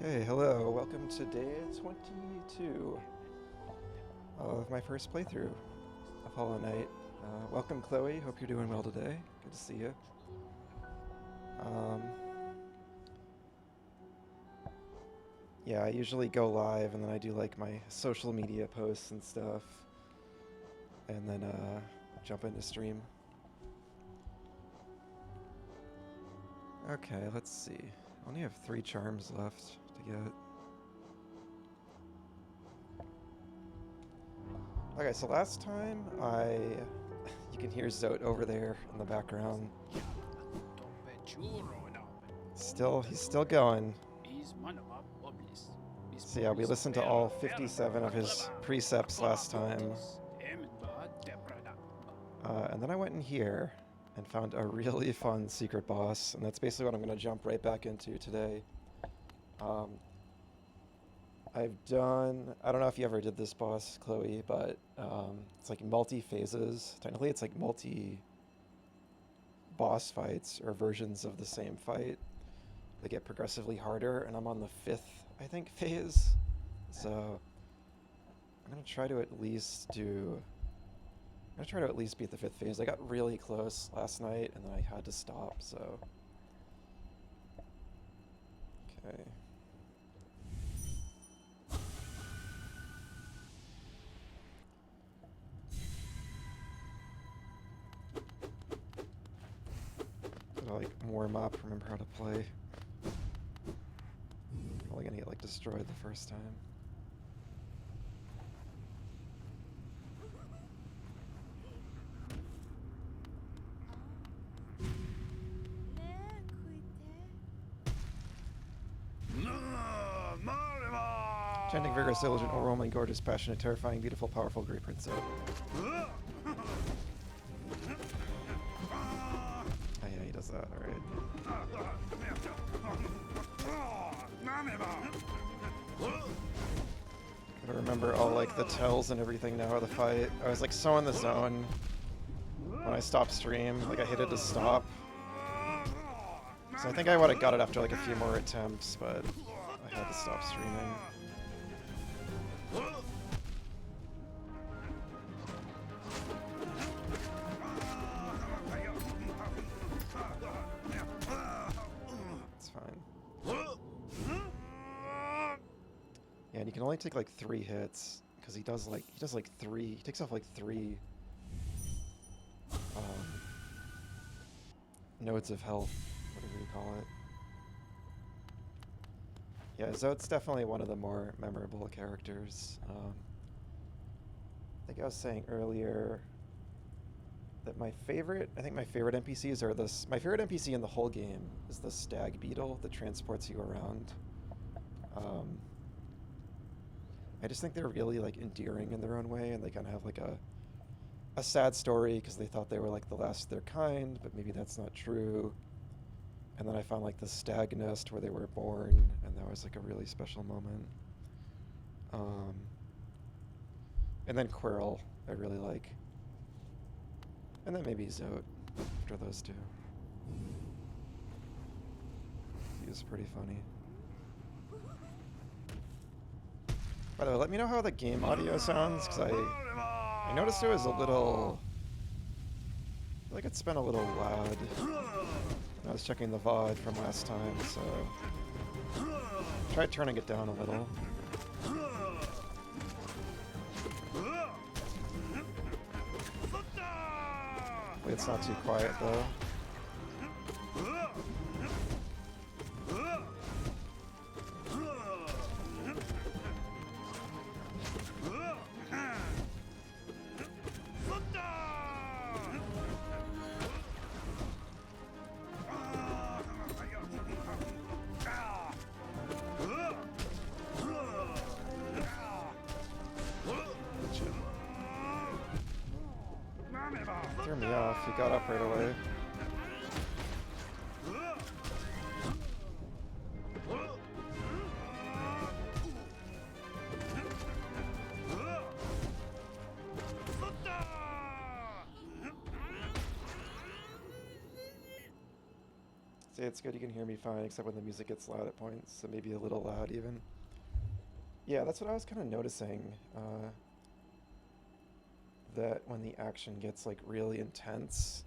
Okay, hello, welcome to day 22 of my first playthrough of Hollow Knight. Welcome, Chloe, hope you're doing well today. Good to see you. Yeah, I usually go live and then I do like my social media posts and stuff, and then jump into stream. Okay, let's see. I only have 3 charms left to get. Okay, so last time you can hear Zote over there in the background. He's still going. So yeah, we listened to all 57 of his precepts last time. And then I went in here and found a really fun secret boss, and that's basically what I'm going to jump right back into today. I don't know if you ever did this boss, Chloe, but it's like multi-phases. Technically, it's like multi-boss fights or versions of the same fight. They get progressively harder, and I'm on the 5th, I think, phase. So I'm going to try to at least beat the 5th phase. I got really close last night, and then I had to stop, so... Okay. Gotta, like, warm up, remember how to play. Probably gonna get, like, destroyed the first time. Chanting vigorous, diligent, overwhelming, gorgeous, passionate, terrifying, beautiful, powerful, great princess. Oh yeah, he does that, alright. Gotta remember all like the tells and everything now of the fight. I was like so in the zone when I stopped stream, like I hit it to stop. So I think I would have got it after like a few more attempts, but I had to stop streaming. Yeah, and you can only take like 3 hits because he takes off like 3 nodes of health, whatever you call it. Yeah, Zote's definitely one of the more memorable characters. I think I was saying earlier that my favorite NPCs are my favorite NPC in the whole game is the stag beetle that transports you around. I just think they're really like endearing in their own way, and they kind of have like a sad story because they thought they were like the last of their kind, but maybe that's not true. And then I found like the stag nest where they were born, and that was like a really special moment. And then Quirrell, I really like. And then maybe Zote after those two. He was pretty funny. By the way, let me know how the game audio sounds, because I noticed it was a little... I feel like it's been a little loud. I was checking the VOD from last time, so... Try turning it down a little. Hopefully it's not too quiet, though. Threw me off, he got up right away. Say it's good you can hear me fine, except when the music gets loud at points, so maybe a little loud even. Yeah, that's what I was kind of noticing. That when the action gets like really intense,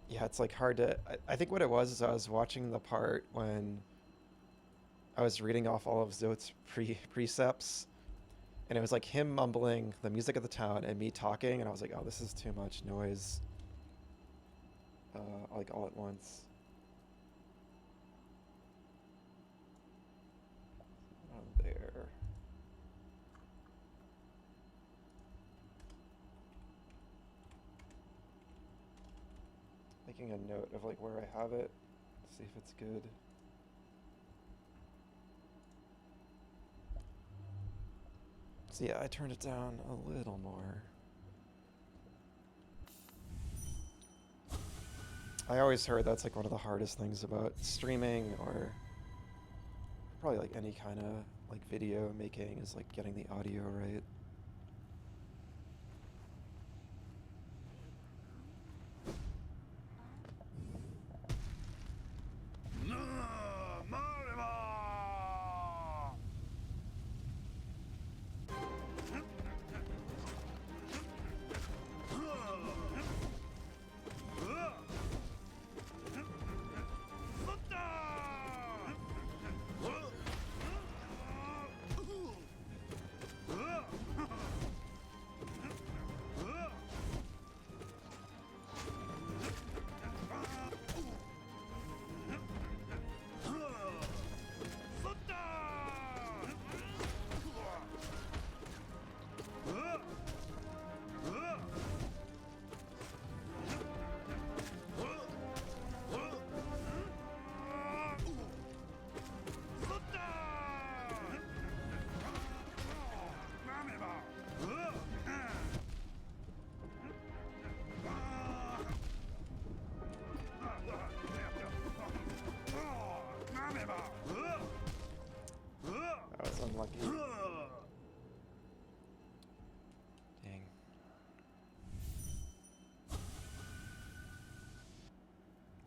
yeah, it's like hard to. I think what it was is I was watching the part when I was reading off all of Zot's precepts, and it was like him mumbling the music of the town and me talking, and I was like, oh, this is too much noise. Like all at once. There. Making a note of like where I have it, see if it's good. So yeah, I turned it down a little more. I always heard that's like one of the hardest things about streaming, or probably like any kind of like video making, is like getting the audio right. That was unlucky. Dang.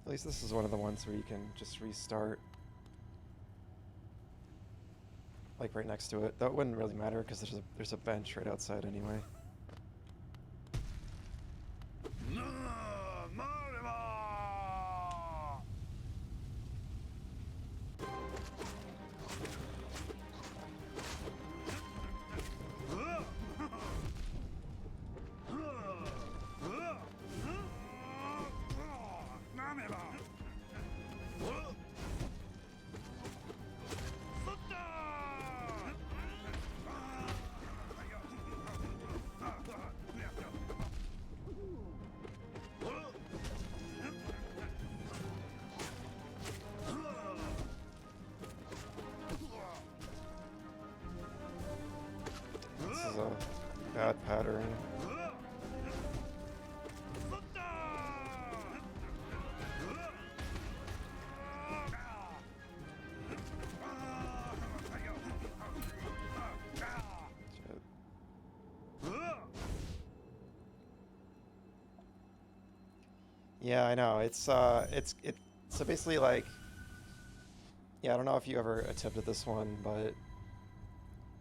At least this is one of the ones where you can just restart. Like right next to it. That wouldn't really matter because there's a bench right outside anyway. This is a bad pattern. Yeah, I know. It's so basically like, yeah, I don't know if you ever attempted this one, but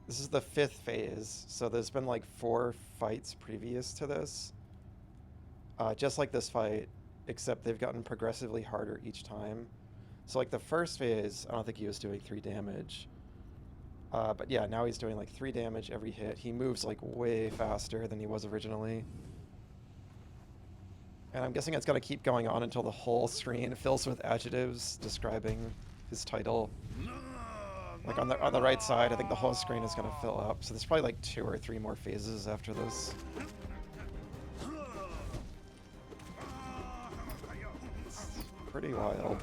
this is the 5th phase. So there's been like 4 fights previous to this, just like this fight, except they've gotten progressively harder each time. So like the first phase, I don't think he was doing 3 damage. But yeah, now he's doing like 3 damage every hit. He moves like way faster than he was originally. And I'm guessing it's going to keep going on until the whole screen fills with adjectives describing his title. Like on the right side, I think the whole screen is going to fill up. So there's probably like 2 or 3 more phases after this. It's pretty wild.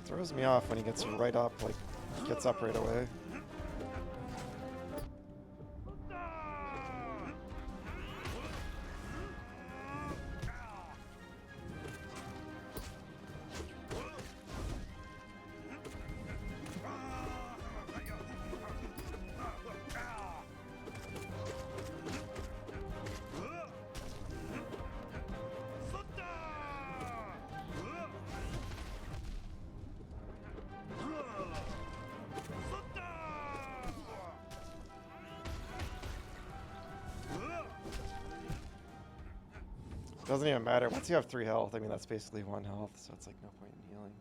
Throws me off when he gets right up, like, gets up right away. Doesn't even matter. Once you have 3 health, I mean, that's basically 1 health, so it's like no point in healing.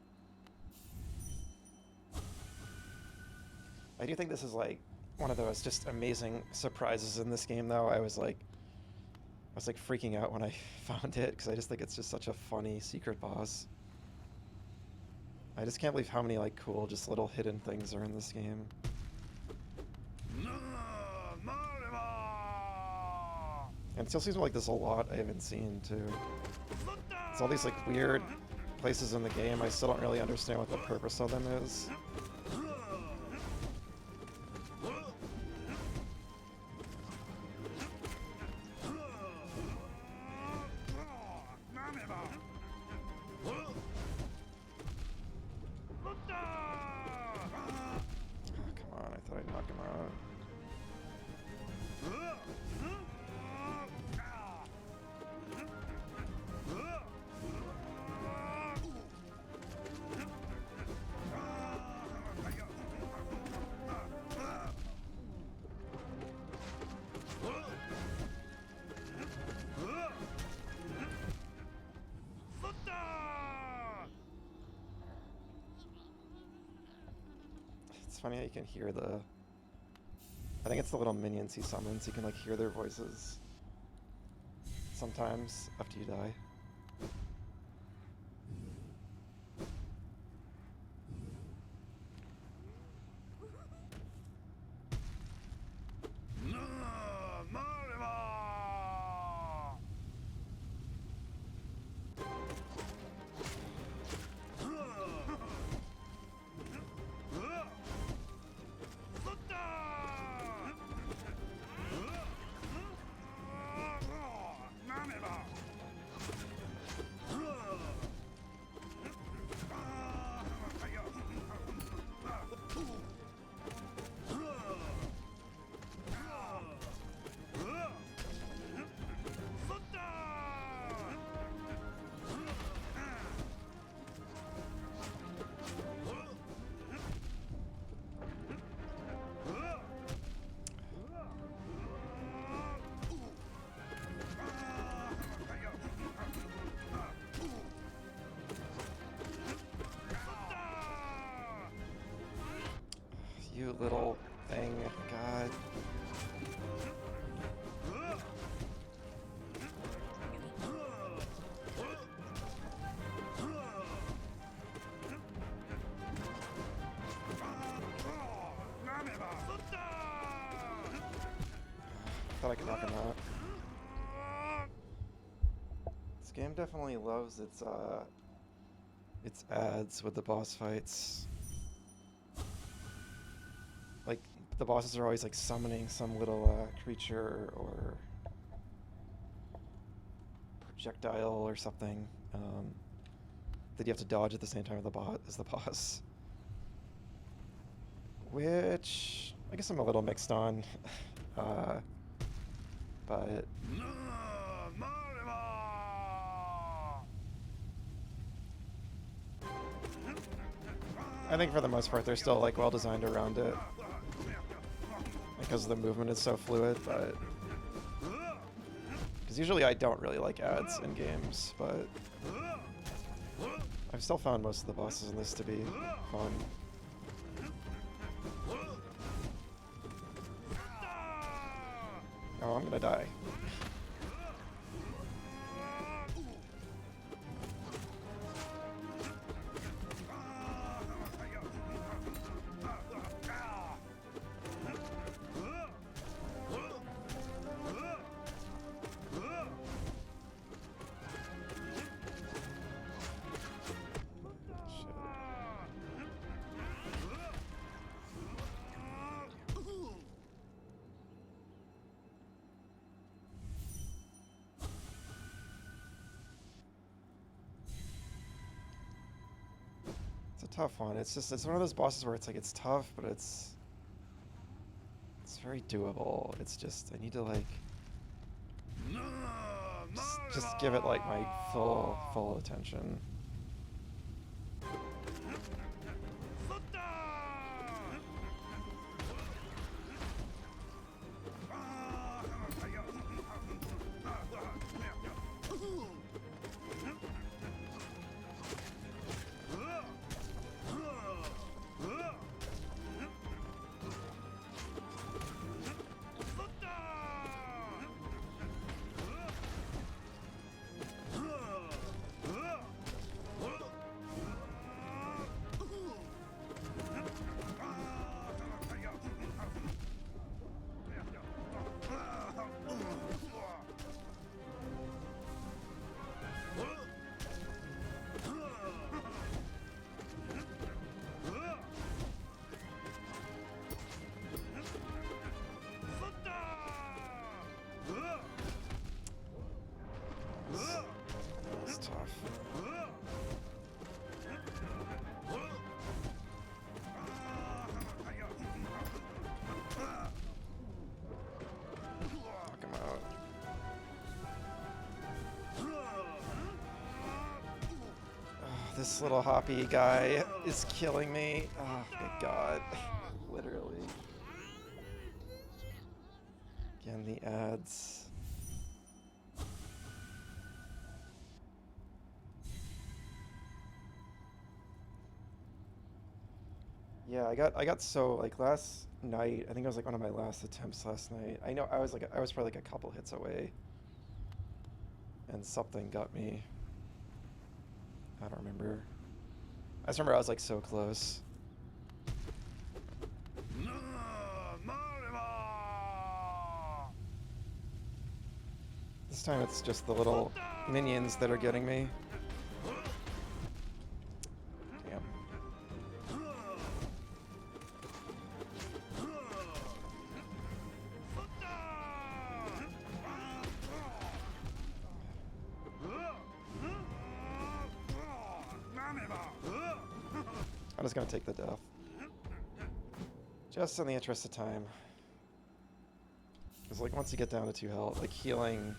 I do think this is like one of those just amazing surprises in this game, though. I was like freaking out when I found it, because I just think it's just such a funny secret boss. I just can't believe how many like cool, just little hidden things are in this game. And it still seems like there's a lot I haven't seen, too. It's all these like weird places in the game. I still don't really understand what the purpose of them is. It's funny how you can hear the... I think it's the little minions he summons. You can like hear their voices sometimes after you die. You little thing, God. Thought I could knock him out. This game definitely loves its ads with the boss fights. Like, the bosses are always like summoning some little creature or projectile or something that you have to dodge at the same time as the boss. Which I guess I'm a little mixed on, but I think for the most part they're still like well designed around it because the movement is so fluid. But because usually I don't really like ads in games, but I've still found most of the bosses in this to be fun. Oh, I'm gonna die. It's a tough one. It's one of those bosses where it's like it's tough, but it's very doable. It's just I need to like just give it like my full attention. this little hoppy guy is killing me. Oh my god. Literally. Again, the ads. Yeah, I got so, like, last night, I think it was like one of my last attempts last night. I know I was probably like a couple hits away. And something got me. I don't remember. I just remember I was like so close. This time it's just the little minions that are getting me. Damn. I'm just gonna take the death. Just in the interest of time. Because like once you get down to 2 health, like healing...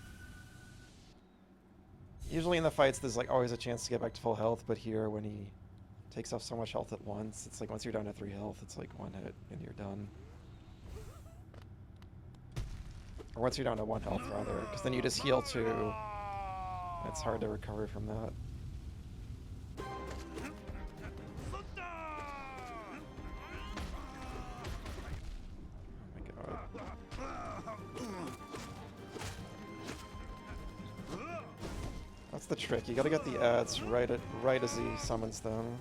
Usually in the fights there's like always a chance to get back to full health, but here when he takes off so much health at once, it's like once you're down to 3 health, it's like 1 hit and you're done. Or once you're down to 1 health rather, because then you just heal 2. It's hard to recover from that. That's the trick. You gotta get the ads right as he summons them.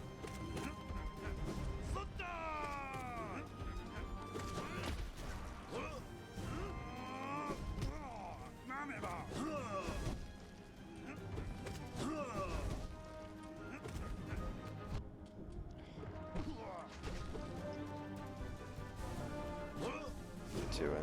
To it.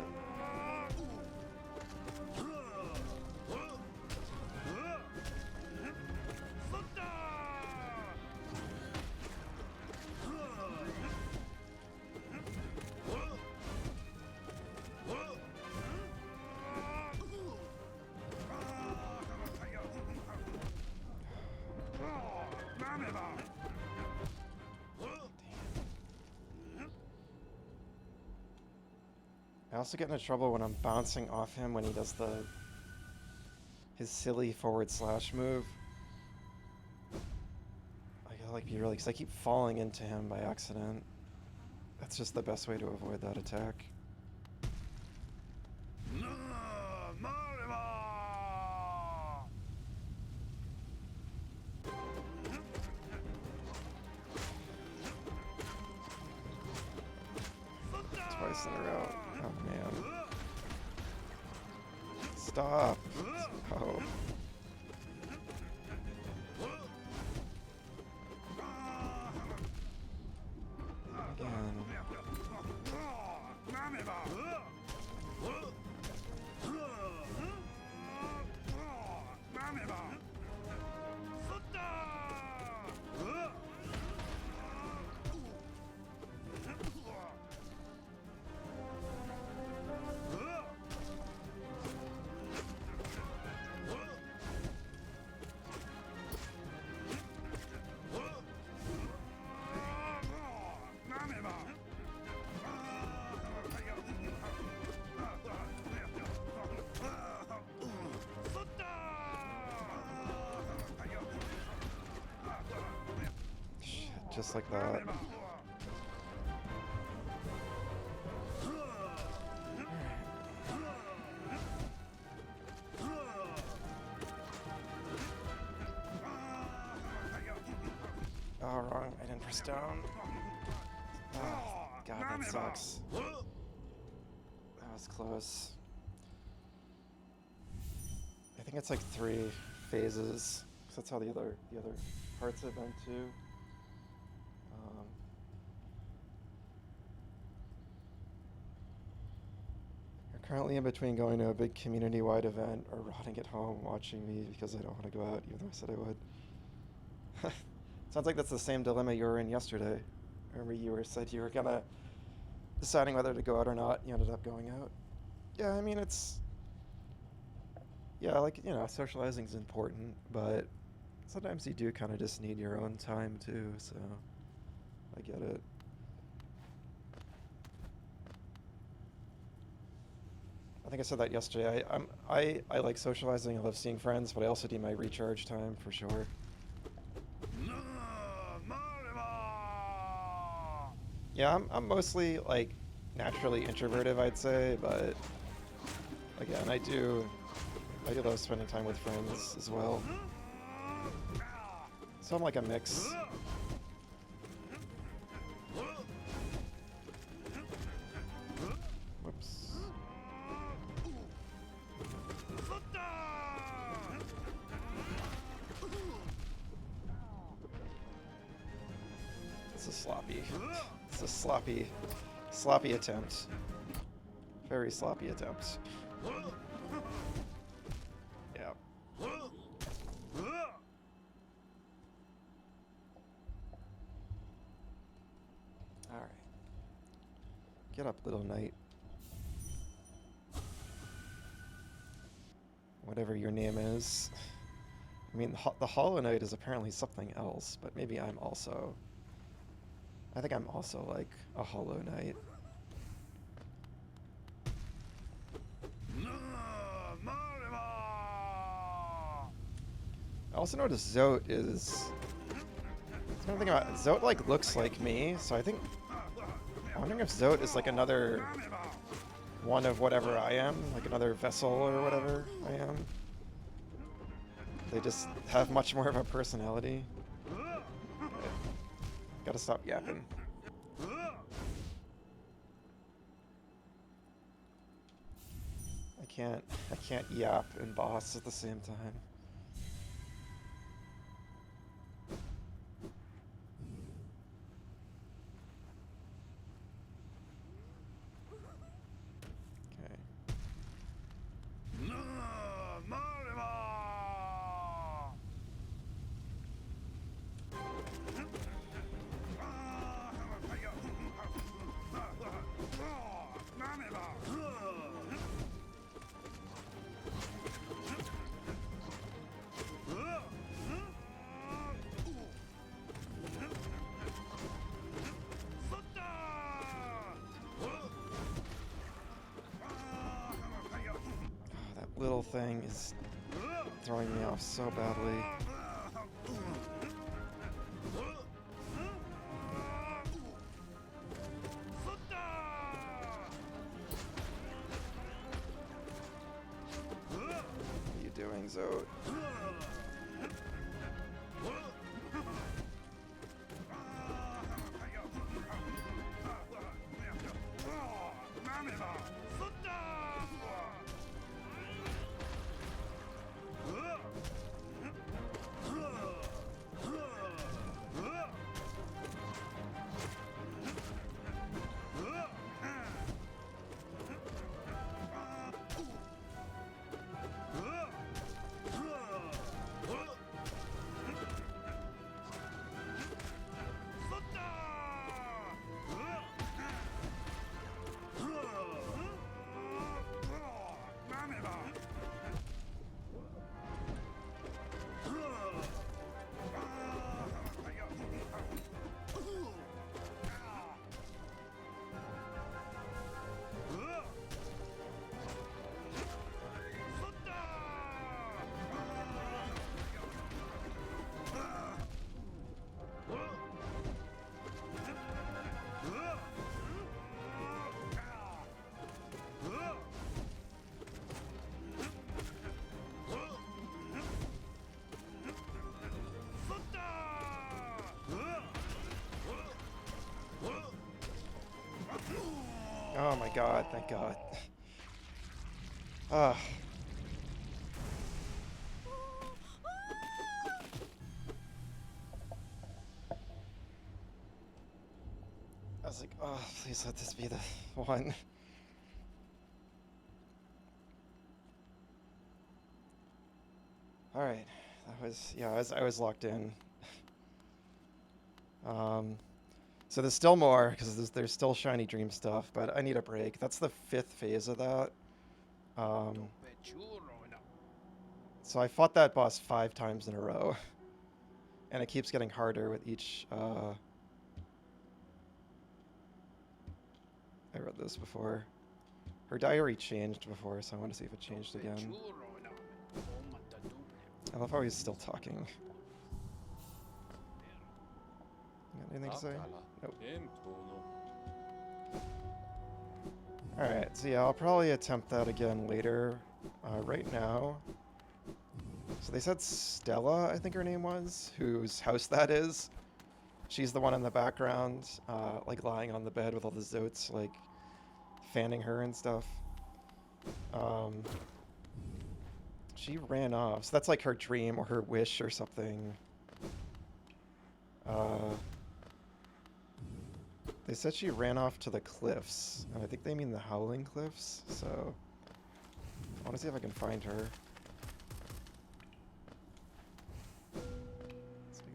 I also get into trouble when I'm bouncing off him when he does his silly forward slash move. I gotta like be really, because I keep falling into him by accident. That's just the best way to avoid that attack. Twice in a row. Oh man. Stop. Oh. Again. Just like that. Oh, wrong. I didn't press down. Oh, God, that sucks. That was close. I think it's like 3 phases. Because that's how the other parts have been too. Currently in between going to a big community-wide event or rotting at home watching me because I don't want to go out, even though I said I would. Sounds like that's the same dilemma you were in yesterday. I remember you said you were gonna deciding whether to go out or not. You ended up going out. Yeah, I mean, it's... Yeah, like, you know, socializing is important, but Sometimes you do kind of just need your own time too, so I get it. I think I said that yesterday. I like socializing. I love seeing friends, but I also need my recharge time for sure. Yeah, I'm mostly like naturally introverted, I'd say, but again, I do love spending time with friends as well. So I'm like a mix. Whoops. It's a sloppy. It's a sloppy attempt. Very sloppy attempt. Yeah. Alright. Get up, little knight. Whatever your name is. I mean, the Hollow Knight is apparently something else, but maybe I'm also... I think I'm also like a Hollow Knight. I also noticed Zote is... I was thinking about Zote like looks like me, so I think... I'm wondering if Zote is like another one of whatever I am, like another vessel or whatever I am. They just have much more of a personality. Okay. Gotta stop yapping. I can't yap and boss at the same time. Little thing is throwing me off so badly. What are you doing, Zote? Oh my god, thank god. Ah. I was like, oh, please let this be the one. Alright, that was, yeah, I was locked in. So there's still more, because there's still Shiny Dream stuff, but I need a break. That's the 5th phase of that. So I fought that boss 5 times in a row. And it keeps getting harder with each... I read this before. Her diary changed before, so I want to see if it changed again. I love how he's still talking. You got anything to say? Nope. Alright, so yeah, I'll probably attempt that again later. Right now... So they said Stella, I think her name was, whose house that is. She's the one in the background, like lying on the bed with all the zotes, like, fanning her and stuff. She ran off, so that's like her dream or her wish or something. They said she ran off to the cliffs, and I think they mean the Howling Cliffs, so I want to see if I can find her.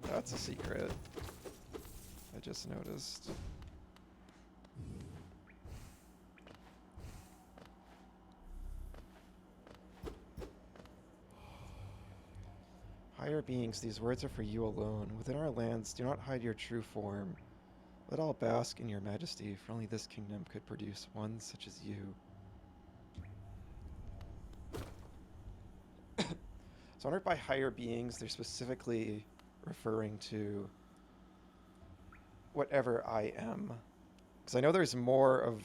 That's a secret. I just noticed. Higher beings, these words are for you alone. Within our lands, do not hide your true form. Let all bask in your majesty, for only this kingdom could produce one such as you. So I wonder if by higher beings, they're specifically referring to whatever I am. Because I know there's more of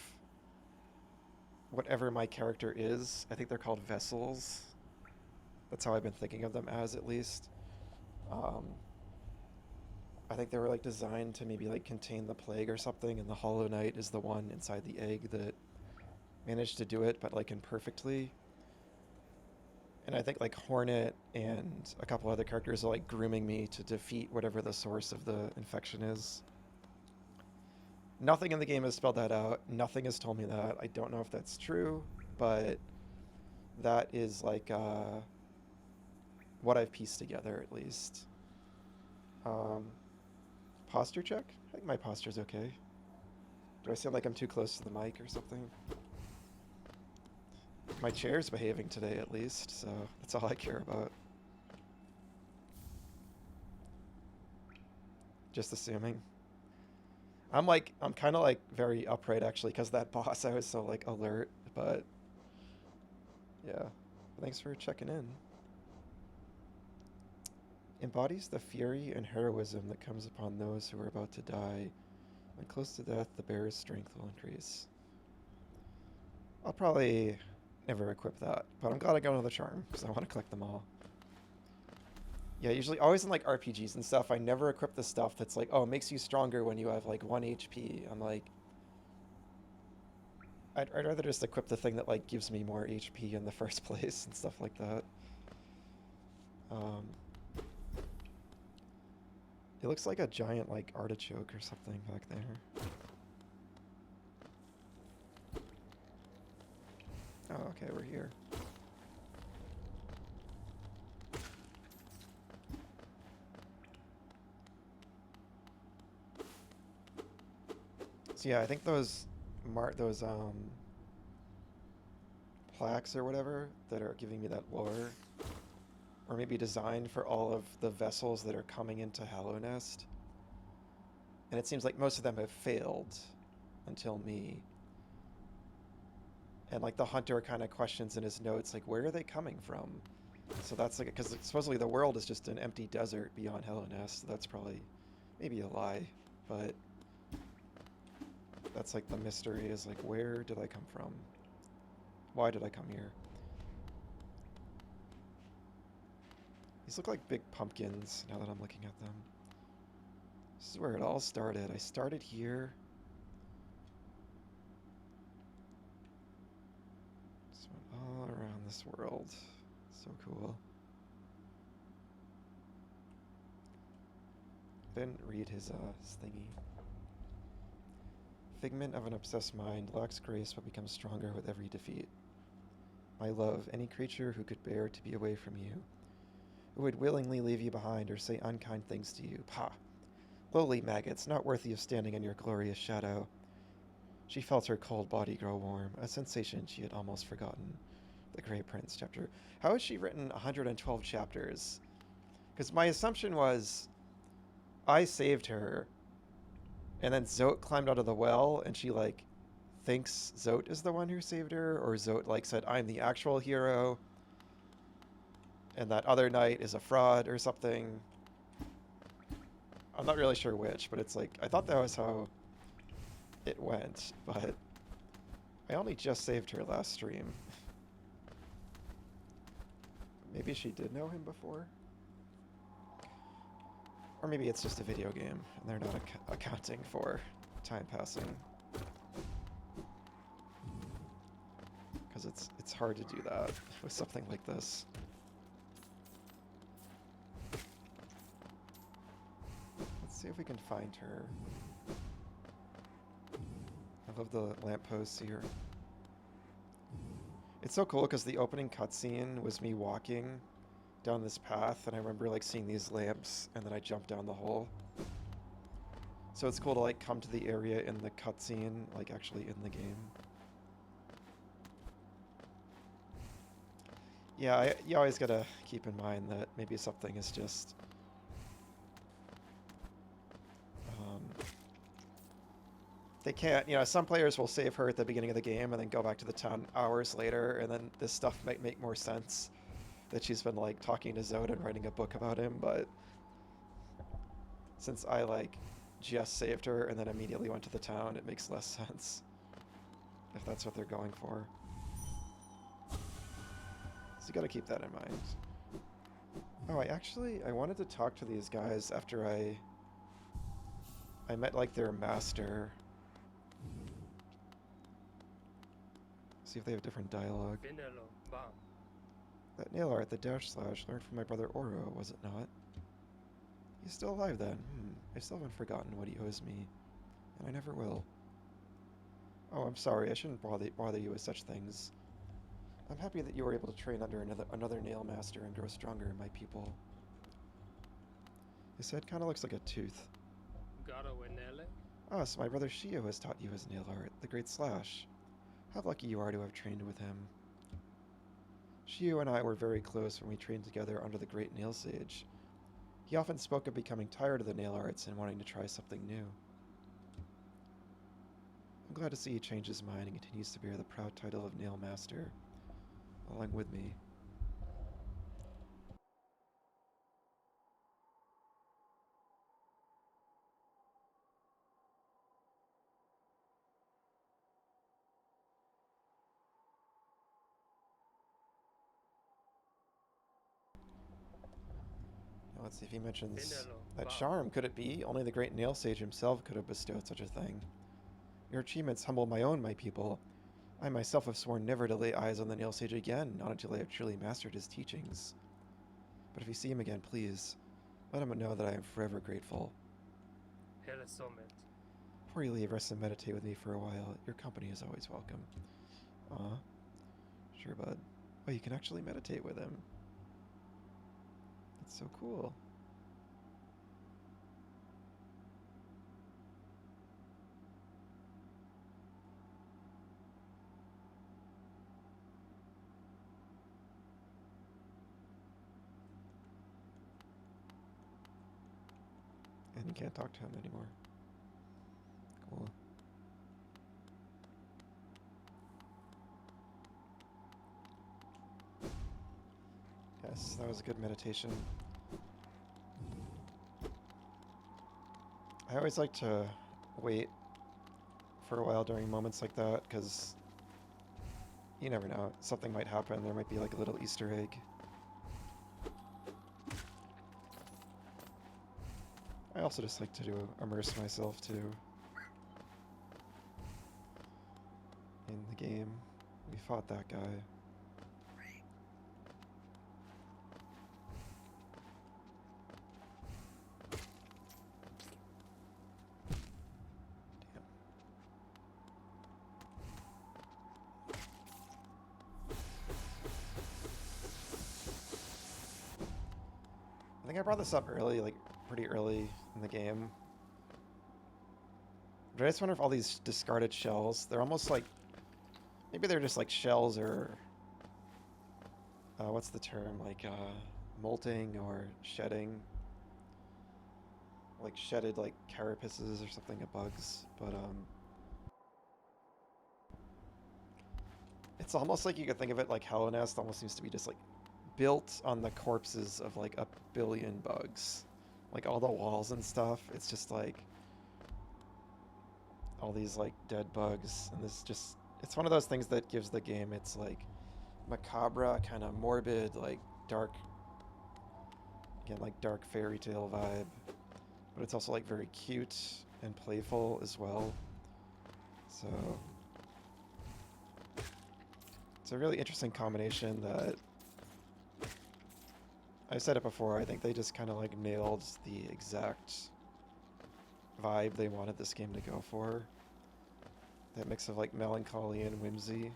whatever my character is. I think they're called vessels. That's how I've been thinking of them as, at least. I think they were like designed to maybe like contain the plague or something, and the Hollow Knight is the one inside the egg that managed to do it, but like imperfectly. And I think like Hornet and a couple other characters are like grooming me to defeat whatever the source of the infection is. Nothing in the game has spelled that out. Nothing has told me that. I don't know if that's true, but that is like what I've pieced together, at least. Posture check? I think my posture's okay. Do I sound like I'm too close to the mic or something? My chair's behaving today, at least, so that's all I care about. Just assuming. I'm kind of like very upright, actually, because that boss, I was so like alert, but yeah. Thanks for checking in. Embodies the fury and heroism that comes upon those who are about to die. When close to death, the bearer's strength will increase. I'll probably never equip that, but I'm glad I got another charm, because I want to collect them all. Yeah, usually, always in like RPGs and stuff, I never equip the stuff that's like, oh, it makes you stronger when you have like 1 HP. I'm like, I'd rather just equip the thing that like gives me more HP in the first place and stuff like that. It looks like a giant, like, artichoke or something back there. Oh, okay, we're here. So yeah, I think those plaques or whatever that are giving me that lore or maybe designed for all of the vessels that are coming into Hallownest. And it seems like most of them have failed until me. And like the hunter kind of questions in his notes, like, where are they coming from? So that's like, because supposedly the world is just an empty desert beyond Hallownest. So that's probably maybe a lie, but that's like the mystery is like, where did I come from? Why did I come here? These look like big pumpkins now that I'm looking at them. This is where it all started. I started here. Just went all around this world. So cool. I didn't read his thingy. Figment of an obsessed mind, lacks grace but becomes stronger with every defeat. My love, any creature who could bear to be away from you, who would willingly leave you behind or say unkind things to you. Pah! Lowly maggots, not worthy of standing in your glorious shadow. She felt her cold body grow warm, a sensation she had almost forgotten. The Grey Prince chapter. How has she written 112 chapters? Because my assumption was I saved her, and then Zote climbed out of the well, and she like thinks Zote is the one who saved her, or Zote like said I'm the actual hero, and that other knight is a fraud or something. I'm not really sure which, but it's like I thought that was how it went, but I only just saved her last stream. Maybe she did know him before? Or maybe it's just a video game, and they're not accounting for time passing. Because it's hard to do that with something like this. Let's see if we can find her. I love the lampposts here. It's so cool because the opening cutscene was me walking down this path, and I remember like seeing these lamps, and then I jumped down the hole. So it's cool to like come to the area in the cutscene, like actually in the game. Yeah, you always gotta keep in mind that maybe something is just they can't, you know, some players will save her at the beginning of the game and then go back to the town hours later, and then this stuff might make more sense that she's been like talking to Zote and writing a book about him, but since I like just saved her and then immediately went to the town, it makes less sense if that's what they're going for. So you gotta keep that in mind. Oh, I wanted to talk to these guys after I met like their master. See if they have different dialogue. That nail art, the dash slash, learned from my brother Oro, was it not? He's still alive then. I still haven't forgotten what he owes me, and I never will. Oh, I'm sorry, I shouldn't bother you with such things. I'm happy that you were able to train under another nail master and grow stronger, my pupil. His head kind of looks like a tooth. Ah, so my brother Shio has taught you his nail art, the Great Slash. How lucky you are to have trained with him. Shio and I were very close when we trained together under the Great Nail Sage. He often spoke of becoming tired of the nail arts and wanting to try something new. I'm glad to see he changed his mind and continues to bear the proud title of Nail Master, along with me. Now let's see if he mentions that charm. Could it be? Only the great nail sage himself could have bestowed such a thing. Your achievements humble my own, my people. I myself have sworn never to lay eyes on the nail sage again, not until I have truly mastered his teachings. But if you see him again, please, let him know that I am forever grateful. Before you leave, rest and meditate with me for a while. Your company is always welcome. Sure, bud. Oh, you can actually meditate with him. That's so cool. And you can't talk to him anymore. Cool. Yes, that was a good meditation. I always like to wait for a while during moments like that, because you never know. Something might happen. There might be like a little Easter egg. I also just like to immerse myself too in the game. We fought that guy. Damn. I think I brought this up early, like pretty early in the game. But I just wonder if all these discarded shells, they're almost like, maybe they're just like shells or, what's the term, like molting or shedding. like shedded like carapaces or something of bugs, but it's almost like you could think of it like Hello Nest almost seems to be just like built on the corpses of like a billion bugs. Like all the walls and stuff, it's just like all these like dead bugs, and this just, it's one of those things that gives the game its like macabre, kind of morbid, like dark, again, like dark fairy tale vibe, but it's also like very cute and playful as well. So it's a really interesting combination that, I said it before, I think they just kind of like nailed the exact vibe they wanted this game to go for. That mix of like melancholy and whimsy.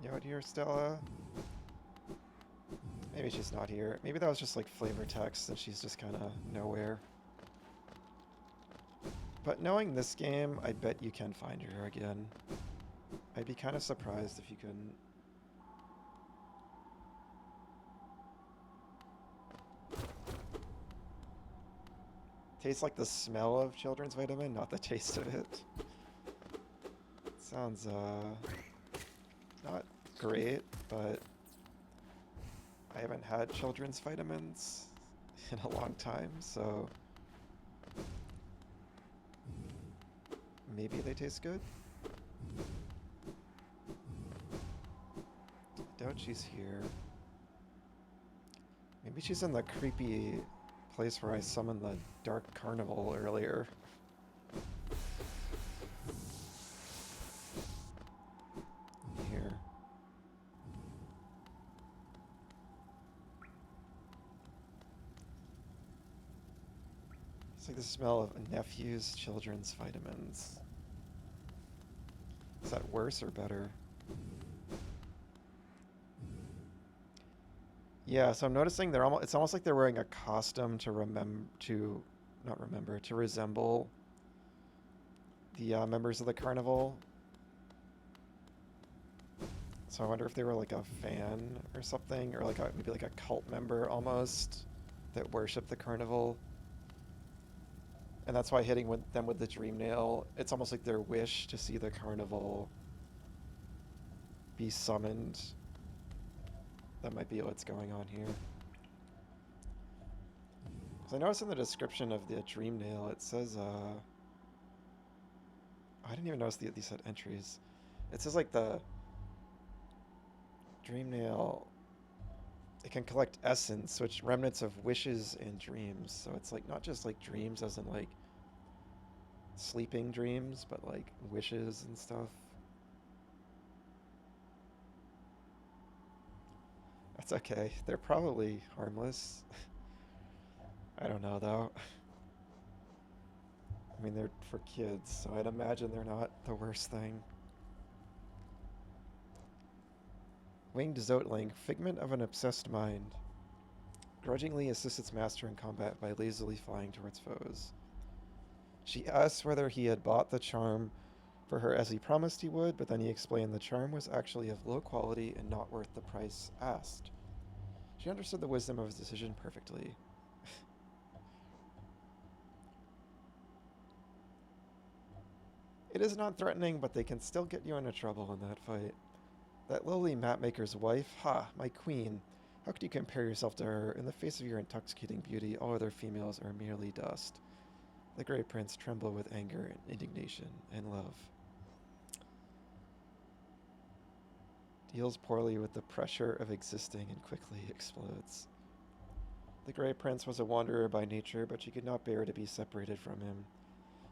You out here, Stella? Maybe she's not here. Maybe that was just like flavor text and she's just kind of nowhere. But knowing this game, I bet you can find her again. I'd be kind of surprised if you couldn't. Tastes like the smell of children's vitamin, not the taste of it. Sounds, not great, but I haven't had children's vitamins in a long time, so maybe they taste good? I doubt she's here. Maybe she's in the creepy place where I summoned the Dark Carnival earlier. Here. It's like the smell of a nephew's children's vitamins. Is that worse or better? Yeah, so I'm noticing they're almost, it's almost like they're wearing a costume to to resemble the members of the carnival. So I wonder if they were like a fan or something, or like maybe like a cult member almost that worship the carnival. And that's why hitting them with the dream nail, it's almost like their wish to see the carnival be summoned. That might be what's going on here. Because I noticed in the description of the dream nail, it says, I didn't even notice these had entries. It says like the dream nail, it can collect essence, which remnants of wishes and dreams. So it's like not just like dreams as in like sleeping dreams, but like wishes and stuff. That's okay. They're probably harmless. I don't know though. I mean, they're for kids, so I'd imagine they're not the worst thing. Winged Zotling, figment of an obsessed mind. Grudgingly assists its master in combat by lazily flying towards foes. She asked whether he had bought the charm for her as he promised he would, but then he explained the charm was actually of low quality and not worth the price asked. She understood the wisdom of his decision perfectly. It is not threatening, but they can still get you into trouble in that fight. That lowly mapmaker's wife, ha, my queen. How could you compare yourself to her? In the face of your intoxicating beauty, all other females are merely dust. The Grey Prince trembled with anger and indignation and love. Deals poorly with the pressure of existing and quickly explodes. The Grey Prince was a wanderer by nature, but she could not bear to be separated from him.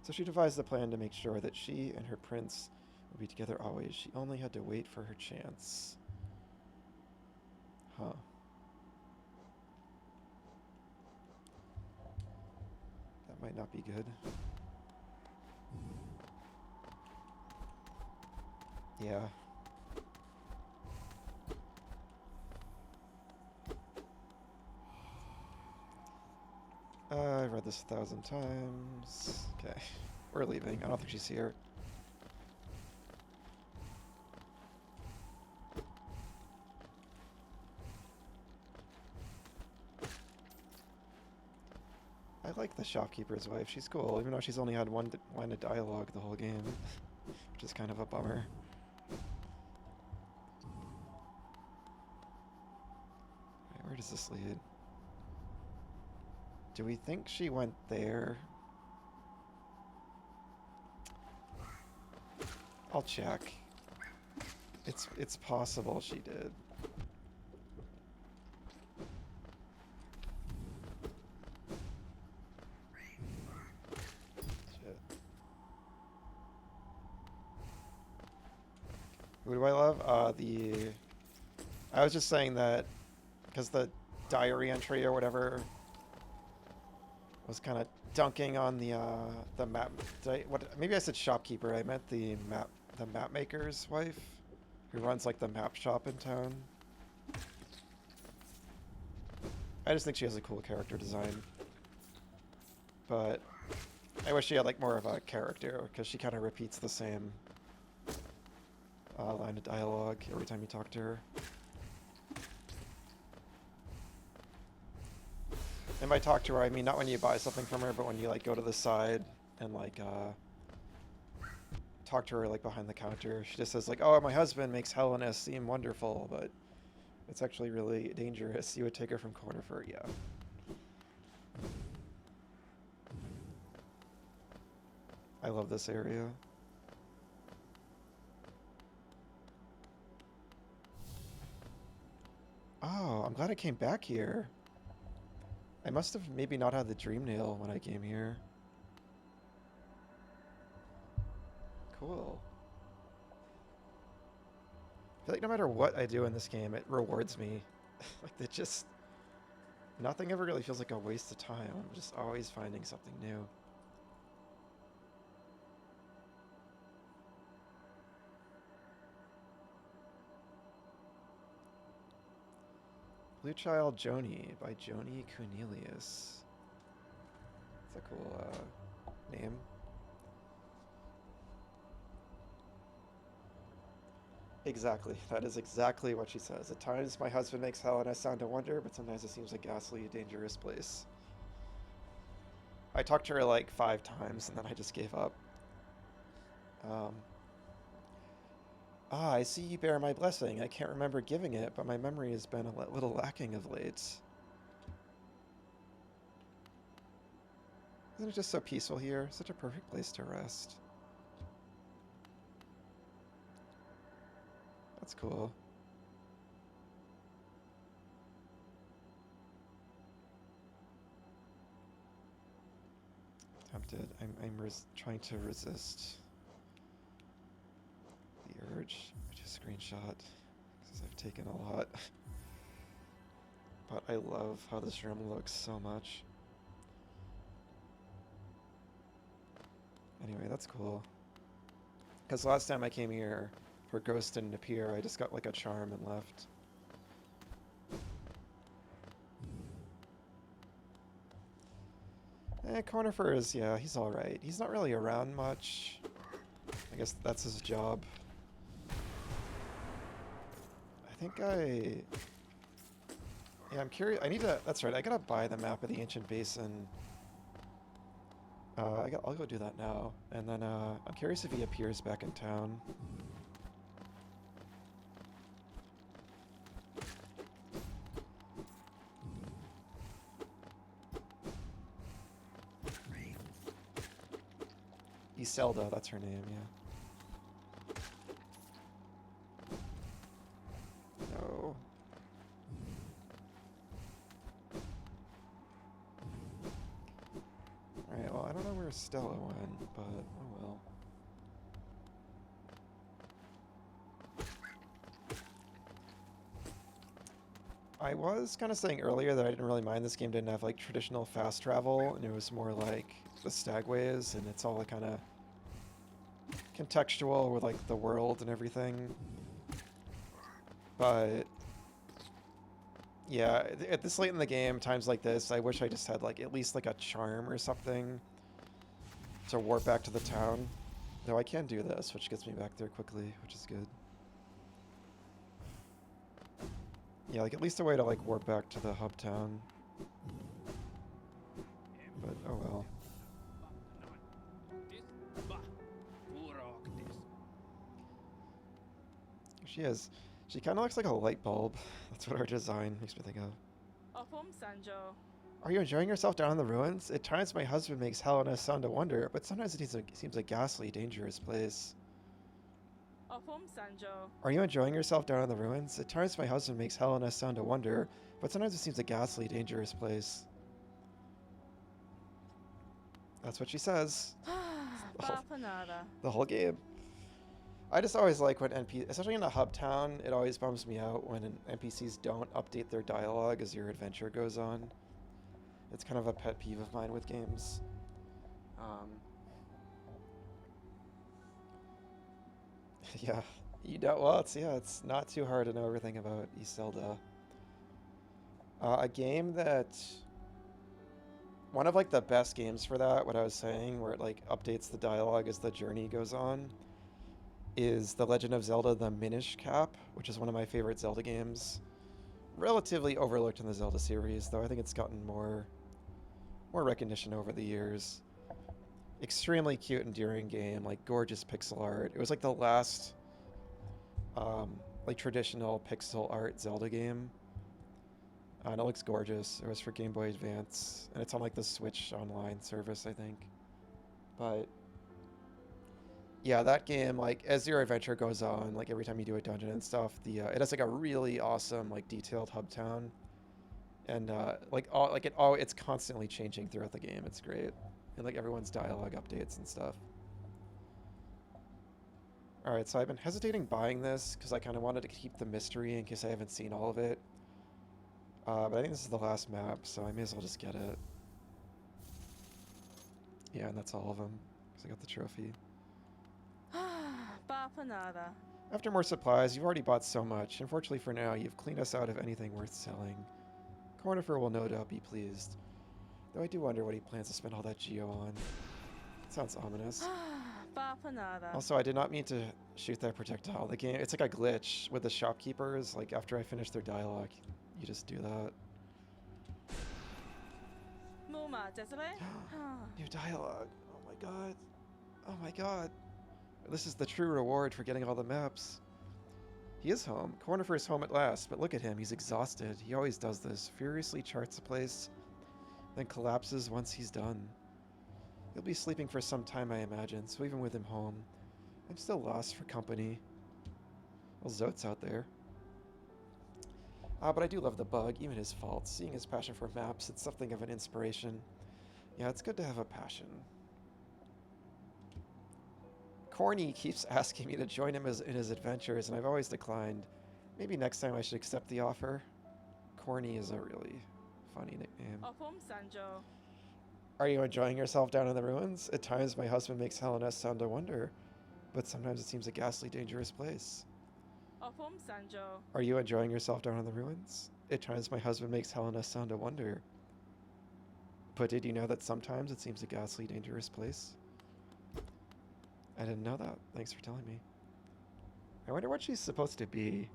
So she devised a plan to make sure that she and her prince would be together always. She only had to wait for her chance. Huh. That might not be good. Yeah. I've read this 1,000 times. Okay, we're leaving. I don't think she's here. I like the shopkeeper's wife. She's cool, even though she's only had one line of dialogue the whole game, which is kind of a bummer. Right, where does this lead? Do we think she went there? I'll check. It's possible she did. Shit. Who do I love? I was just saying that because the diary entry or whatever was kind of dunking on the map. Maybe I said shopkeeper. I meant the map maker's wife, who runs like the map shop in town. I just think she has a cool character design, but I wish she had like more of a character, because she kind of repeats the same line of dialogue every time you talk to her. And by talk to her, I mean not when you buy something from her, but when you like go to the side and like talk to her like behind the counter. She just says like, "Oh, my husband makes Helena seem wonderful, but it's actually really dangerous. You would take her from corner for yeah." I love this area. Oh, I'm glad I came back here. I must have maybe not had the dream nail when I came here. Cool. I feel like no matter what I do in this game, it rewards me. Like, it just... Nothing ever really feels like a waste of time. I'm just always finding something new. Blue Child Joni by Joni Cornelius. That's a cool name. Exactly. That is exactly what she says. At times, my husband makes Helena sound a wonder, but sometimes it seems a ghastly, dangerous place. I talked to her like 5 times, and then I just gave up. I see you bear my blessing. I can't remember giving it, but my memory has been a little lacking of late. Isn't it just so peaceful here? Such a perfect place to rest. That's cool. Tempted. I'm trying to resist the urge. I just screenshot because I've taken a lot. But I love how this room looks so much. Anyway, that's cool. Because last time I came here, her ghost didn't appear. I just got like a charm and left. Cornifer is, yeah, he's alright. He's not really around much. I guess that's his job. I think yeah, I'm curious. I need to... That's right, I gotta buy the map of the Ancient Basin. I'll go do that now. And then, I'm curious if he appears back in town. Iselda, that's her name, yeah. No. Alright, well, I don't know where Stella went, but oh well. I was kind of saying earlier that I didn't really mind this game didn't have like traditional fast travel, and it was more like the stagways, and it's all kind of contextual with like the world and everything. But Yeah, at this late in the game, times like this, I wish I just had like at least like a charm or something to warp back to the town. Though I can do this, which gets me back there quickly, which is good. Yeah, like at least a way to like warp back to the hub town. But oh well. She is. She kind of looks like a light bulb. That's what our design makes me think of. Are you enjoying yourself down in the ruins? At times my husband makes hell and a sound to wonder, but sometimes it seems a ghastly, dangerous place. Are you enjoying yourself down in the ruins? At times my husband makes hell and a sound to wonder, but sometimes it seems a ghastly, dangerous place. That's what she says. The whole game. I just always like when especially in a hub town, it always bums me out when NPCs don't update their dialogue as your adventure goes on. It's kind of a pet peeve of mine with games. Yeah, you know, well, it's not too hard to know everything about Iselda. A game that, one of like the best games for that, what I was saying, where it like updates the dialogue as the journey goes on, is The Legend of Zelda: The Minish Cap, which is one of my favorite Zelda games. Relatively overlooked in the Zelda series, though I think it's gotten more recognition over the years. Extremely cute, endearing game, like gorgeous pixel art. It was like the last like traditional pixel art Zelda game. And it looks gorgeous. It was for Game Boy Advance, and it's on like the Switch Online service, I think. But yeah, that game, like as your adventure goes on, like every time you do a dungeon and stuff, it has like a really awesome, like detailed hub town, and it's constantly changing throughout the game. It's great, and like everyone's dialogue updates and stuff. All right, so I've been hesitating buying this because I kind of wanted to keep the mystery in case I haven't seen all of it. But I think this is the last map, so I may as well just get it. Yeah, and that's all of them because I got the trophy. After more supplies, you've already bought so much. Unfortunately for now, you've cleaned us out of anything worth selling. Cornifer will no doubt be pleased. Though I do wonder what he plans to spend all that geo on. Sounds ominous. Also, I did not mean to shoot that projectile. The game, it's like a glitch with the shopkeepers. Like, after I finish their dialogue, you just do that. New dialogue. Oh my god. Oh my god. This is the true reward for getting all the maps. He is home. Cornifer's home at last, but look at him. He's exhausted. He always does this. Furiously charts the place, then collapses once he's done. He'll be sleeping for some time, I imagine, so even with him home, I'm still lost for company. Well, Zote's out there. But I do love the bug, even his faults. Seeing his passion for maps, it's something of an inspiration. Yeah, it's good to have a passion. Corny keeps asking me to join him in his adventures, and I've always declined. Maybe next time I should accept the offer. Corny is a really funny nickname. Are you enjoying yourself down in the ruins? At times my husband makes hell and us sound to wonder, but sometimes it seems a ghastly, dangerous place. Are you enjoying yourself down in the ruins? At times my husband makes hell and us sound to wonder, but did you know that sometimes it seems a ghastly, dangerous place? I didn't know that. Thanks for telling me. I wonder what she's supposed to be.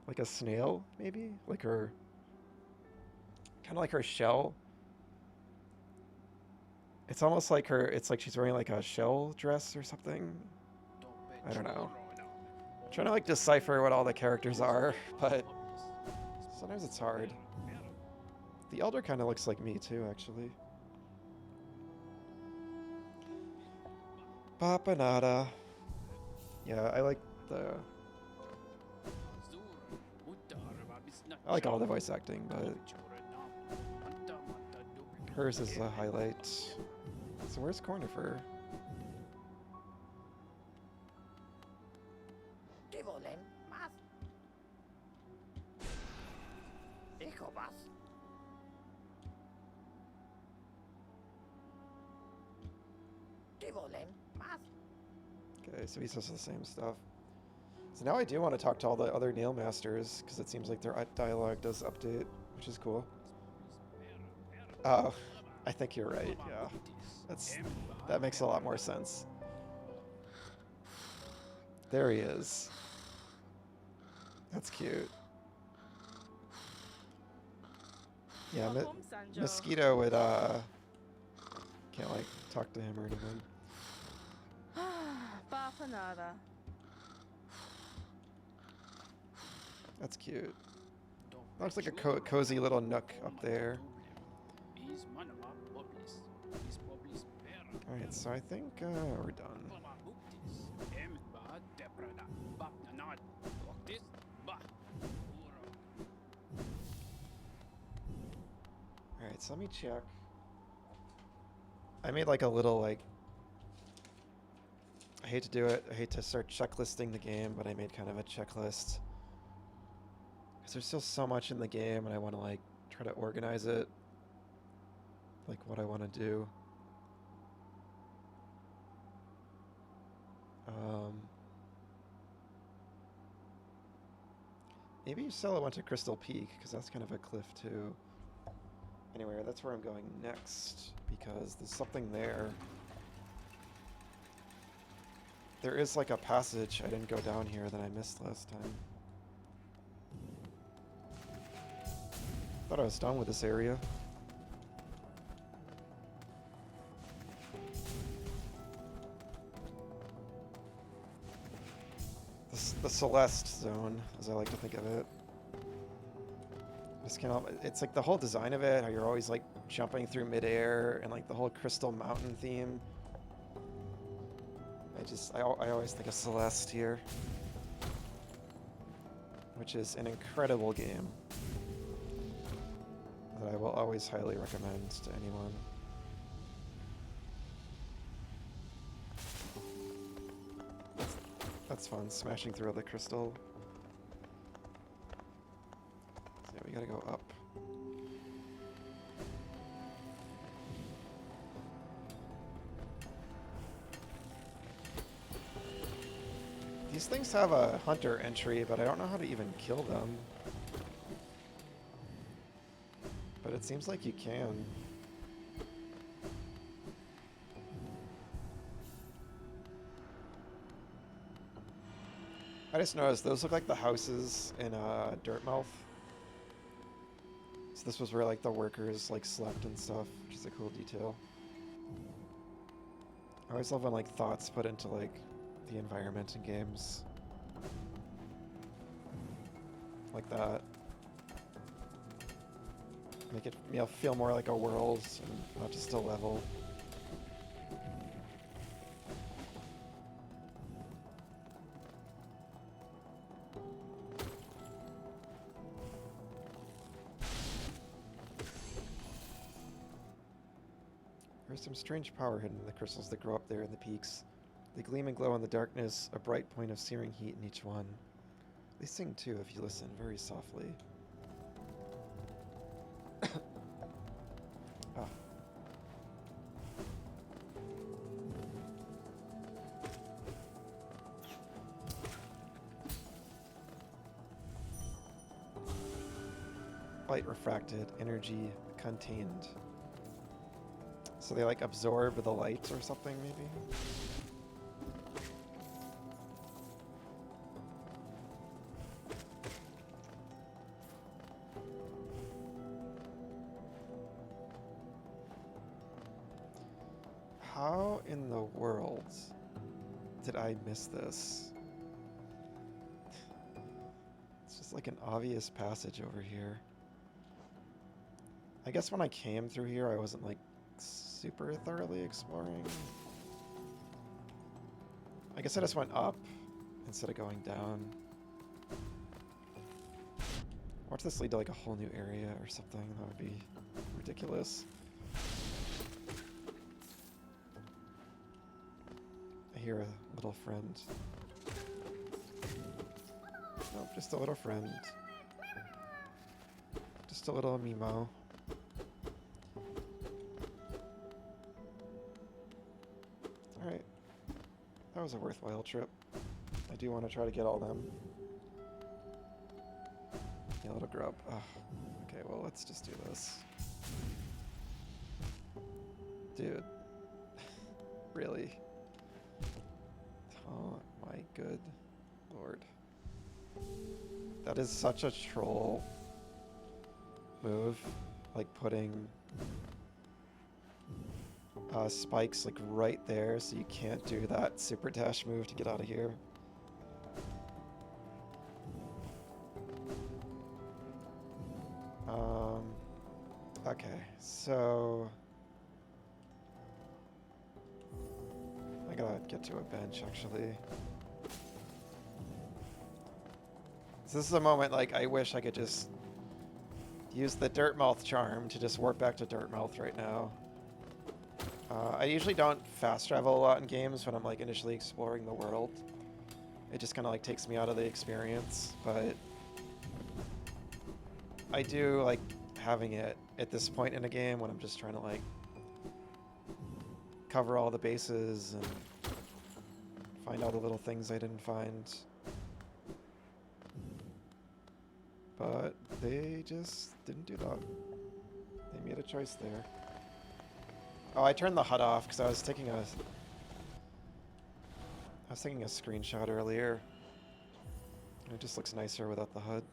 Like a snail, maybe? Like her... kind of like her shell. It's almost like her... it's like she's wearing like a shell dress or something. I don't know. I'm trying to like decipher what all the characters are, but sometimes it's hard. The Elder kind of looks like me too, actually. Papanada. Yeah, I like all the voice acting, but hers is the highlight. So where's Cornifer? Okay, so he says the same stuff. So now I do want to talk to all the other nail masters, because it seems like their dialogue does update, which is cool. Oh, I think you're right, yeah. That makes a lot more sense. There he is. That's cute. Yeah, Mosquito would, can't, like, talk to him or anything. That's cute. Looks like a cozy little nook up there. Alright, so I think we're done. Alright, so let me check. I made like a little, like, I hate to do it, I hate to start checklisting the game, but I made kind of a checklist. Because there's still so much in the game and I want to, like, try to organize it. Like what I want to do. Maybe Stella went to Crystal Peak, because that's kind of a cliff too. Anyway, that's where I'm going next, because there's something there. There is like a passage I didn't go down here that I missed last time. Thought I was done with this area. The Celeste zone, as I like to think of it. Just kind of, it's like the whole design of it, how you're always like jumping through midair, and like the whole Crystal Mountain theme. I always think of Celeste here, which is an incredible game that I will always highly recommend to anyone. That's fun, smashing through the crystal. So yeah, we gotta go up. These things have a hunter entry, but I don't know how to even kill them. But it seems like you can. I just noticed those look like the houses in Dirtmouth. So this was where like the workers like slept and stuff, which is a cool detail. I always love when like thoughts put into like the environment in games. Like that. Make it feel more like a world and not just a level. There's some strange power hidden in the crystals that grow up there in the peaks. They gleam and glow in the darkness, a bright point of searing heat in each one. They sing too if you listen very softly. Ah. Light refracted, energy contained. So they like absorb the light or something, maybe? How in the world did I miss this? It's just like an obvious passage over here. I guess when I came through here, I wasn't like super thoroughly exploring. I guess I just went up instead of going down. Watch this lead to like a whole new area or something. That would be ridiculous. I hear a little friend. Nope, just a little friend. Just a little Mimo. Alright. That was a worthwhile trip, I I do want to try to get all them. Yeah, little grub. Ugh. Okay, well, let's just do this. Dude. Really? Oh my good lord. That is such a troll move. Like putting spikes like right there so you can't do that super dash move to get out of here. Okay, so I gotta get to a bench actually. So this is a moment like I wish I could just use the Dirtmouth charm to just warp back to Dirtmouth right now. I usually don't fast travel a lot in games when I'm like initially exploring the world. It just kind of like takes me out of the experience, but I do like having it at this point in a game when I'm just trying to like cover all the bases and find all the little things I didn't find. But they just didn't do that. They made a choice there. Oh, I turned the HUD off because I was taking a screenshot earlier. It just looks nicer without the HUD.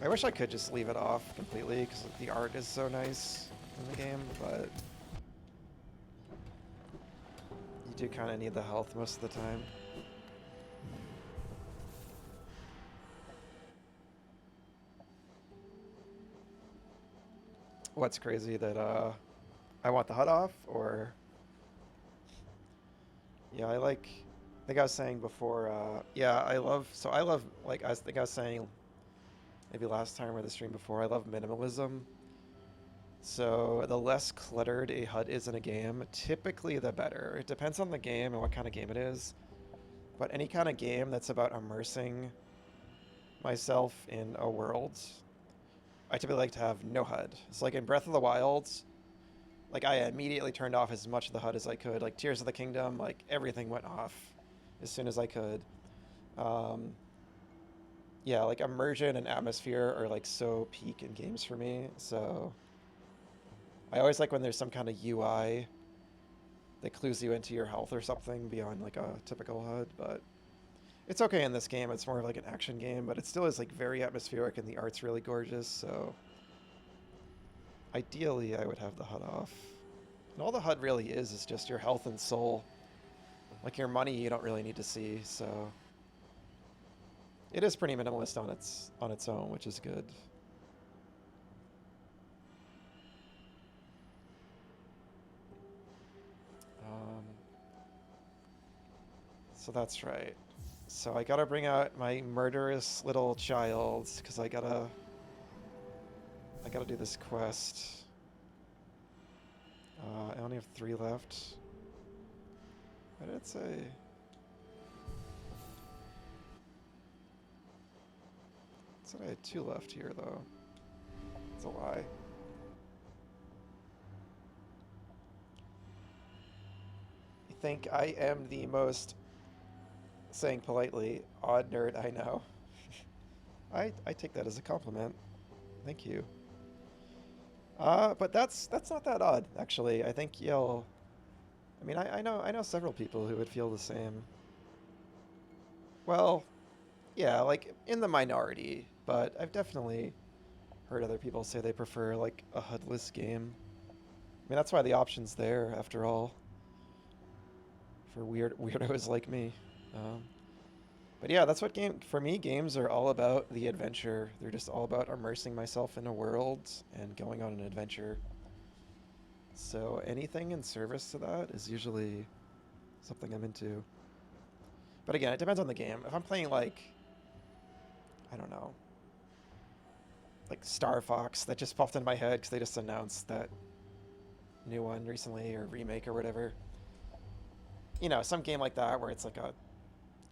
I wish I could just leave it off completely because the art is so nice in the game, but you do kind of need the health most of the time. What's crazy that I want the HUD off, or yeah, I think I was saying before, yeah, I love, like I think I was saying maybe last time or the stream before, I love minimalism. So the less cluttered a HUD is in a game, typically the better. It depends on the game and what kind of game it is, but any kind of game that's about immersing myself in a world, I typically like to have no HUD. It's like in Breath of the Wild, like I immediately turned off as much of the HUD as I could. Like Tears of the Kingdom, like everything went off as soon as I could. Yeah, like immersion and atmosphere are like so peak in games for me. So I always like when there's some kind of UI that clues you into your health or something beyond like a typical HUD, but it's okay in this game. It's more of like an action game, but it still is like very atmospheric and the art's really gorgeous, so ideally I would have the HUD off. And all the HUD really is just your health and soul. Like your money you don't really need to see, so it is pretty minimalist on its own, which is good. So that's right. So I gotta bring out my murderous little child, because I gotta do this quest. I only have 3 left. What did it say? It said I had 2 left here, though. It's a lie. I think I am the most, saying politely, odd nerd I know. I take that as a compliment. Thank you. But that's not that odd, actually. I think you'll... I mean, I know several people who would feel the same. Well, yeah, like, in the minority, but I've definitely heard other people say they prefer, like, a HUD-less game. I mean, that's why the option's there, after all. For weirdos like me. But yeah, that's what for me, games are all about the adventure. They're just all about immersing myself in a world and going on an adventure. So anything in service to that is usually something I'm into. But again, it depends on the game. If I'm playing like, I don't know, like Star Fox, that just popped in my head because they just announced that new one recently, or remake or whatever. You know, some game like that where it's like a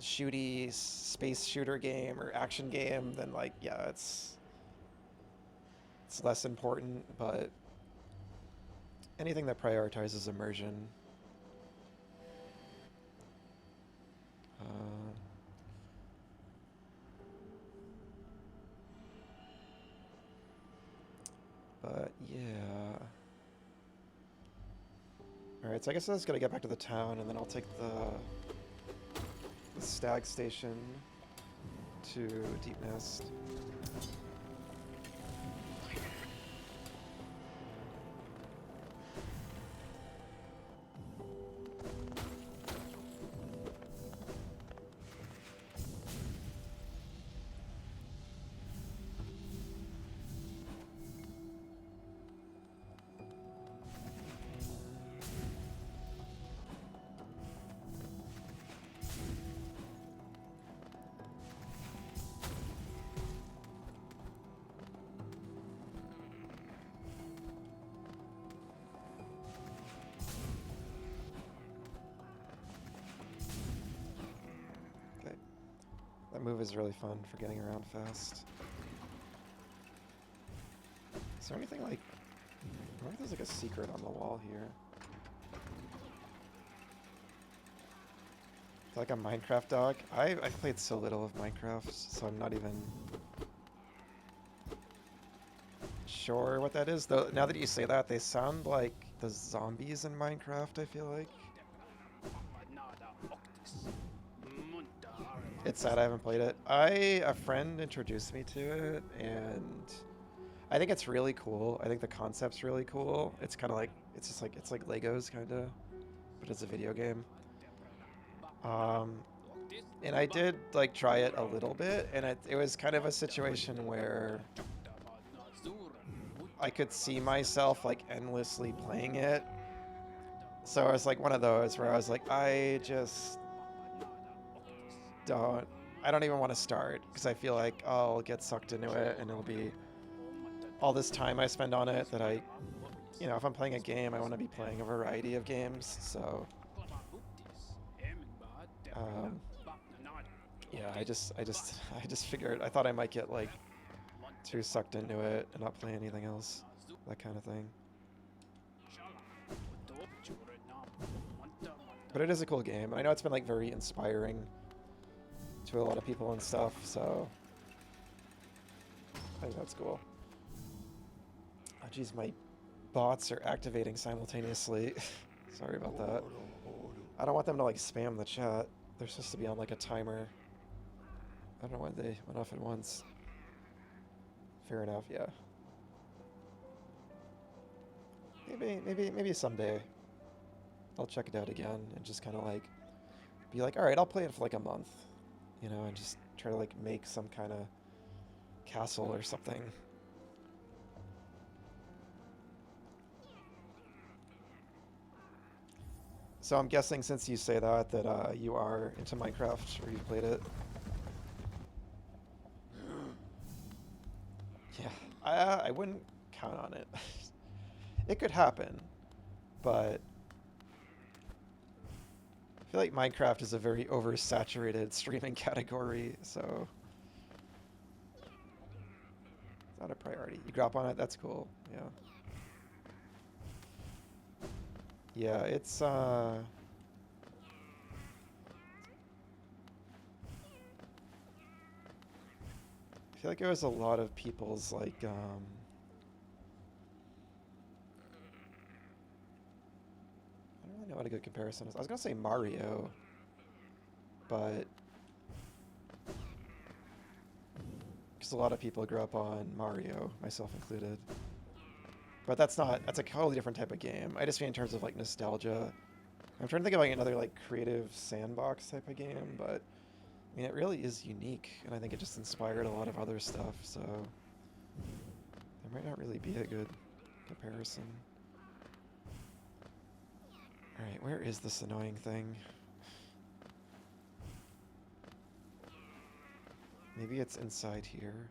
shooty space shooter game or action game, then like, yeah, it's less important, but anything that prioritizes immersion Yeah. Alright, so I guess I just gotta get back to the town, and then I'll take the stag station to Deep Nest. That move is really fun for getting around fast. Is there anything like... I wonder if there's like a secret on the wall here. It's like a Minecraft dog. I've played so little of Minecraft, so I'm not even sure what that is. Though now that you say that, they sound like the zombies in Minecraft, I feel like. It's sad I haven't played it. A friend introduced me to it, and I think it's really cool. I think the concept's really cool. It's kind of like, it's like Legos kind of, but it's a video game. And I did like try it a little bit, and it was kind of a situation where I could see myself like endlessly playing it. So it was like one of those where I was like, I don't even want to start, because I feel like I'll get sucked into it and it'll be all this time I spend on it that if I'm playing a game, I want to be playing a variety of games, so yeah, I just figured, I thought I might get like too sucked into it and not play anything else, that kind of thing. But it is a cool game. I know it's been like very inspiring to a lot of people and stuff, so I think that's cool. Oh geez, my bots are activating simultaneously. Sorry about that. I don't want them to like spam the chat. They're supposed to be on like a timer. I don't know why they went off at once. Fair enough, yeah. Maybe someday I'll check it out again and just kind of like be like, all right, I'll play it for like a month, and just try to like make some kind of castle or something. So I'm guessing, since you say that you are into Minecraft, or you've played it. Yeah, I wouldn't count on it. It could happen, but I feel like Minecraft is a very oversaturated streaming category, so it's not a priority. You drop on it, that's cool, yeah. Yeah, it's, I feel like it was a lot of people's, like, I don't really know what a good comparison is. I was gonna say Mario, but because a lot of people grew up on Mario, myself included. But that's a totally different type of game. I just mean in terms of like nostalgia. I'm trying to think of like another like creative sandbox type of game, but I mean it really is unique, and I think it just inspired a lot of other stuff, so there might not really be a good comparison. Alright, where is this annoying thing? Maybe it's inside here.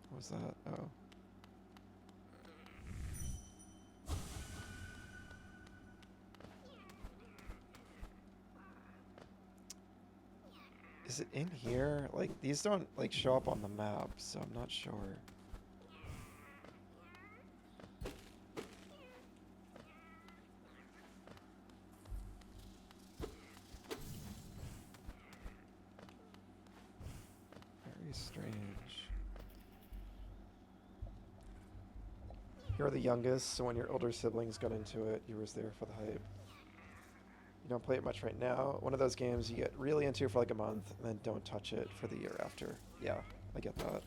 What was that? Oh. Is it in here? Like, these don't, like, show up on the map, so I'm not sure. Very strange. You're the youngest, so when your older siblings got into it, you was there for the hype. You don't play it much right now. One of those games you get really into for like a month, and then don't touch it for the year after. Yeah, I get that.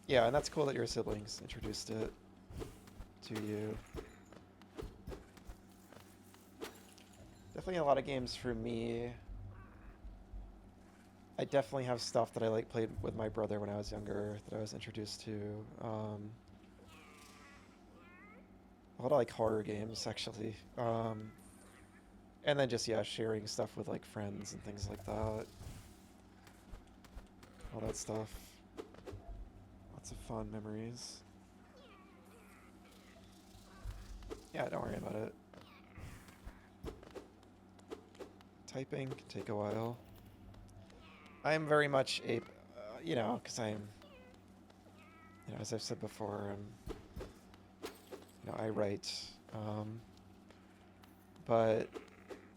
Yeah, and that's cool that your siblings introduced it to you. Definitely a lot of games for me. I definitely have stuff that I like played with my brother when I was younger that I was introduced to. A lot of like horror games actually. And then just yeah, sharing stuff with like friends and things like that. All that stuff. Lots of fun memories. Yeah, don't worry about it. Typing can take a while. I am very much a, you know, because I'm, you know, as I've said before, you know, I write, but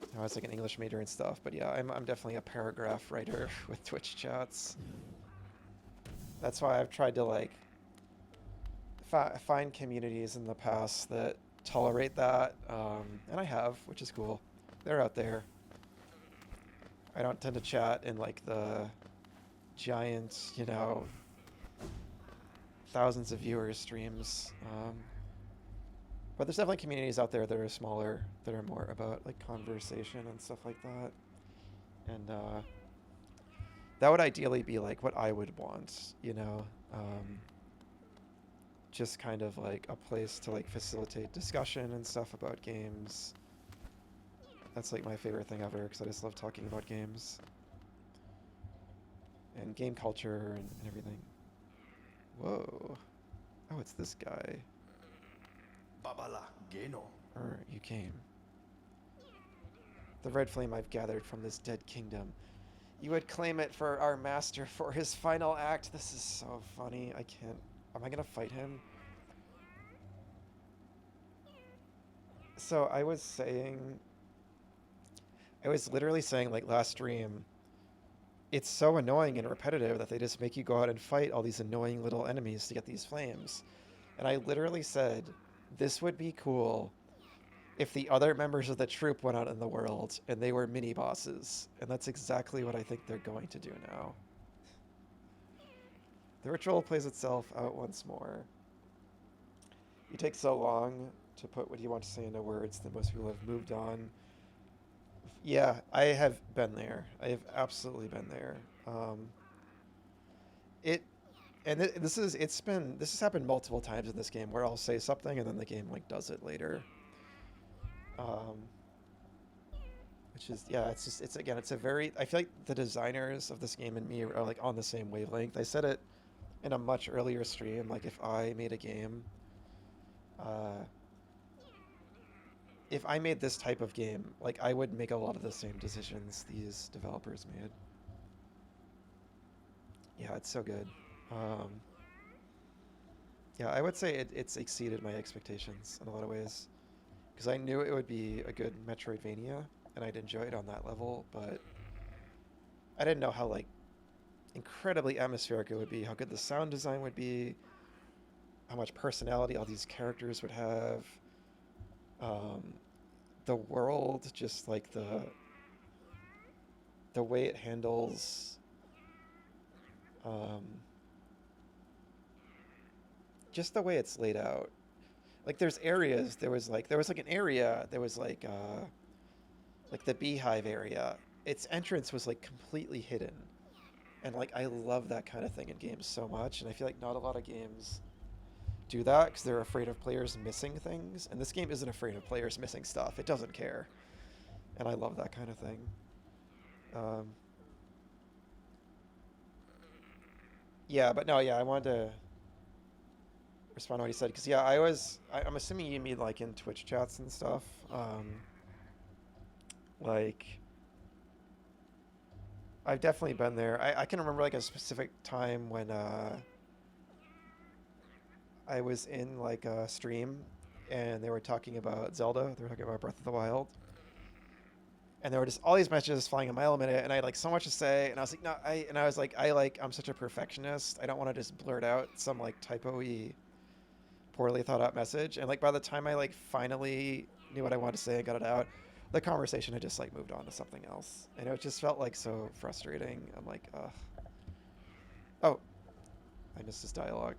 you know, I was like an English major and stuff. But yeah, I'm definitely a paragraph writer with Twitch chats. That's why I've tried to like find communities in the past that tolerate that, and I have, which is cool. They're out there. I don't tend to chat in like the giant, you know, thousands of viewers streams. But there's definitely communities out there that are smaller, that are more about like conversation and stuff like that. And that would ideally be like what I would want, you know. Just kind of like a place to like facilitate discussion and stuff about games. That's like my favorite thing ever, because I just love talking about games and game culture and everything. Whoa. Oh, it's this guy. Babala Geno. You came. The red flame I've gathered from this dead kingdom. You would claim it for our master for his final act. This is so funny. I can't... Am I gonna fight him? So I was literally saying, like, last stream, it's so annoying and repetitive that they just make you go out and fight all these annoying little enemies to get these flames. And I literally said, this would be cool if the other members of the troupe went out in the world and they were mini-bosses. And that's exactly what I think they're going to do now. The ritual plays itself out once more. You take so long to put what you want to say into words that most people have moved on. Yeah, I have been there. I have absolutely been there. This has happened multiple times in this game where I'll say something and then the game like does it later. Which is, yeah, it's a very, I feel like the designers of this game and me are like on the same wavelength. I said it in a much earlier stream, like if I made a game, if I made this type of game, like I would make a lot of the same decisions these developers made. Yeah, it's so good. Yeah, I would say it's exceeded my expectations in a lot of ways. Because I knew it would be a good Metroidvania, and I'd enjoy it on that level, but I didn't know how, like, incredibly atmospheric it would be, how good the sound design would be, how much personality all these characters would have. The world, just like the way it handles just the way it's laid out. Like there's areas, there was like an area, there was like the beehive area. Its entrance was like completely hidden. And like I love that kind of thing in games so much, and I feel like not a lot of games do that because they're afraid of players missing things. And this game isn't afraid of players missing stuff. It doesn't care. And I love that kind of thing. Yeah, but no, yeah, I wanted to respond to what he said because yeah, I'm assuming you mean like in Twitch chats and stuff. Like I've definitely been there. I can remember like a specific time when I was in like a stream and they were talking about Zelda. They were talking about Breath of the Wild. and there were just all these messages flying a mile a minute, and I had like so much to say, and I was like, no, I was like, I'm such a perfectionist. I don't want to just blurt out some like typo-y, poorly thought out message. And like by the time I like finally knew what I wanted to say and got it out, the conversation had just like moved on to something else, and it just felt like so frustrating. I'm like, ugh. Oh, I missed his dialogue.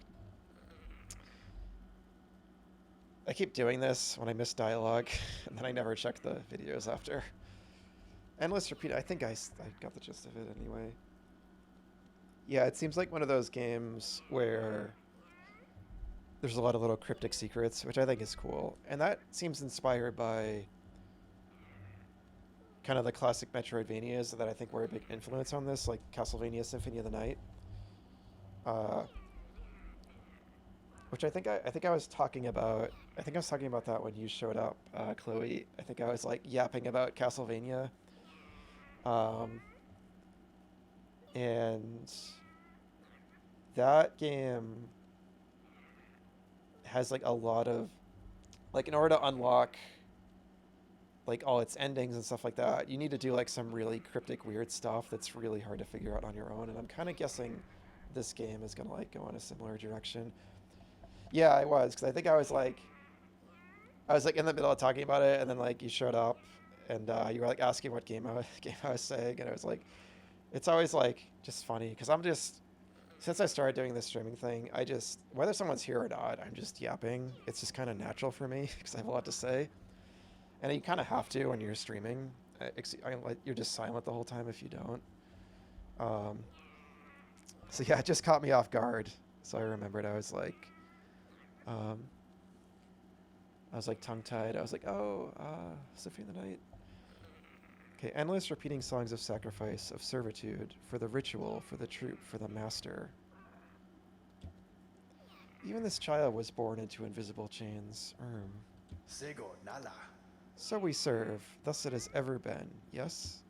I keep doing this when I miss dialogue, and then I never check the videos after. Endless repeat. I think I got the gist of it anyway. Yeah, it seems like one of those games where there's a lot of little cryptic secrets, which I think is cool. And that seems inspired by kind of the classic Metroidvanias that I think were a big influence on this, like Castlevania Symphony of the Night. Which I think I was talking about. I think I was talking about that when you showed up, Chloe. I think I was like yapping about Castlevania. And that game has like a lot of, like, in order to unlock like all its endings and stuff like that, you need to do like some really cryptic weird stuff that's really hard to figure out on your own. And I'm kind of guessing this game is gonna like go in a similar direction. Yeah, I was, because I think I was like in the middle of talking about it, and then like you showed up, and you were like asking what game I was saying, and I was like, it's always like just funny because I'm just, since I started doing this streaming thing, I just, whether someone's here or not, I'm just yapping. It's just kind of natural for me because I have a lot to say, and you kind of have to when you're streaming. You're just silent the whole time if you don't. So yeah, it just caught me off guard. So I remembered I was like tongue-tied. I was like, oh, Symphony of the Night. Okay, endless repeating songs of sacrifice, of servitude, for the ritual, for the troop, for the master. Even this child was born into invisible chains. Sego Nala. So we serve, thus it has ever been, yes?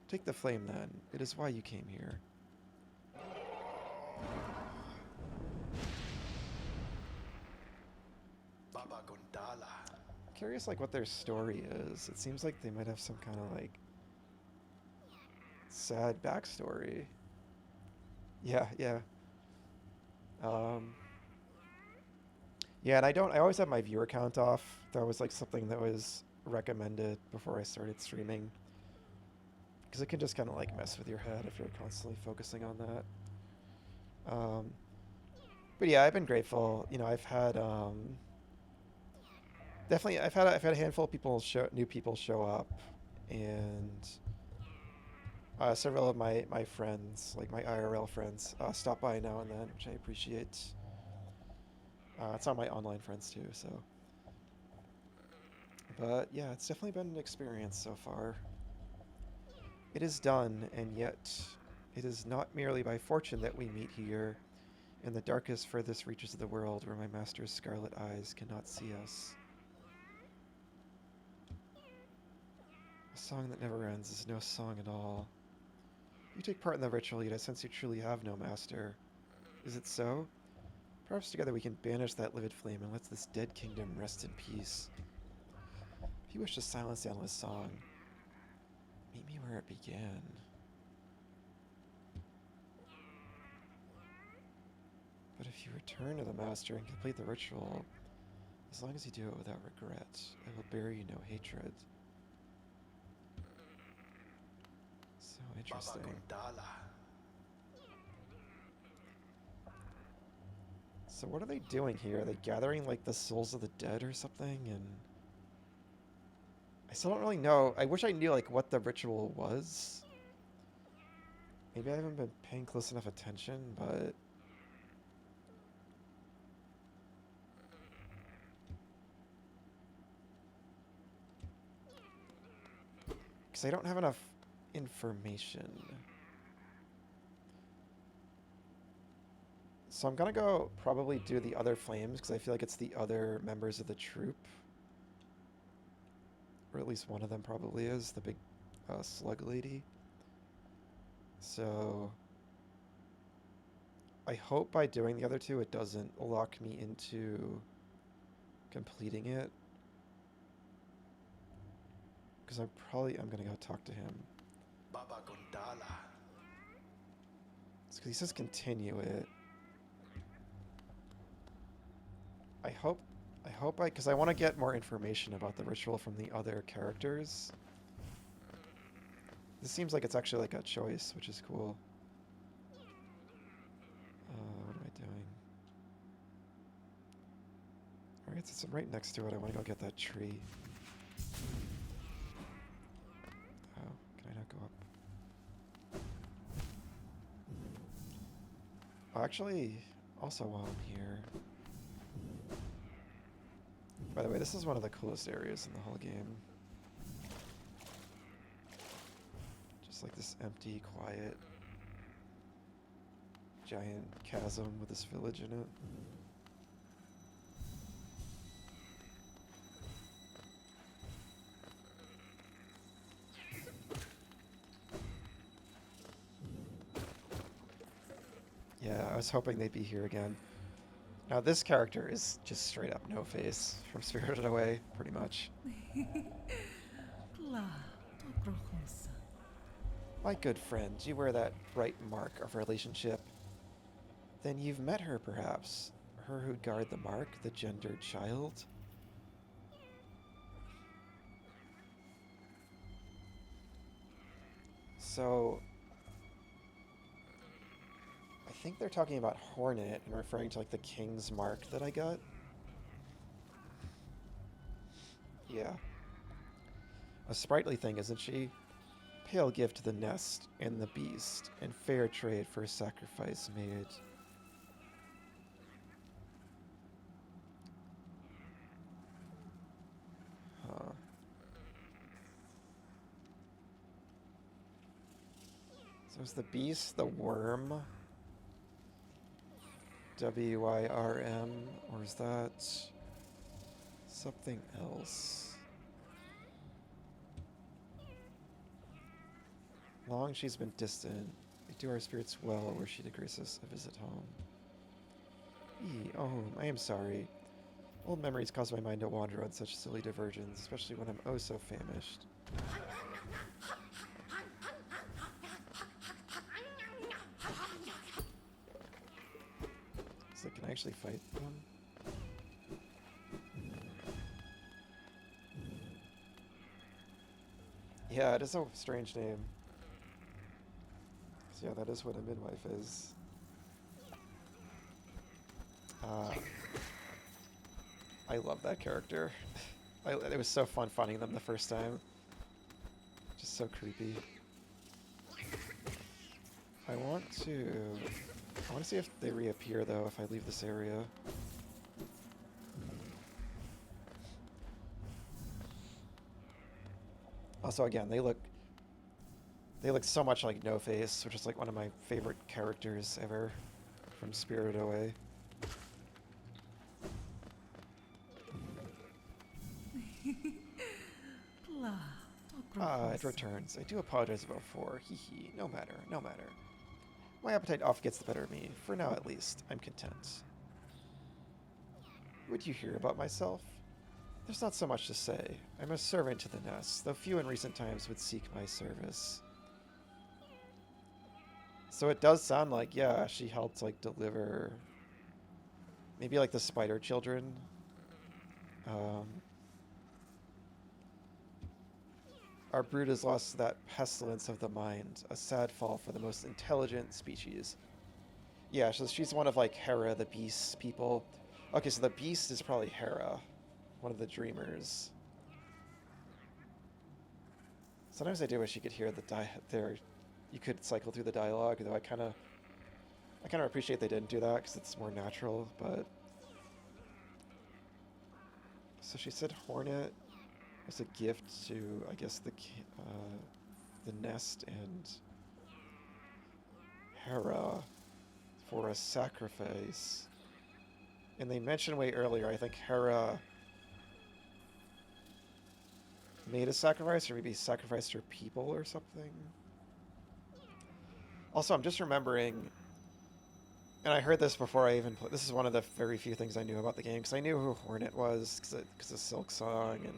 Take the flame then, it is why you came here. Baba Gondala. Curious like what their story is. It seems like they might have some kind of like sad backstory. Yeah. Yeah, and I always have my viewer count off. That was like something that was recommended before I started streaming, because it can just kind of like mess with your head if you're constantly focusing on that. But yeah, I've been grateful. You know, I've had definitely I've had a handful of new people show up, and several of my friends, like my IRL friends, stop by now and then, which I appreciate. It's on my online friends too, so. But yeah, it's definitely been an experience so far. It is done, and yet it is not merely by fortune that we meet here, in the darkest, furthest reaches of the world, where my master's scarlet eyes cannot see us. A song that never ends is no song at all. You take part in the ritual, yet I sense you truly have no master. Is it so? Perhaps together we can banish that livid flame and let this dead kingdom rest in peace. If you wish to silence the endless song, meet me where it began. But if you return to the master and complete the ritual, as long as you do it without regret, I will bear you no hatred. So interesting. Baba Gondala. So what are they doing here? Are they gathering like the souls of the dead or something? And I still don't really know. I wish I knew like what the ritual was. Maybe I haven't been paying close enough attention, but because I don't have enough information. So I'm gonna go probably do the other flames, because I feel like it's the other members of the troupe. Or at least one of them probably is, the big slug lady. So I hope by doing the other two it doesn't lock me into completing it. because I'm gonna go talk to him. Baba Gondala. It's because he says continue it. Because I want to get more information about the ritual from the other characters. This seems like it's actually like a choice, which is cool. What am I doing? Alright, since I'm right next to it, I want to go get that tree. Oh, can I not go up? Oh, actually, also while I'm here... By the way, this is one of the coolest areas in the whole game. Just like this empty, quiet, giant chasm with this village in it. Yeah, I was hoping they'd be here again. Now this character is just straight up no face from Spirited Away, pretty much. My good friend, you wear that bright mark of relationship. Then you've met her, perhaps. Her who'd guard the mark, the gendered child. So... I think they're talking about Hornet and referring to like the king's mark that I got. Yeah. A sprightly thing, isn't she? Pale gift to the nest and the beast, and fair trade for a sacrifice made. Huh. So is the beast the worm? W-I-R-M, or is that something else? Long she's been distant, we do our spirits well were she to grace us a visit home. Oh, I am sorry. Old memories cause my mind to wander on such silly diversions, especially when I'm oh so famished. So can I actually fight one? Yeah, it is a strange name. So yeah, that is what a midwife is. I love that character. It was so fun finding them the first time. Just so creepy. I want to see if they reappear though if I leave this area. Also, again, they look so much like No Face, which is like one of my favorite characters ever from Spirited Away. It returns. I do apologize about before. Hee hee. No matter. No matter. My appetite often gets the better of me. For now, at least, I'm content. Would you hear about myself? There's not so much to say. I'm a servant to the nest, though few in recent times would seek my service. So it does sound like, yeah, she helped, like, deliver... maybe, like, the spider children. Our brood has lost that pestilence of the mind, a sad fall for the most intelligent species. Yeah, so she's one of, like, Hera, the Beast's people. Okay, so the Beast is probably Hera, one of the Dreamers. Sometimes I do wish you could hear the you could cycle through the dialogue, though I kind of appreciate they didn't do that, because it's more natural, but... So she said Hornet was a gift to, I guess, the nest and Hera for a sacrifice. And they mentioned way earlier, I think Hera made a sacrifice, or maybe sacrificed her people or something. Also, I'm just remembering, and I heard this before I even played, this is one of the very few things I knew about the game, because I knew who Hornet was, because of Silk Song, and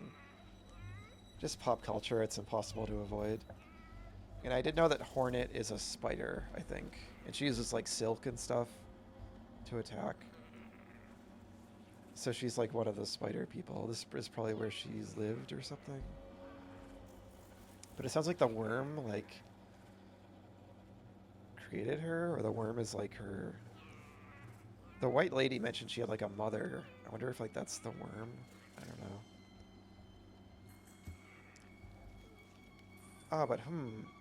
Just pop culture, it's impossible to avoid. And I did know that Hornet is a spider, I think. And she uses like silk and stuff to attack. So she's like one of the spider people. This is probably where she's lived or something. But it sounds like the worm like created her, or the worm is like her. The white lady mentioned she had like a mother. I wonder if like that's the worm. I don't know. Ah, but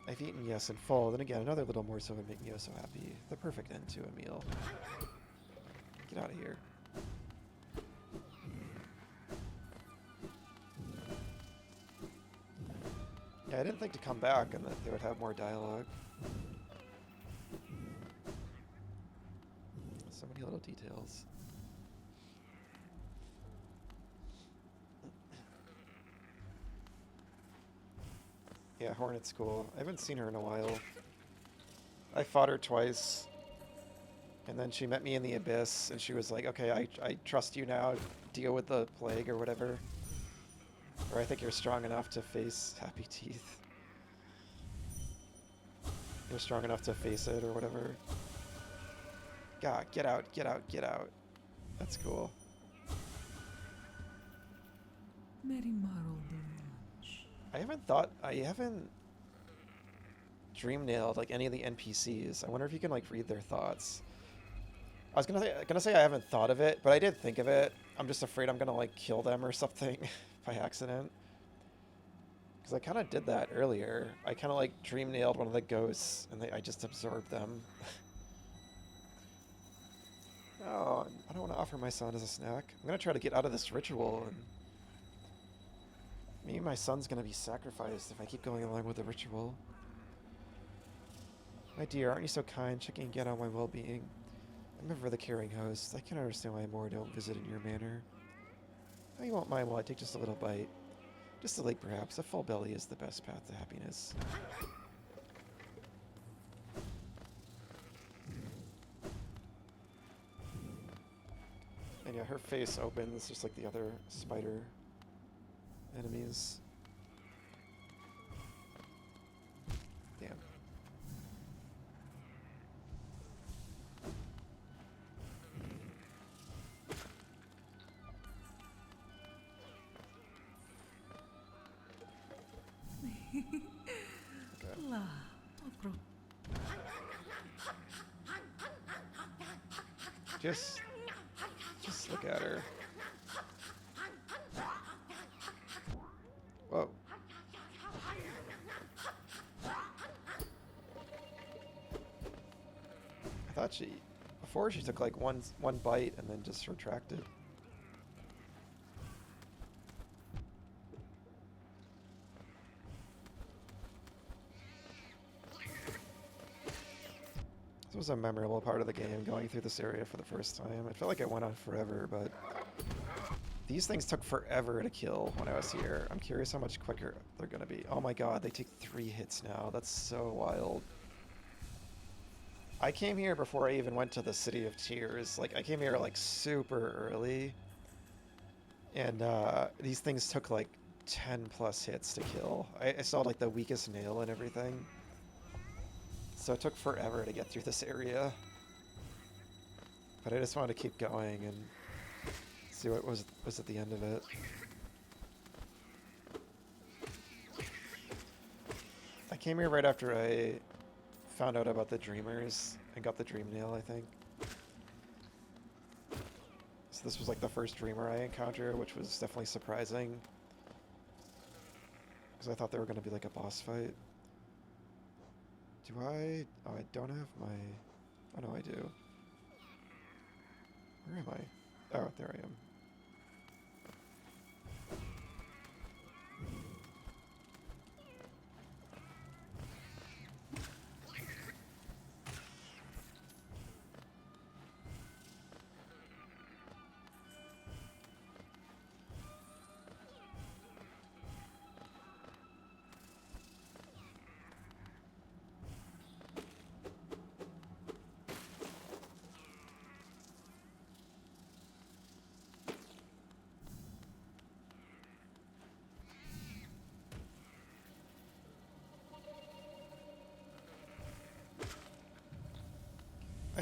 I've eaten yes in full. Then again, another little morsel would make me oh so happy. The perfect end to a meal. Get out of here. Yeah, I didn't think to come back and that they would have more dialogue. So many little details. Yeah, Hornet's cool. I haven't seen her in a while. I fought her twice. And then she met me in the Abyss, and she was like, okay, I trust you now. Deal with the plague or whatever. Or I think you're strong enough to face Happy Teeth. You're strong enough to face it or whatever. God, get out, get out, get out. That's cool. I haven't dream nailed like any of the NPCs. I wonder if you can like read their thoughts. I was gonna say I haven't thought of it, but I did think of it. I'm just afraid I'm gonna like kill them or something by accident. Because I kind of did that earlier. I kind of like dream nailed one of the ghosts, and I just absorbed them. Oh, I don't want to offer my son as a snack. I'm gonna try to get out of this ritual, and maybe my son's gonna be sacrificed if I keep going along with the ritual. My dear, aren't you so kind, checking again on my well-being? I'm ever the caring host. I can't understand why more don't visit in your manner. Oh, you won't mind while I take just a little bite. Just a lick, perhaps. A full belly is the best path to happiness. And yeah, her face opens just like the other spider enemies. Damn. Just look at her. Whoa. I thought before she took like one bite and then just retracted. This was a memorable part of the game, going through this area for the first time. It felt like it went on forever, but these things took forever to kill when I was here. I'm curious how much quicker they're gonna be. Oh my god, they take 3 hits now. That's so wild. I came here before I even went to the City of Tears. Like, I came here like super early. And these things took like 10 plus hits to kill. I saw like the weakest nail and everything. So it took forever to get through this area. But I just wanted to keep going and see what was at the end of it. I came here right after I found out about the Dreamers and got the Dream Nail, I think. So this was like the first Dreamer I encountered, which was definitely surprising. Because I thought they were going to be like a boss fight. Do I... Oh, I don't have my... Oh, no, I do. Where am I? Oh, there I am.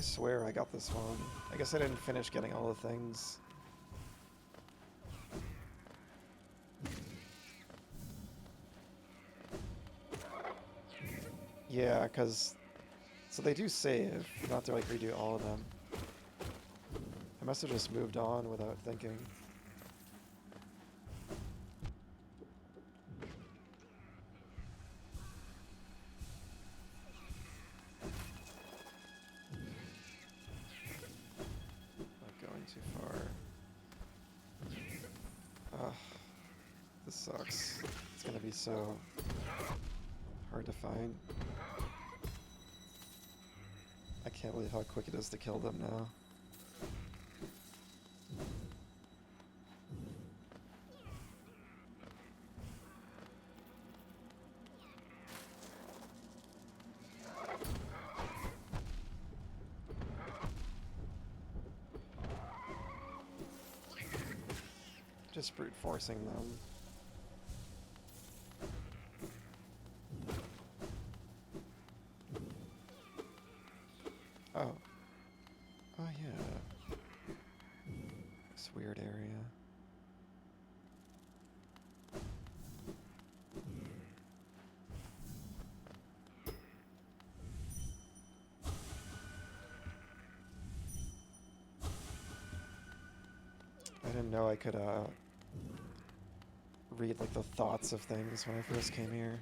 I swear I got this one. I guess I didn't finish getting all the things. Yeah, because... So they do save, not to like redo all of them. I must have just moved on without thinking. Not going too far. Ugh. This sucks. It's gonna be so hard to find. I can't believe how quick it is to kill them now. Just brute forcing them. Oh. Oh yeah. This weird area. I didn't know I could read like the thoughts of things when I first came here.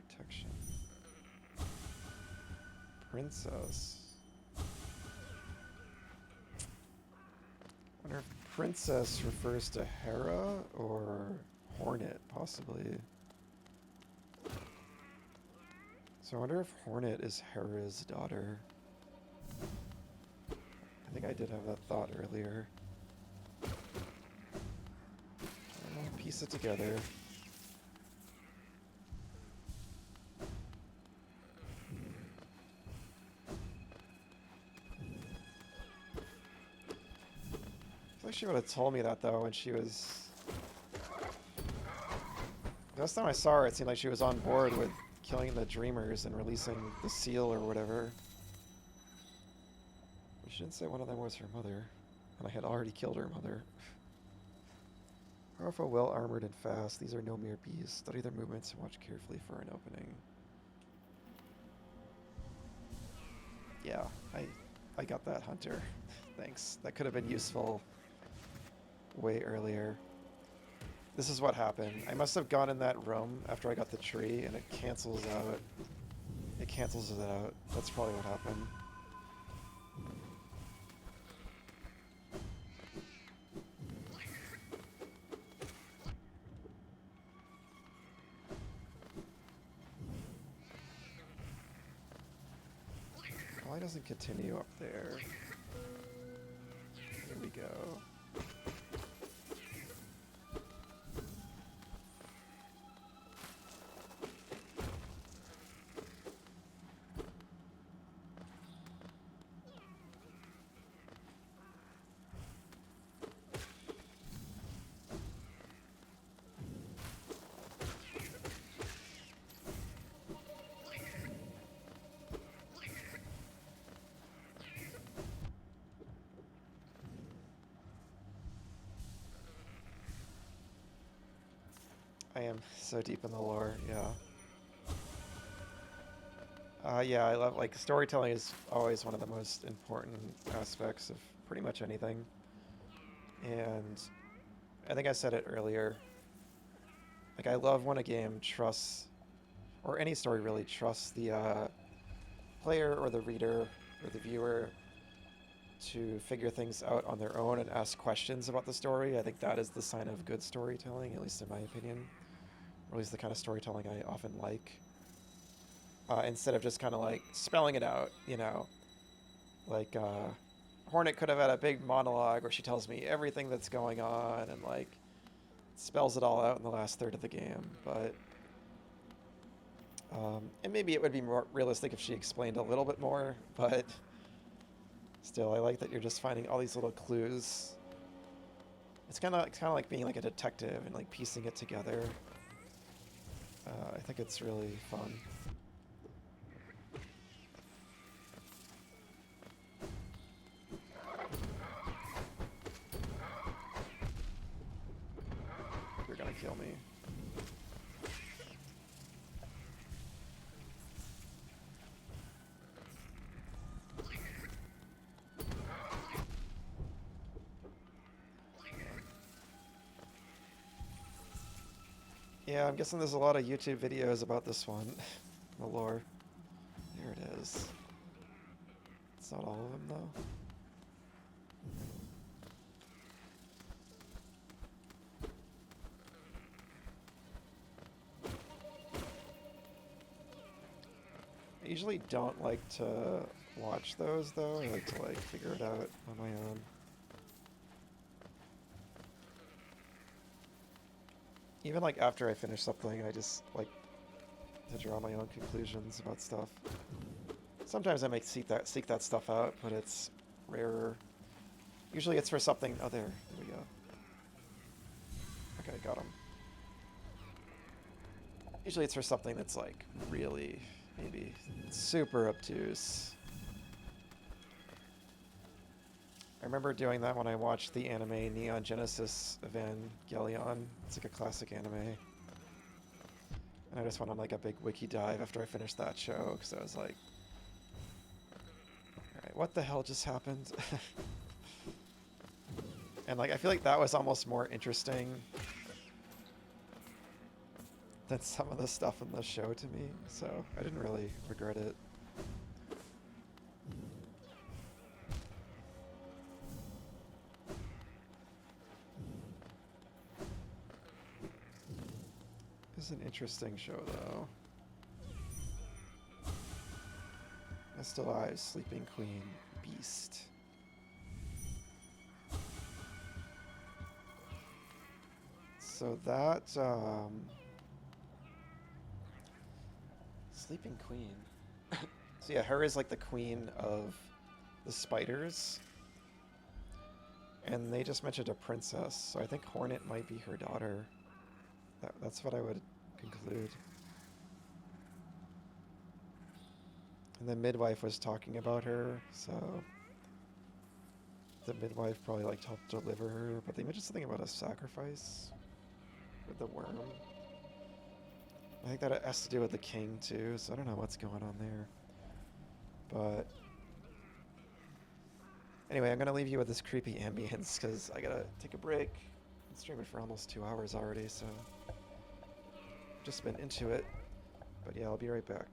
Protection. Princess. I wonder if princess refers to Hera or Hornet, possibly. So I wonder if Hornet is Hera's daughter. I think I did have that thought earlier. I'll piece it together. I feel like she would have told me that though when she was... Last time I saw her, it seemed like she was on board with killing the Dreamers and releasing the seal or whatever. But she didn't say one of them was her mother, and I had already killed her mother. Powerful, well-armored, and fast, these are no mere beasts. Study their movements and watch carefully for an opening. Yeah, I got that, Hunter. Thanks. That could have been useful way earlier. This is what happened. I must have gone in that room after I got the tree, and it cancels out. It cancels it out. That's probably what happened. Why doesn't continue up there? Here we go. I am so deep in the lore, yeah. Yeah, I love, like, storytelling is always one of the most important aspects of pretty much anything. And I think I said it earlier. Like, I love when a game trusts, or any story really trusts the player or the reader or the viewer to figure things out on their own and ask questions about the story. I think that is the sign of good storytelling, at least in my opinion. Or at least the kind of storytelling I often like. Instead of just kind of like spelling it out, you know. Like, Hornet could have had a big monologue where she tells me everything that's going on and like spells it all out in the last third of the game. But and maybe it would be more realistic if she explained a little bit more, but still, I like that you're just finding all these little clues It's kind of like being like a detective and like piecing it together. I think it's really fun. You're gonna kill me. Yeah, I'm guessing there's a lot of YouTube videos about this one. The lore. There it is. It's not all of them, though. I usually don't like to watch those, though. I like to, like, figure it out on my own. Even, like, after I finish something, I just, like, to draw my own conclusions about stuff. Sometimes I might seek that stuff out, but it's rarer. Usually it's for something... Oh, there we go. Okay, got him. Usually it's for something that's, like, really, maybe super obtuse. I remember doing that when I watched the anime Neon Genesis Evangelion. It's like a classic anime. And I just went on like a big wiki dive after I finished that show, because I was like, alright, what the hell just happened? And like, I feel like that was almost more interesting than some of the stuff in the show to me, so I didn't really regret it. It's an interesting show, though. Still Alive, Sleeping Queen, Beast. So that, Sleeping Queen. So yeah, her is like the queen of the spiders. And they just mentioned a princess, so I think Hornet might be her daughter. That's what I would conclude. And the midwife was talking about her, so the midwife probably like helped deliver her, but they mentioned something about a sacrifice with the worm. I think that has to do with the king too, so I don't know what's going on there. But anyway, I'm gonna leave you with this creepy ambience because I gotta take a break. I've been streaming for almost 2 hours already, so just been into it. But yeah, I'll be right back.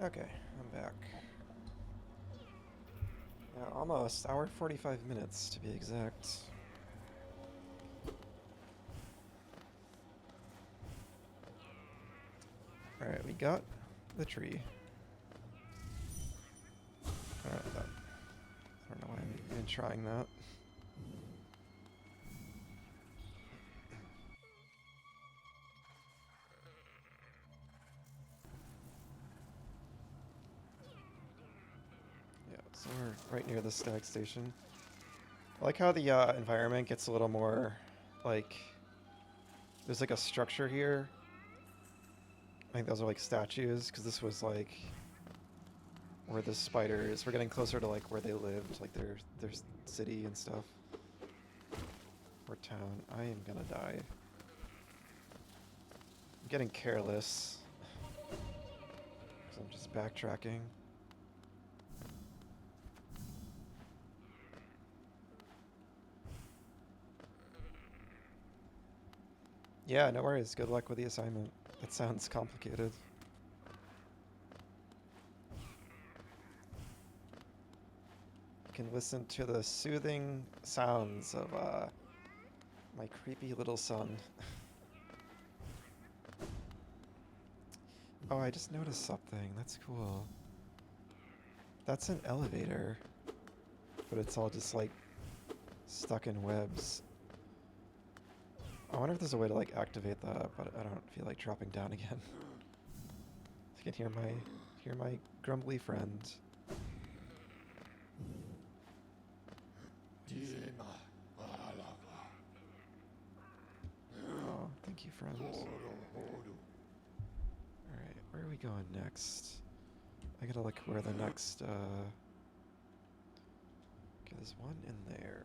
Okay, I'm back. Yeah, almost. Hour 45 minutes, to be exact. Alright, we got the tree. I don't know why I'm even trying that. Yeah, so we're right near the stag station. I like how the environment gets a little more, like, there's like a structure here. I think those are like statues, because this was like where the spiders, we're getting closer to like where they lived, like their city and stuff. Or town. I am gonna die. I'm getting careless. So I'm just backtracking. Yeah, no worries. Good luck with the assignment. That sounds complicated. You can listen to the soothing sounds of my creepy little son. Oh, I just noticed something. That's cool. That's an elevator. But it's all just like stuck in webs. I wonder if there's a way to like activate that, but I don't feel like dropping down again. I can hear my grumbly friend. Oh, thank you, friend. Alright, where are we going next? I gotta look where the next, okay, there's one in there.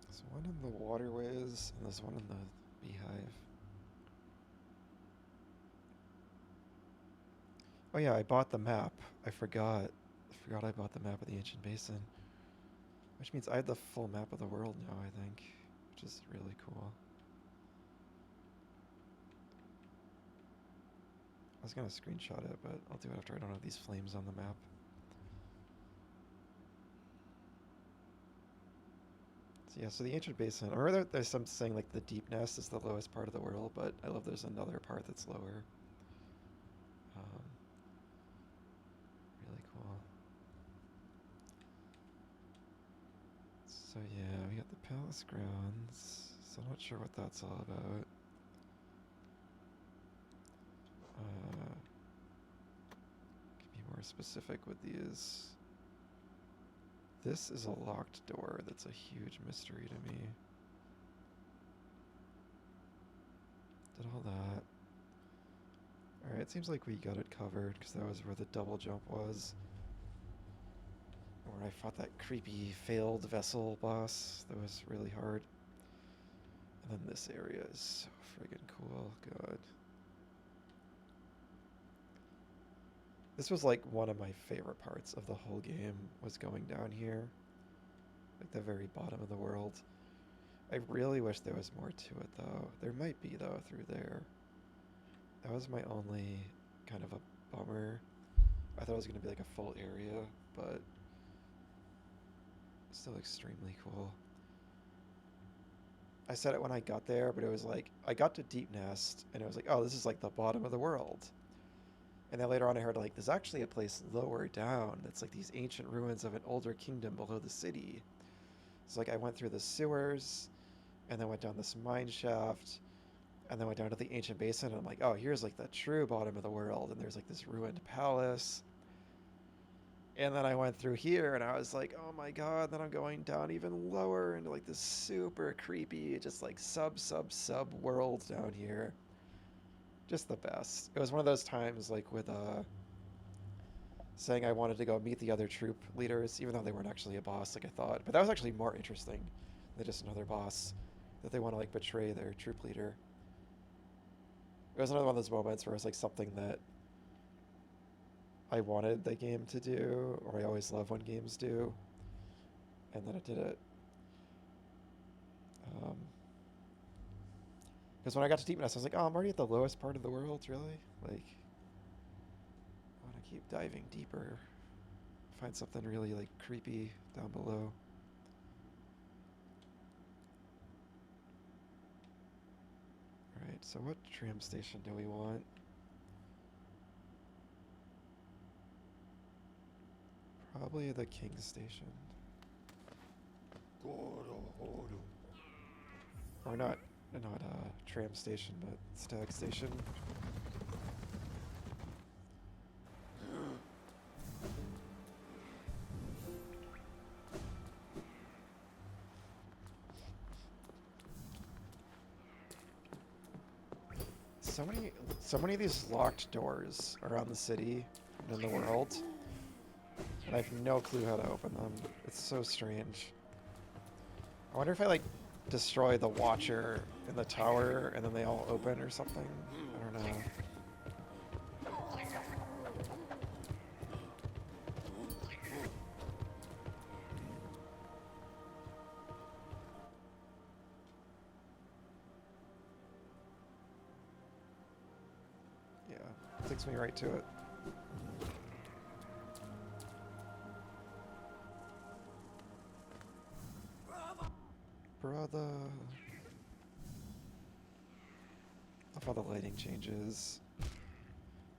There's one in the waterways, and there's one in the beehive. Oh yeah, I bought the map. I forgot. I bought the map of the ancient basin. Which means I have the full map of the world now, I think. Which is really cool. I was gonna screenshot it, but I'll do it after I don't have these flames on the map. So yeah, so the ancient basin. I remember there's some saying like the deep nest is the lowest part of the world, but I love there's another part that's lower. Really cool. So yeah, we got the palace grounds. So I'm not sure what that's all about. Can be more specific with these. This is a locked door. That's a huge mystery to me. Did all that. Alright, it seems like we got it covered because that was where the double jump was. Where I fought that creepy failed vessel boss that was really hard. And then this area is so friggin' cool. God. This was like one of my favorite parts of the whole game, was going down here. Like the very bottom of the world. I really wish there was more to it though. There might be though through there. That was my only kind of a bummer. I thought it was going to be like a full area, but still extremely cool. I said it when I got there, but it was like, I got to Deep Nest, and it was like, oh, this is like the bottom of the world. And then later on I heard like, there's actually a place lower down that's like these ancient ruins of an older kingdom below the city. So like I went through the sewers, and then went down this mine shaft, and then went down to the ancient basin, and I'm like, oh, here's like the true bottom of the world, and there's like this ruined palace. And then I went through here, and I was like, oh my god, then I'm going down even lower into like this super creepy, just like sub world down here. Just the best. It was one of those times like with saying I wanted to go meet the other troop leaders, even though they weren't actually a boss like I thought. But that was actually more interesting than just another boss, that they want to like betray their troop leader. It was another one of those moments where it was like something that I wanted the game to do, or I always love when games do, and then it did it. Because when I got to Deep Nest, I was like, oh, I'm already at the lowest part of the world, really? Like, I want to keep diving deeper, find something really, like, creepy down below. Alright, so what tram station do we want? Probably the King Station. Or not tram station, but stag station. So many of these locked doors around the city and in the world, and I have no clue how to open them. It's so strange. I wonder if I, like, destroy the Watcher in the tower and then they all open or something? I don't know. Yeah, takes me right to it. Brother. Love how the lighting changes.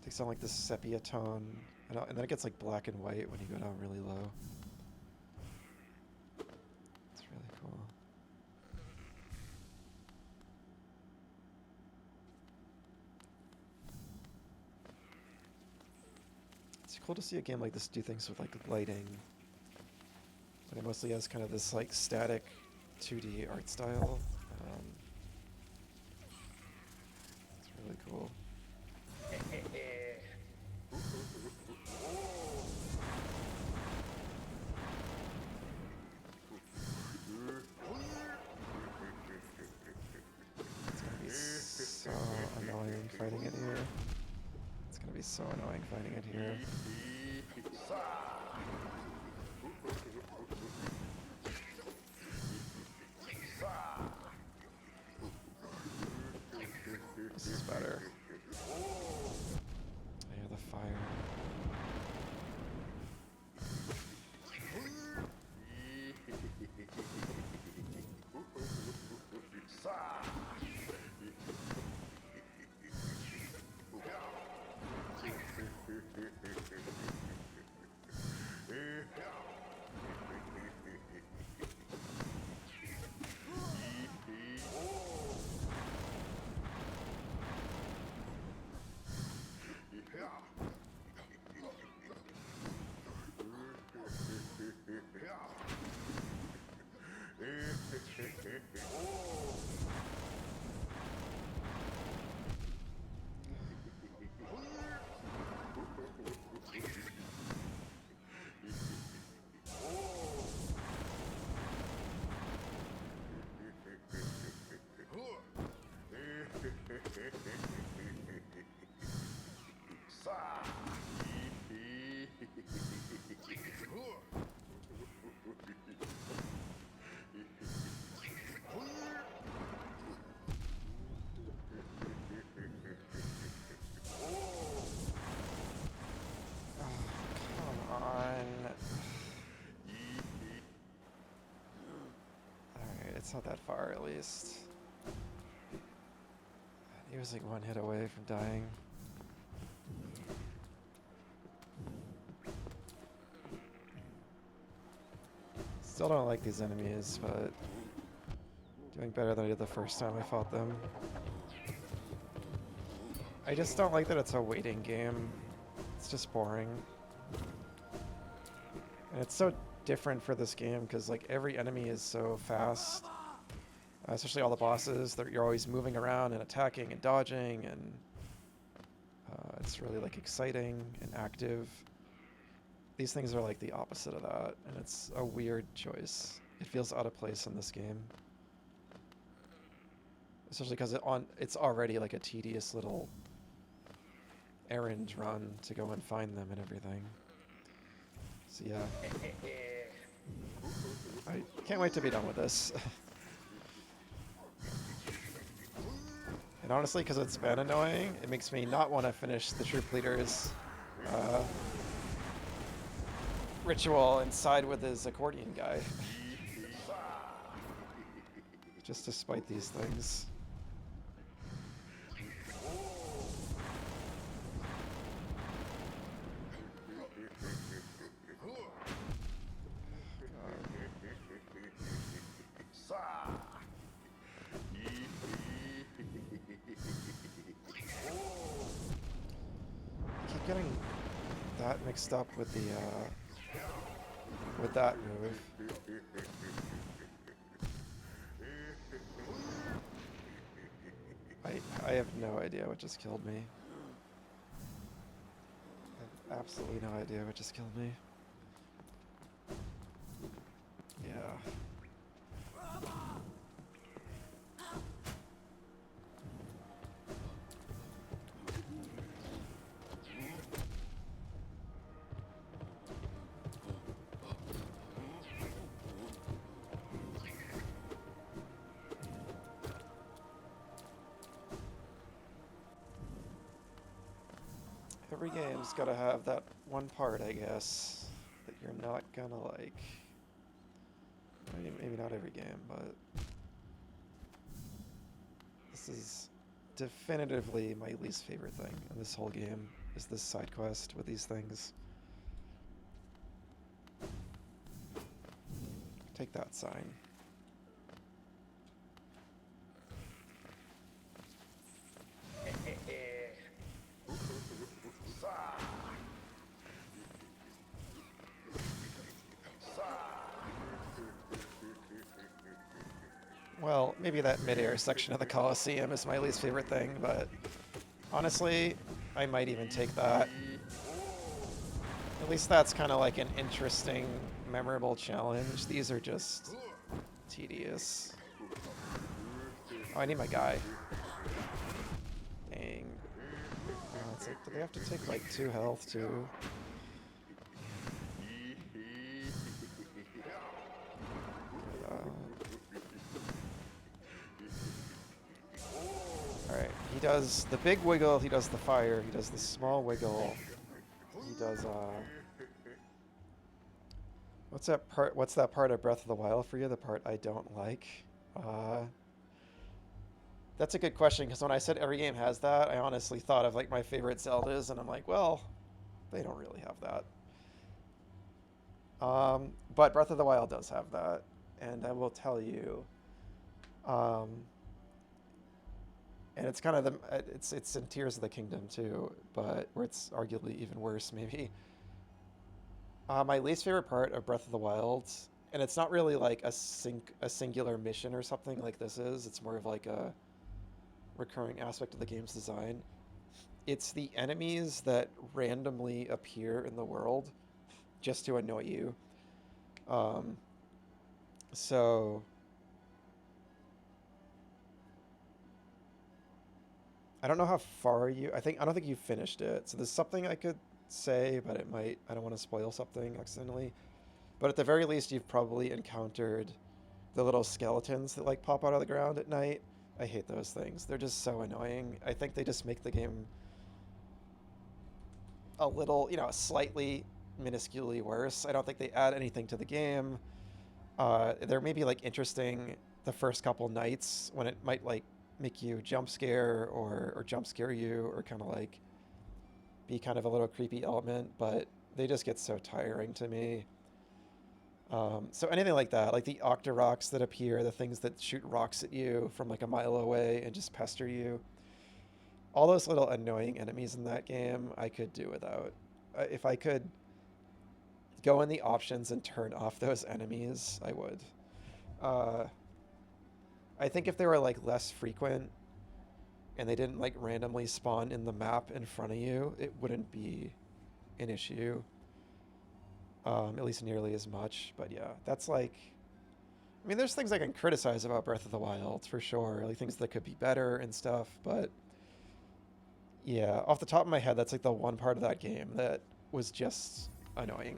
Takes on like this sepia tone, and then it gets like black and white when you go down really low. It's really cool. It's cool to see a game like this do things with like lighting. But it mostly has kind of this like static 2D art style. It's really cool. It's gonna be so annoying fighting it here. It's gonna be so annoying fighting it here. This is better. Yeah, the fire. It's not that far, at least. He was like one hit away from dying. Still don't like these enemies, but doing better than I did the first time I fought them. I just don't like that it's a waiting game. It's just boring. And it's so different for this game because like every enemy is so fast. Especially all the bosses, you're always moving around and attacking and dodging, and it's really like exciting and active. These things are like the opposite of that, and it's a weird choice. It feels out of place in this game. Especially because it's already like a tedious little errand run to go and find them and everything. So yeah. I can't wait to be done with this. And honestly, because it's been annoying, it makes me not want to finish the troop leader's ritual and side with his accordion guy. Just to spite these things. I keep getting that mixed up with the with that move. I have no idea what just killed me. I have absolutely no idea what just killed me. Yeah. Every game's gotta have that one part, I guess, that you're not gonna like. Maybe not every game, but this is definitively my least favorite thing in this whole game, is this side quest with these things. Take that sign. Well, maybe that mid-air section of the Colosseum is my least favorite thing, but honestly, I might even take that. At least that's kind of like an interesting, memorable challenge. These are just tedious. Oh, I need my guy. Dang. Oh, it's like, do they have to take like 2 health too? Alright, he does the big wiggle, he does the fire, he does the small wiggle, he does, what's that part of Breath of the Wild for you, the part I don't like? That's a good question, because when I said every game has that, I honestly thought of like my favorite Zeldas, and I'm like, well, they don't really have that. But Breath of the Wild does have that, and I will tell you, and it's kind of it's in Tears of the Kingdom too, but where it's arguably even worse maybe. My least favorite part of Breath of the Wild, and it's not really like a singular mission or something like this is, it's more of like a recurring aspect of the game's design. It's the enemies that randomly appear in the world just to annoy you. So I don't know how far I don't think you finished it. So there's something I could say, but I don't want to spoil something accidentally. But at the very least, you've probably encountered the little skeletons that like pop out of the ground at night. I hate those things. They're just so annoying. I think they just make the game a little, slightly minusculely worse. I don't think they add anything to the game. They're maybe like interesting the first couple nights when it might like make you jump scare or jump scare you or kind of like be kind of a little creepy element, but they just get so tiring to me. So anything like that, like the Octoroks that appear, the things that shoot rocks at you from like a mile away and just pester you, all those little annoying enemies in that game, I could do without. If I could go in the options and turn off those enemies, I would. I think if they were like less frequent and they didn't like randomly spawn in the map in front of you, it wouldn't be an issue. At least nearly as much. But yeah, that's like, I mean, there's things I can criticize about Breath of the Wild for sure, like things that could be better and stuff, but Yeah, off the top of my head, that's like the one part of that game that was just annoying.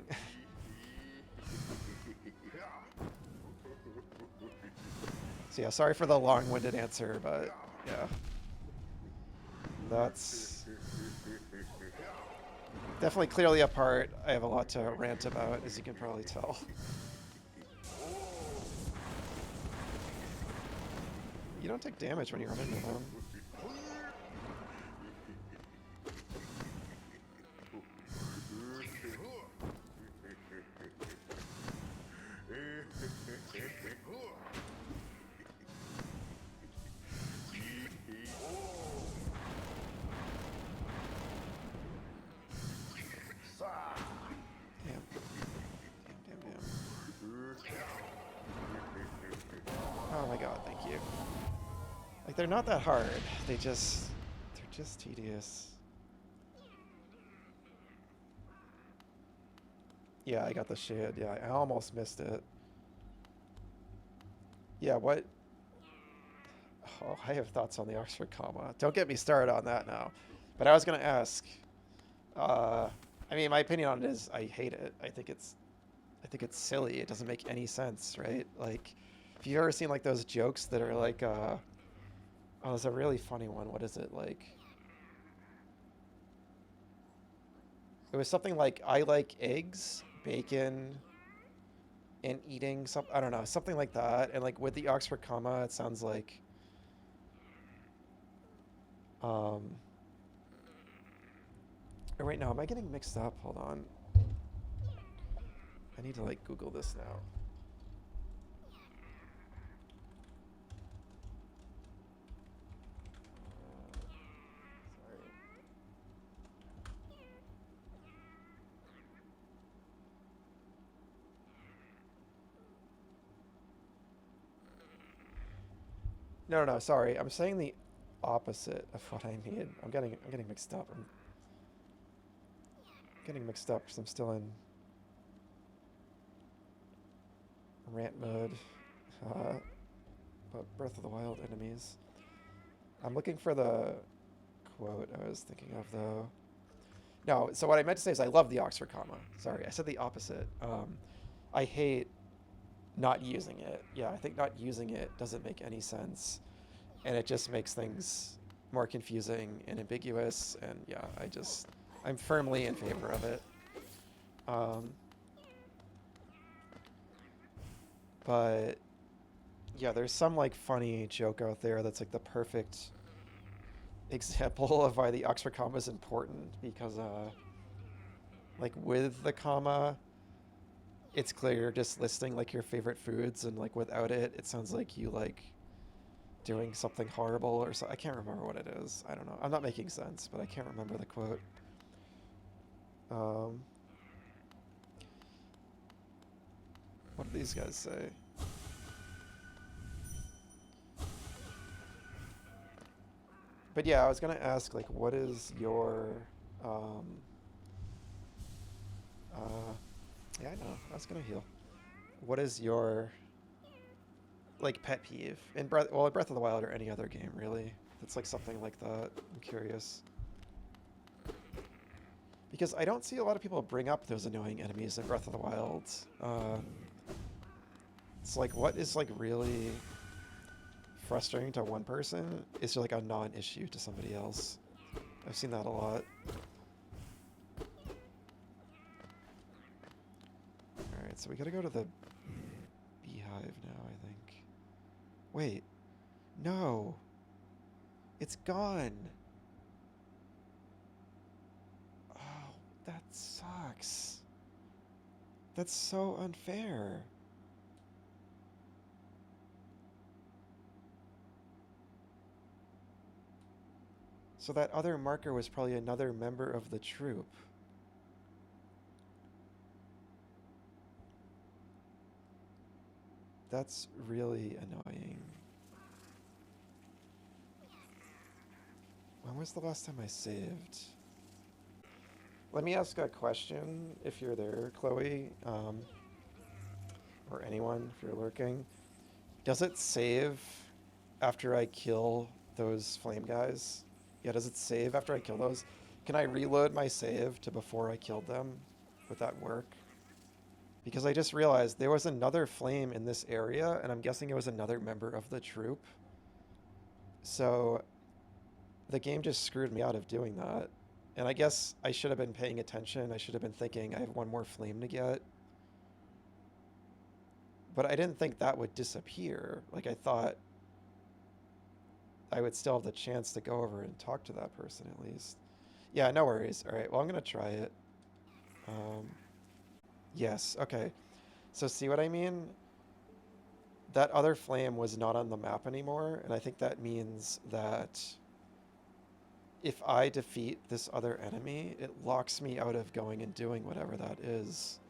So yeah, sorry for the long-winded answer, but yeah. That's definitely clearly a part I have a lot to rant about, as you can probably tell. You don't take damage when you run into them. Damn. Oh my god, thank you. Like, they're not that hard. They're just tedious. Yeah, I got the shit. Yeah, I almost missed it. Yeah, what? Oh, I have thoughts on the Oxford comma. Don't get me started on that now. But I was gonna ask. I mean, my opinion on it is I hate it. I think it's silly. It doesn't make any sense, right? Like, if you've ever seen like those jokes that are like, oh, there's a really funny one. What is it like? It was something like, I like eggs, bacon, and eating some. I don't know, something like that. And like with the Oxford comma, it sounds like, oh wait, no, am I getting mixed up? Hold on. I need to like Google this now. Sorry. No, sorry. I'm saying the opposite of what I mean. I'm getting mixed up. I'm getting mixed up because I'm still in rant mode. But Breath of the Wild enemies. I'm looking for the quote I was thinking of though. No, so what I meant to say is I love the Oxford comma. Sorry, I said the opposite. I hate not using it. Yeah, I think not using it doesn't make any sense. And it just makes things more confusing and ambiguous. And yeah, I'm firmly in favor of it. But yeah, there's some like funny joke out there that's like the perfect example of why the Oxford comma is important, because like with the comma, it's clear you're just listing like your favorite foods, and like without it, it sounds like you like doing something horrible or so. I can't remember what it is. I don't know. I'm not making sense, but I can't remember the quote. What do these guys say? But yeah, I was gonna ask, like, what is your, yeah, I know. I was gonna heal. What is your, like, pet peeve in Breath of the Wild or any other game, really? That's like something like that. I'm curious. Because I don't see a lot of people bring up those annoying enemies in Breath of the Wild. It's like, what is like really frustrating to one person is like a non-issue to somebody else. I've seen that a lot. Alright, so we gotta go to the beehive now, I think. Wait. No. It's gone. Oh, that sucks. That's so unfair. So that other marker was probably another member of the troupe. That's really annoying. When was the last time I saved? Let me ask a question if you're there, Chloe, or anyone if you're lurking. Does it save after I kill those flame guys? Yeah, does it save after I kill those? Can I reload my save to before I killed them? Would that work? Because I just realized there was another flame in this area, and I'm guessing it was another member of the troop. So the game just screwed me out of doing that. And I guess I should have been paying attention. I should have been thinking I have one more flame to get. But I didn't think that would disappear. Like, I thought I would still have the chance to go over and talk to that person at least. Yeah, no worries. All right, well, I'm going to try it. Yes, okay. So see what I mean? That other flame was not on the map anymore, and I think that means that if I defeat this other enemy, it locks me out of going and doing whatever that is.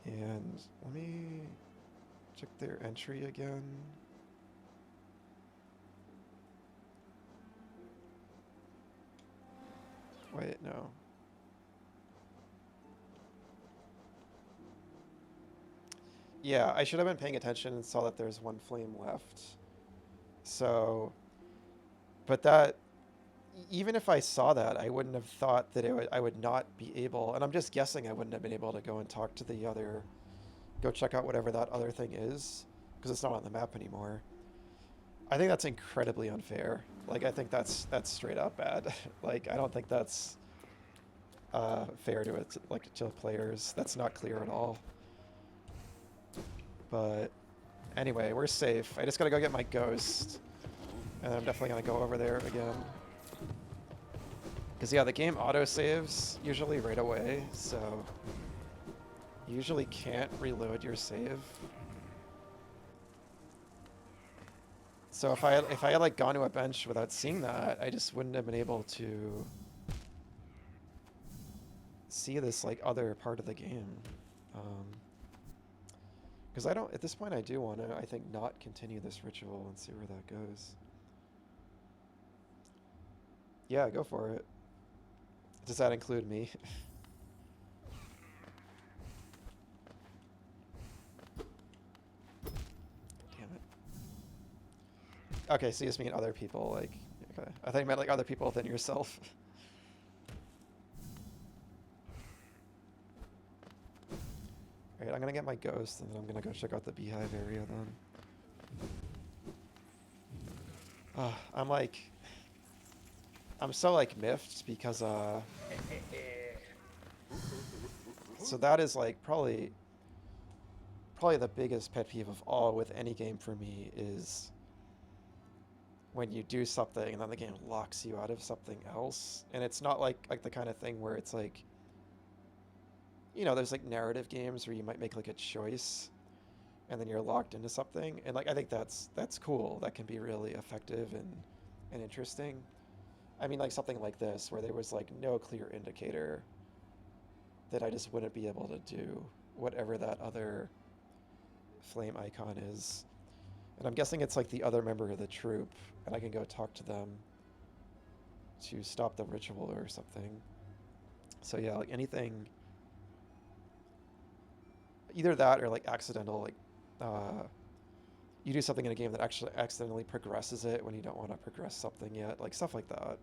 And let me check their entry again. Wait, no. Yeah, I should have been paying attention and saw that there's one flame left. So, but that, even if I saw that, I wouldn't have thought that I would not be able, and I'm just guessing I wouldn't have been able to go and talk to the other, go check out whatever that other thing is, because it's not on the map anymore. I think that's incredibly unfair. Like, I think that's straight up bad. Like, I don't think that's fair to it, like, to players. That's not clear at all. But anyway, we're safe. I just gotta go get my ghost, and I'm definitely gonna go over there again. Because, yeah, the game auto-saves usually right away, so you usually can't reload your save. So if I had like gone to a bench without seeing that, I just wouldn't have been able to see this like other part of the game. Because I don't, at this point I do want to, I think, not continue this ritual and see where that goes. Yeah, go for it. Does that include me? Damn it. Okay, so you just mean other people, like, okay. I thought you meant like other people than yourself. Alright, I'm gonna get my ghost, and then I'm gonna go check out the beehive area then. I'm so like miffed because so that is like probably the biggest pet peeve of all with any game for me is when you do something and then the game locks you out of something else. And it's not like the kind of thing where it's like, you know, there's like narrative games where you might make like a choice and then you're locked into something. And like I think that's cool. That can be really effective and interesting. I mean, like something like this where there was like no clear indicator that I just wouldn't be able to do whatever that other flame icon is. And I'm guessing it's like the other member of the troop, and I can go talk to them to stop the ritual or something. So yeah, like anything, either that or like accidental, like you do something in a game that actually accidentally progresses it when you don't want to progress something yet, like stuff like that.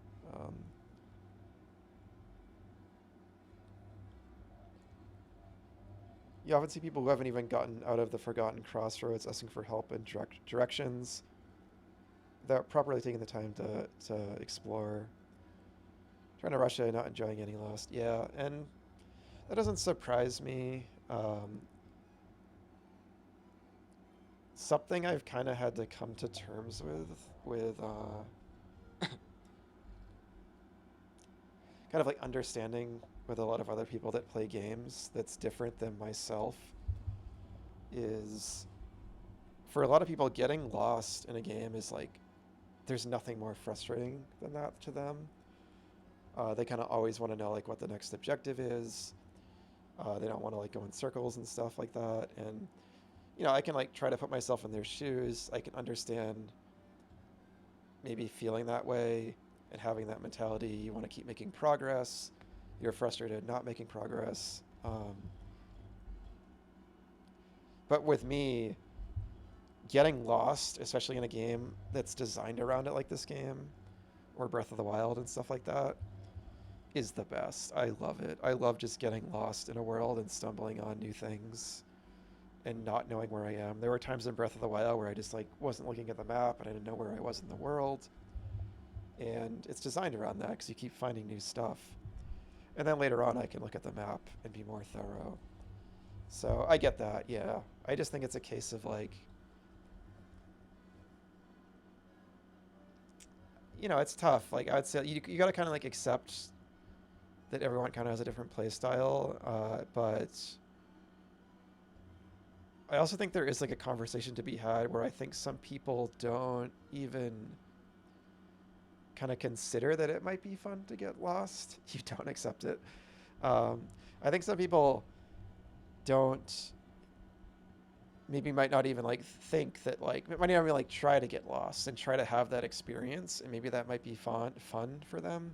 You often see people who haven't even gotten out of the Forgotten Crossroads asking for help and directions without properly taking the time to explore. Trying to rush it, not enjoying any lost. Yeah, and that doesn't surprise me. Something I've kind of had to come to terms with kind of like understanding with a lot of other people that play games that's different than myself is for a lot of people getting lost in a game is like there's nothing more frustrating than that to them. They kind of always want to know like what the next objective is. They don't want to like go in circles and stuff like that. And you know, I can like try to put myself in their shoes. I can understand maybe feeling that way and having that mentality. You want to keep making progress. You're frustrated not making progress. But with me, getting lost, especially in a game that's designed around it like this game, or Breath of the Wild and stuff like that, is the best. I love it. I love just getting lost in a world and stumbling on new things and not knowing where I am. There were times in Breath of the Wild where I just like wasn't looking at the map and I didn't know where I was in the world. And it's designed around that because you keep finding new stuff. And then later on I can look at the map and be more thorough. So I get that, yeah. I just think it's a case of like, you know, it's tough. Like I'd say you got to kind of like accept that everyone kind of has a different play style, but I also think there is like a conversation to be had where I think some people don't even kind of consider that it might be fun to get lost. You don't accept it. I think some people don't, maybe might not even like think that like, might not even like try to get lost and try to have that experience, and maybe that might be fun for them.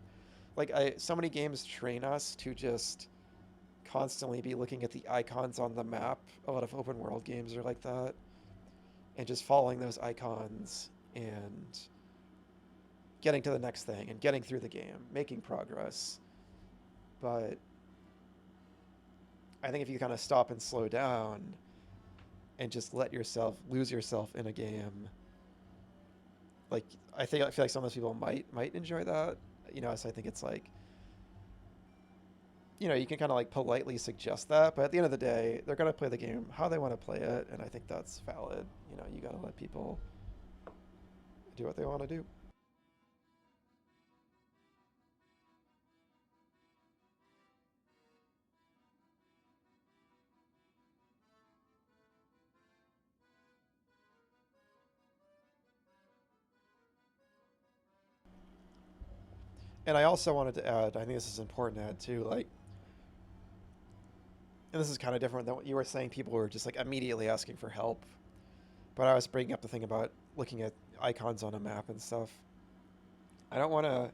Like so many games train us to just constantly be looking at the icons on the map. A lot of open world games are like that, and just following those icons and getting to the next thing and getting through the game, making progress. But I think if you kind of stop and slow down and just let yourself lose yourself in a game, like I feel like some of those people might enjoy that. You know, so I think it's like, you know, you can kind of like politely suggest that, but at the end of the day, they're going to play the game how they want to play it, and I think that's valid. You know, you got to let people do what they want to do. And I also wanted to add, I think this is important to add too, like, and this is kind of different than what you were saying, people were just like immediately asking for help. But I was bringing up the thing about looking at icons on a map and stuff. I don't want to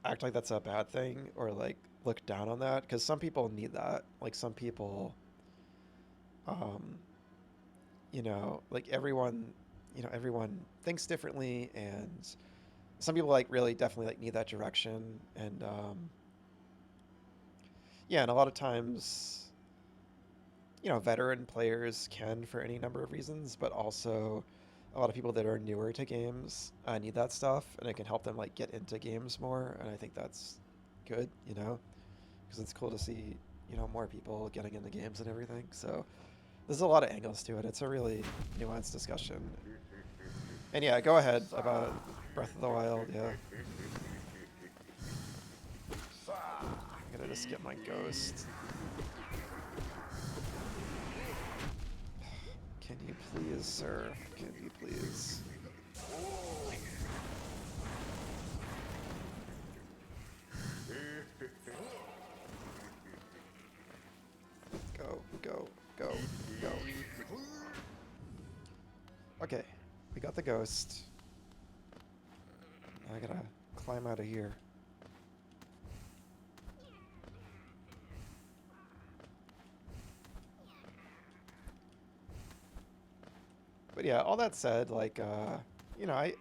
act like that's a bad thing or like look down on that, because some people need that. Like some people, um, you know, like everyone, you know, everyone thinks differently, and some people like really definitely like need that direction, and yeah, and a lot of times, you know, veteran players can for any number of reasons, but also a lot of people that are newer to games need that stuff, and it can help them like get into games more, and I think that's good, you know, because it's cool to see, you know, more people getting into games and everything. So there's a lot of angles to it. It's a really nuanced discussion. And yeah, go ahead about Breath of the Wild, yeah. I'm gonna just get my ghost. Can you please, sir? Can you please? Go, go, go, go. Okay, we got the ghost. I gotta climb out of here. But yeah, all that said, like, you know, I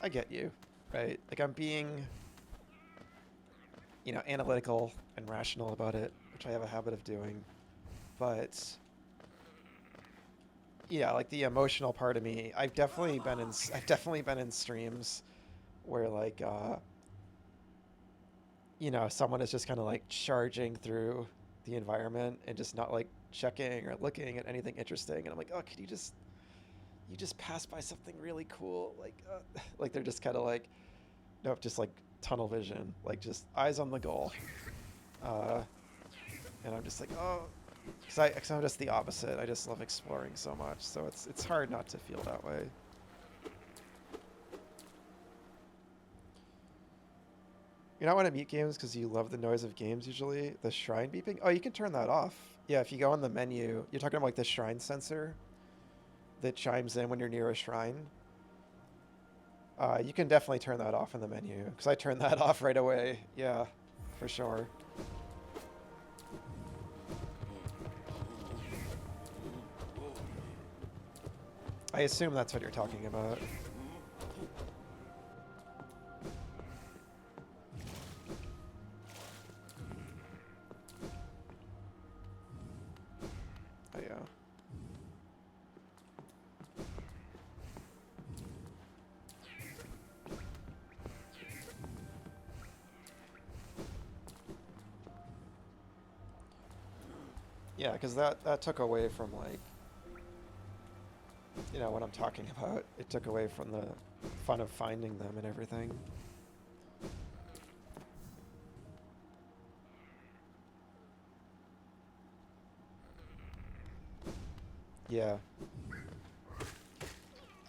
get you, right? Like, I'm being, you know, analytical and rational about it, which I have a habit of doing. But yeah, like the emotional part of me, I've definitely been in streams where like, you know, someone is just kind of like charging through the environment and just not like checking or looking at anything interesting, and I'm like, oh, could you just pass by something really cool, like they're just kind of like, nope, just like tunnel vision, like just eyes on the goal, and I'm just like, oh, because I'm just the opposite. I just love exploring so much, so it's hard not to feel that way. You're not want to mute games because you love the noise of games usually. The shrine beeping? Oh, you can turn that off. Yeah, if you go on the menu, you're talking about like the shrine sensor that chimes in when you're near a shrine. You can definitely turn that off in the menu, because I turned that off right away. Yeah, for sure. I assume that's what you're talking about. Oh yeah. Yeah, because that took away from, like, you know, what I'm talking about. It took away from the fun of finding them and everything. Yeah.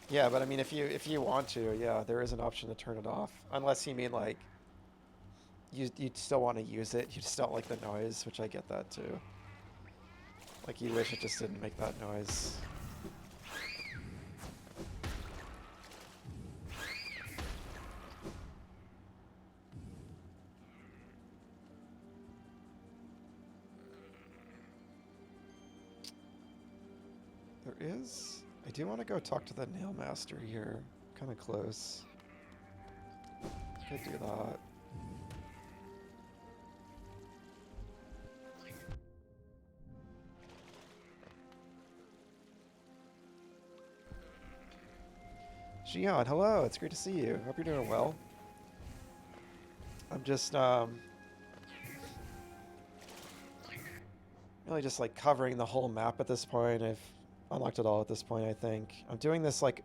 Yeah, but I mean, if you want to, yeah, there is an option to turn it off. Unless you mean, like, you still want to use it, you just don't like the noise, which I get that too. Like, you wish it just didn't make that noise. There is... I do want to go talk to the nail master here. Kind of close. Could do that. Gian, hello, it's great to see you. Hope you're doing well. I'm just, really just, like, covering the whole map at this point. I've unlocked it all at this point, I think. I'm doing this, like,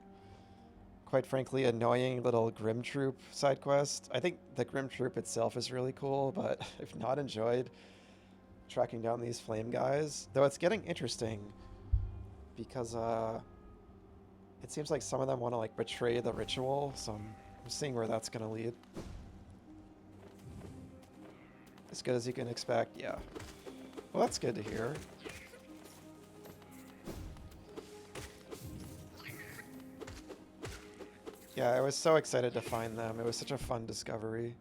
quite frankly, annoying little Grimm Troupe side quest. I think the Grimm Troupe itself is really cool, but I've not enjoyed tracking down these flame guys. Though it's getting interesting, because, it seems like some of them want to, like, betray the ritual, so I'm seeing where that's going to lead. As good as you can expect, yeah. Well, that's good to hear. Yeah, I was so excited to find them. It was such a fun discovery.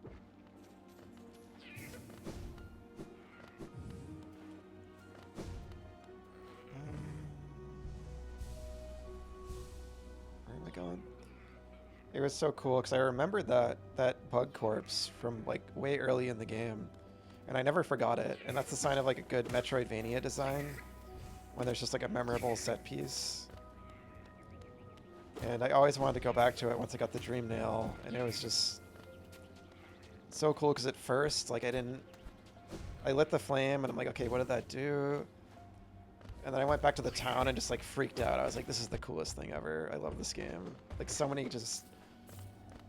Where am I going? It was so cool because I remembered that bug corpse from, like, way early in the game. And I never forgot it. And that's the sign of, like, a good Metroidvania design, when there's just, like, a memorable set piece. And I always wanted to go back to it once I got the Dream Nail, and it was just so cool because at first, like, I lit the flame and I'm like, okay, what did that do? And then I went back to the town and just, like, freaked out. I was like, this is the coolest thing ever. I love this game. Like, so many just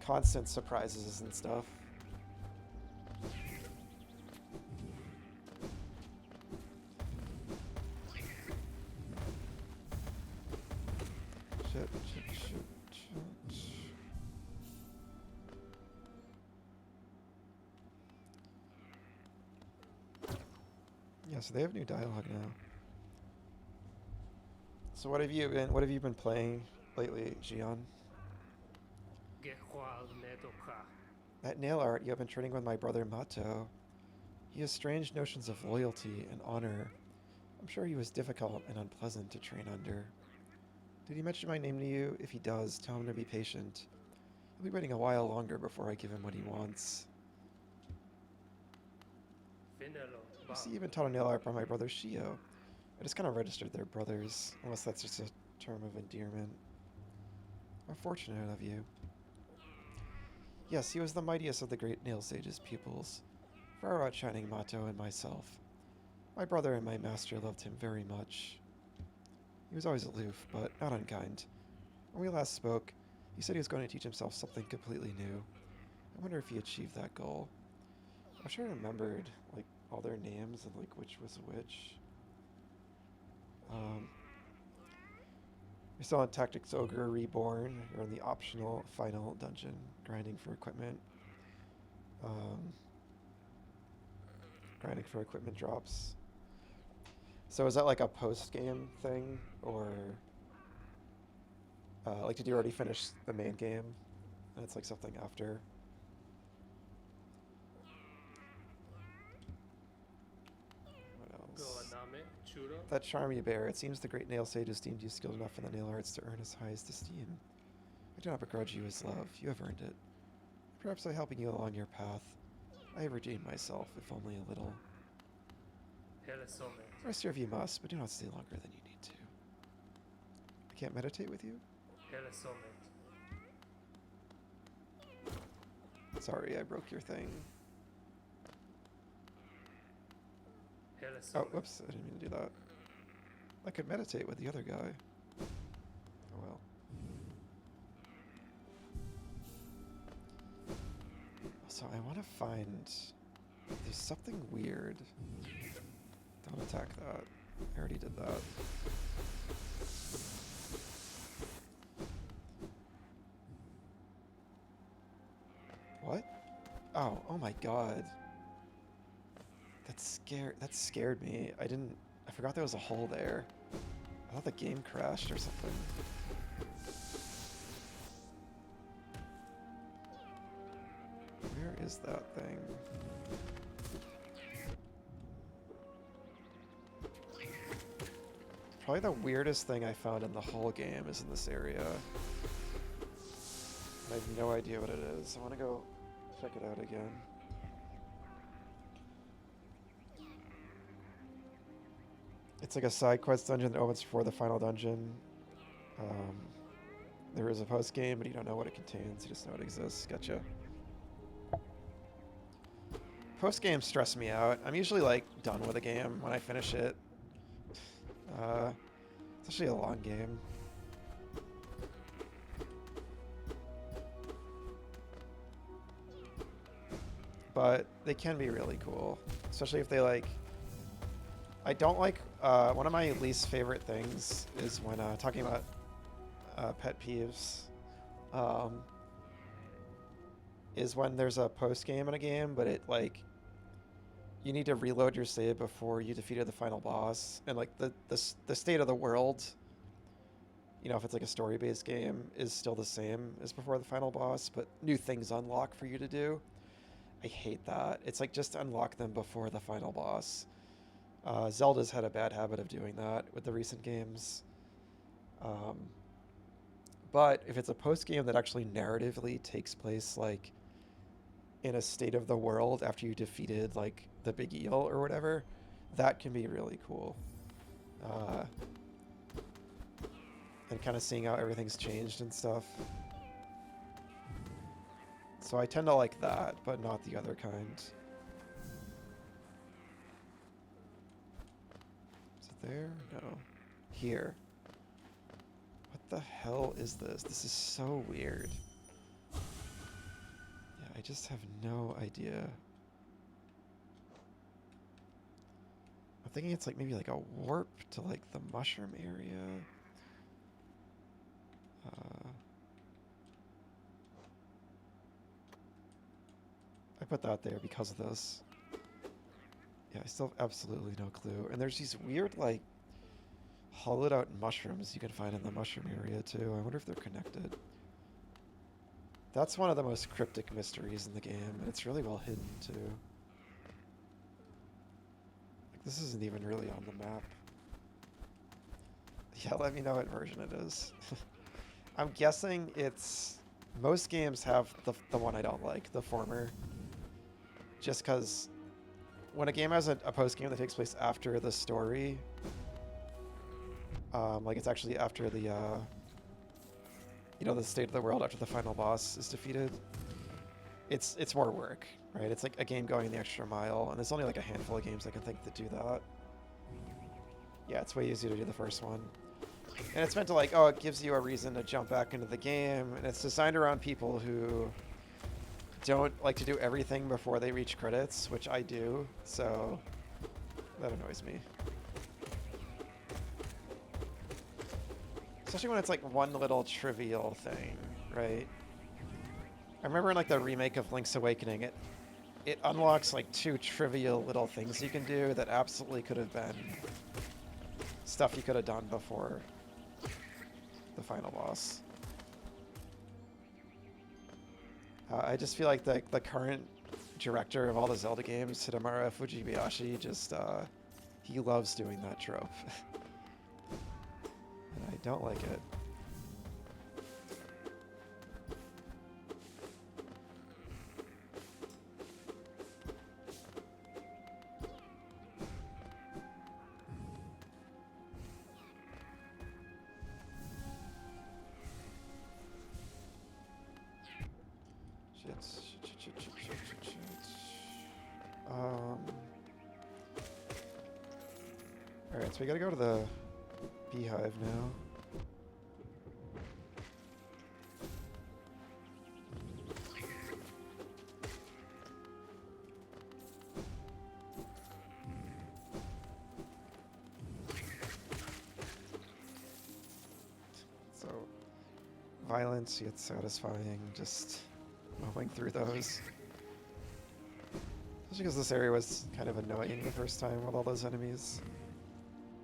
constant surprises and stuff. Shit. Yeah, so they have new dialogue now. So what have you been playing lately, Gian? That nail art you have been training with my brother Mato. He has strange notions of loyalty and honor. I'm sure he was difficult and unpleasant to train under. Did he mention my name to you? If he does, tell him to be patient. He'll be waiting a while longer before I give him what he wants. You see, you've been taught a nail art by my brother Shio. I just kind of registered they're brothers, unless that's just a term of endearment. How fortunate of you. Yes, he was the mightiest of the great nail sage's pupils, far outshining Mato and myself. My brother and my master loved him very much. He was always aloof, but not unkind. When we last spoke, he said he was going to teach himself something completely new. I wonder if he achieved that goal. I wish I remembered, like, all their names and, like, which was which. You're still on Tactics Ogre Reborn. You're in the optional final dungeon, grinding for equipment. Grinding for equipment drops. So is that like a post-game thing, or like, did you already finish the main game and it's like something after? What else? That charm you bear, it seems the great nail sage esteemed you skilled enough in the nail arts to earn his highest esteem. I do not begrudge you his love. You have earned it. Perhaps by helping you along your path, I have redeemed myself, if only a little. Rest here if you must, but do not stay longer than you need to. I can't meditate with you? Sorry, I broke your thing. Oh, whoops, I didn't mean to do that. I could meditate with the other guy. Oh well. So I want to find... There's something weird. Don't attack that. I already did that. What? Oh my god. That scared me. I forgot there was a hole there. I thought the game crashed or something. Where is that thing? Probably the weirdest thing I found in the whole game is in this area. I have no idea what it is. I want to go check it out again. It's like a side quest dungeon that opens before the final dungeon. There is a post game, but you don't know what it contains. You just know it exists. Gotcha. Post games stress me out. I'm usually like done with a game when I finish it. It's actually a long game. But they can be really cool, especially if they like. I don't like, one of my least favorite things is when, talking about pet peeves, is when there's a post-game in a game, but it, like, you need to reload your save before you defeated the final boss, and, like, the state of the world, you know, if it's, like, a story-based game, is still the same as before the final boss, but new things unlock for you to do. I hate that. It's, like, just unlock them before the final boss. Zelda's had a bad habit of doing that with the recent games. But if it's a post-game that actually narratively takes place, like, in a state of the world after you defeated, like, the big eel or whatever, that can be really cool. And kind of seeing how everything's changed and stuff. So I tend to like that, but not the other kind. There? No. Here. What the hell is this? This is so weird. Yeah, I just have no idea. I'm thinking it's like maybe like a warp to like the mushroom area. I put that there because of this. Yeah, I still have absolutely no clue. And there's these weird, like, hollowed out mushrooms you can find in the mushroom area, too. I wonder if they're connected. That's one of the most cryptic mysteries in the game, and it's really well hidden, too. Like, this isn't even really on the map. Yeah, let me know what version it is. I'm guessing it's... Most games have the one I don't like, the former. Just because... When a game has a post-game that takes place after the story, like it's actually after the, you know, the state of the world after the final boss is defeated, it's more work, right? It's like a game going the extra mile, and there's only like a handful of games I can think that do that. Yeah, it's way easier to do the first one. And it's meant to like, oh, it gives you a reason to jump back into the game, and it's designed around people who don't like to do everything before they reach credits, which I do, so that annoys me. Especially when it's like one little trivial thing, right? I remember in like the remake of Link's Awakening, it unlocks like 2 trivial little things you can do that absolutely could have been stuff you could have done before the final boss. I just feel like the current director of all the Zelda games, Hidemaro Fujibayashi, just He loves doing that trope. And I don't like it. Alright, so we gotta go to the beehive now. So, violence yet satisfying, just mowing through those. Especially because this area was kind of annoying the first time with all those enemies.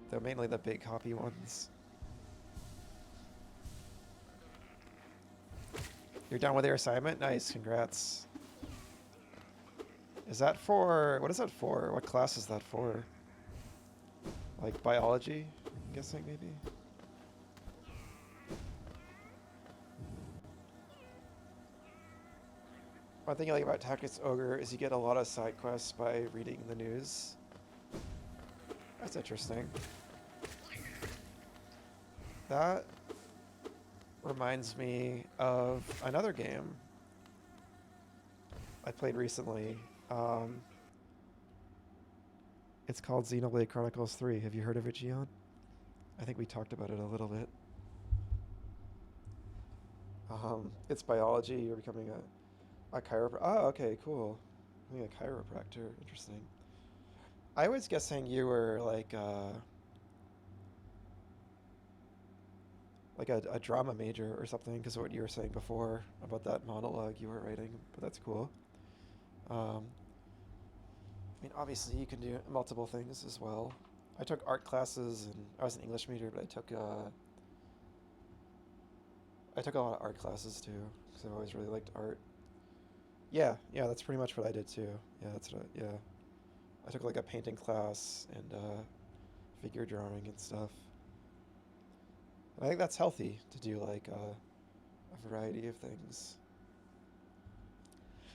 Though mainly the big hoppy ones. You're done with your assignment? Nice, congrats. Is that for... what is that for? What class is that for? Like biology, I'm guessing maybe? One thing I like about Tactics Ogre is you get a lot of side quests by reading the news. That's interesting. That reminds me of another game I played recently. It's called Xenoblade Chronicles 3. Have you heard of it, Gian? I think we talked about it a little bit. It's biology. You're becoming a chiropractor. Oh, okay, cool. Becoming a chiropractor. Interesting. I was guessing you were like a drama major or something because of what you were saying before about that monologue you were writing, but that's cool. I mean, obviously you can do multiple things as well. I took art classes, and I was an English major, but I took a lot of art classes too because I've always really liked art. Yeah, that's pretty much what I did too. Yeah, that's what yeah. I took like a painting class and figure drawing and stuff. And I think that's healthy to do like a variety of things.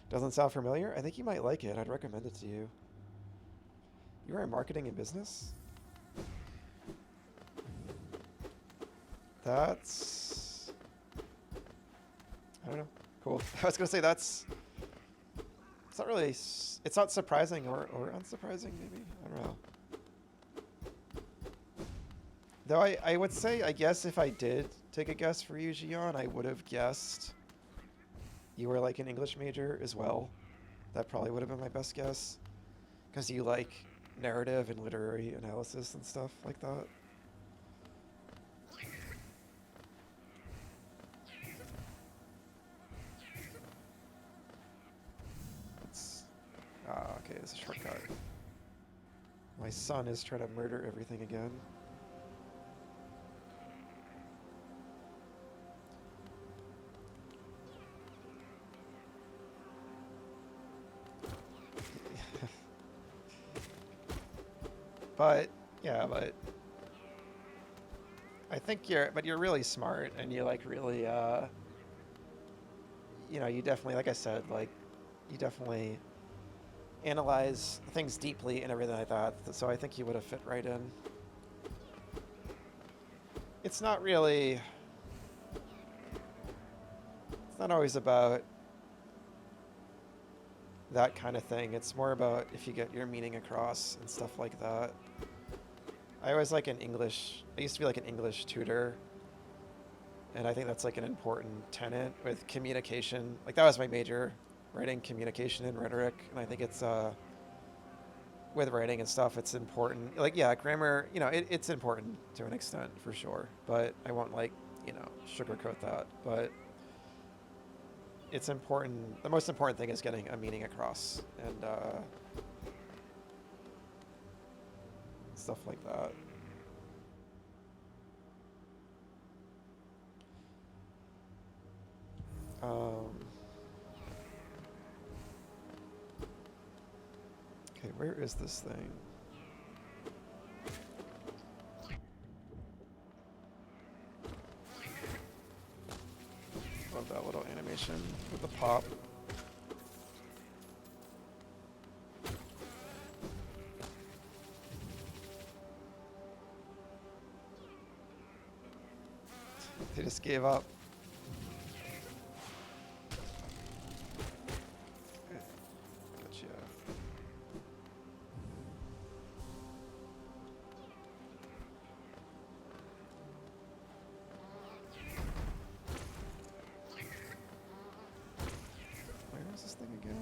Doesn't sound familiar? I think you might like it. I'd recommend it to you. You are in marketing and business? That's... I don't know. Cool. I was going to say that's... It's not really... It's not surprising or unsurprising, maybe? I don't know. Though I would say, I guess if I did take a guess for you, Gian, I would have guessed you were like an English major as well. That probably would have been my best guess. Because you like narrative and literary analysis and stuff like that. Okay, this is a shortcut. My son is trying to murder everything again. But I think you're really smart, and you like really, you definitely, like I said, like, you definitely analyze things deeply and everything like that, so I think you would have fit right in. It's not always about that kind of thing. It's more about if you get your meaning across and stuff like that. I was like I used to be like an English tutor, and I think that's like an important tenet with communication. Like that was my major, writing communication and rhetoric, and I think it's with writing and stuff, it's important. Like yeah, grammar, it's important to an extent for sure, but I won't like sugarcoat that. But it's important. The most important thing is getting a meaning across and stuff like that. Okay, where is this thing? pop. They just gave up. Gotcha. Where is this thing again?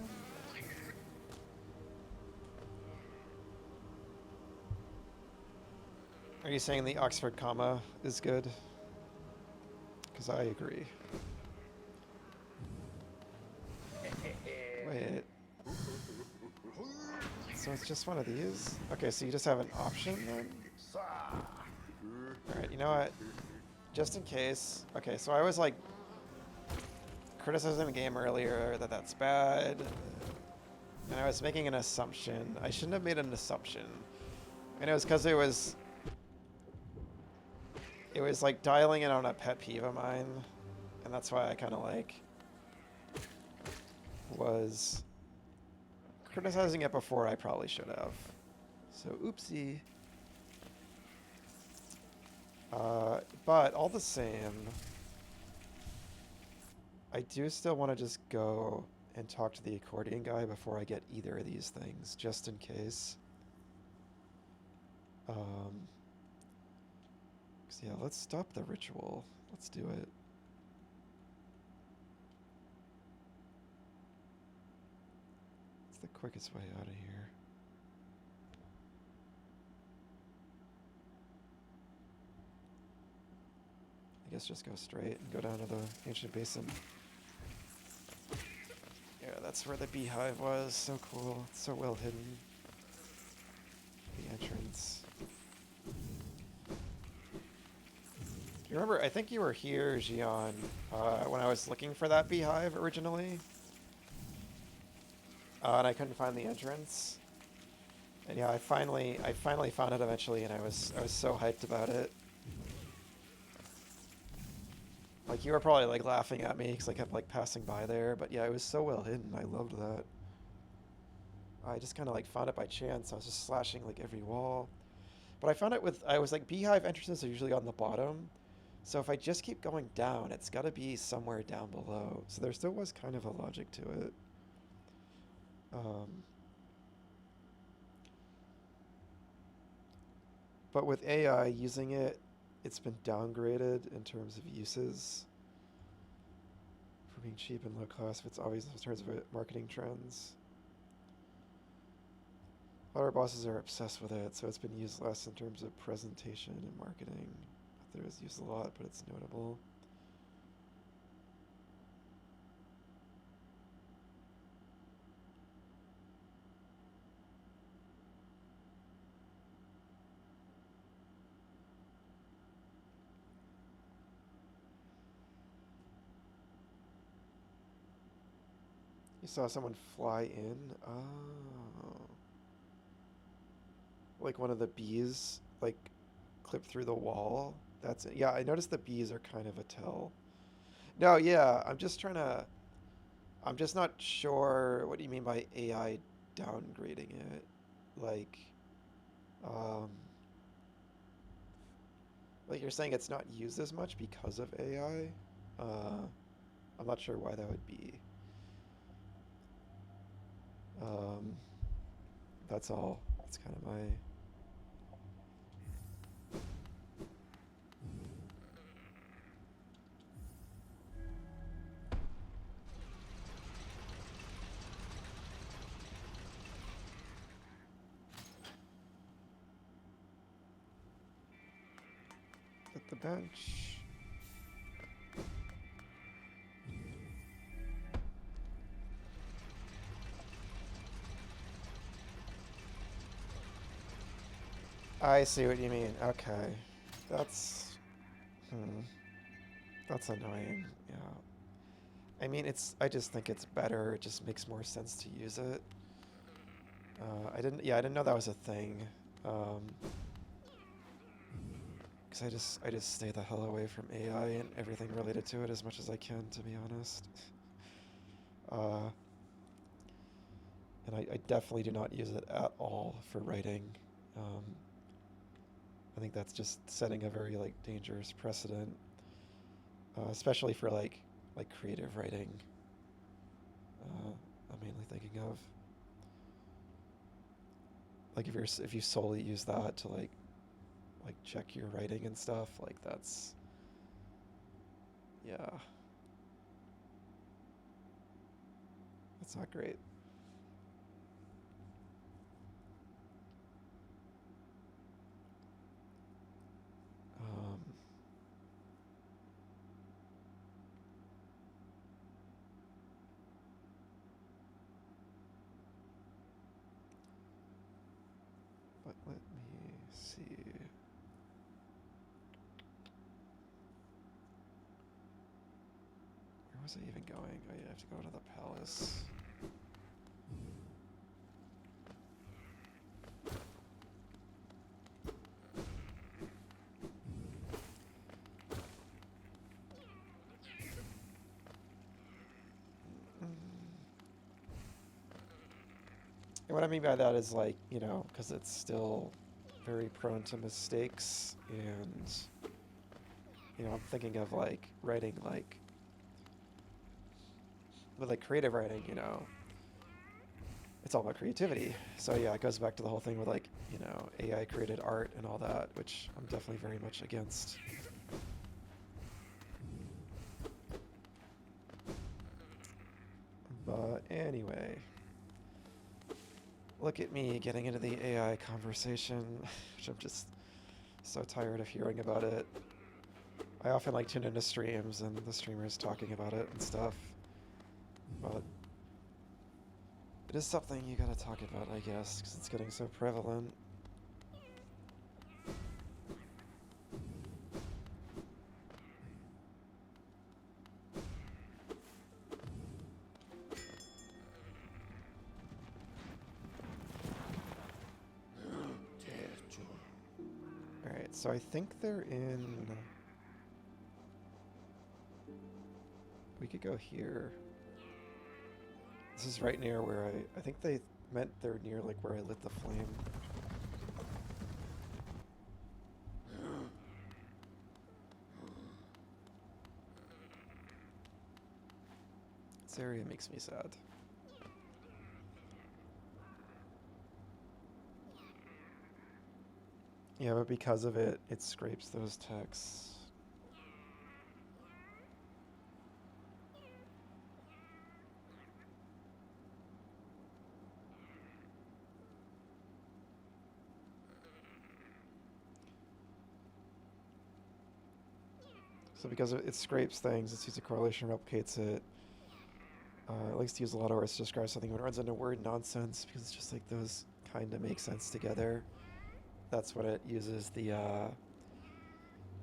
Are you saying the Oxford comma is good? Because I agree. Wait. So it's just one of these? Okay, so you just have an option then? Alright, you know what? Just in case. Okay, so I was like criticizing the game earlier that that's bad. And I was making an assumption. I shouldn't have made an assumption. And it was because it was like dialing in on a pet peeve of mine. And that's why I kind of like was criticizing it before I probably should have. So oopsie. But all the same, I do still want to just go and talk to the accordion guy before I get either of these things, just in case. So yeah, let's stop the ritual. Let's do it. It's the quickest way out of here. I guess just go straight and go down to the ancient basin. Yeah, that's where the beehive was. So cool. It's so well hidden. The entrance. You remember, I think you were here, Gian, when I was looking for that beehive originally. And I couldn't find the entrance. And yeah, I finally found it eventually, and I was so hyped about it. Like, you were probably like laughing at me because I kept like passing by there, but yeah, it was so well hidden. I loved that. I just kind of like found it by chance. I was just slashing like every wall. But I found it I was like, beehive entrances are usually on the bottom. So if I just keep going down, it's got to be somewhere down below. So there still was kind of a logic to it. But with AI using it, it's been downgraded in terms of uses for being cheap and low cost. If it's obvious in terms of marketing trends. Our bosses are obsessed with it, so it's been used less in terms of presentation and marketing. There is used a lot, but it's notable. You saw someone fly in? Oh. Like one of the bees, like, clipped through the wall? That's it. Yeah, I noticed the bees are kind of a tell. No, yeah, I'm just not sure what do you mean by AI downgrading it? Like, um, like you're saying it's not used as much because of AI? I'm not sure why that would be. That's all. That's kind of my... At the bench. I see what you mean. Okay. That's... That's annoying. Yeah. I mean, I just think it's better. It just makes more sense to use it. I didn't know that was a thing. Because I just stay the hell away from AI and everything related to it as much as I can, to be honest. And I definitely do not use it at all for writing. I think that's just setting a very like dangerous precedent, especially for like creative writing. I'm mainly thinking of like if you solely use that to like check your writing and stuff, like that's yeah, that's not great. Um, but let me see. Where was I even going? Oh, yeah, I have to go to the palace. And what I mean by that is like, you know, because it's still very prone to mistakes, and you know, I'm thinking of like writing like with like creative writing, you know, it's all about creativity. So yeah, it goes back to the whole thing with like, you know, AI created art and all that, which I'm definitely very much against. But anyway, look at me getting into the AI conversation, which I'm just so tired of hearing about it. I often like tune into streams and the streamers talking about it and stuff, but it is something you gotta talk about, I guess, because it's getting so prevalent. Alright, so I think they're in... We could go here. This is right near where I think they meant they're near like where I lit the flame. This area makes me sad. Yeah, but because of it, it scrapes those texts. So because it scrapes things, it sees a correlation, replicates it. It likes to use a lot of words to describe something when it runs into word nonsense, because it's just like those kind of make sense together. That's what it uses the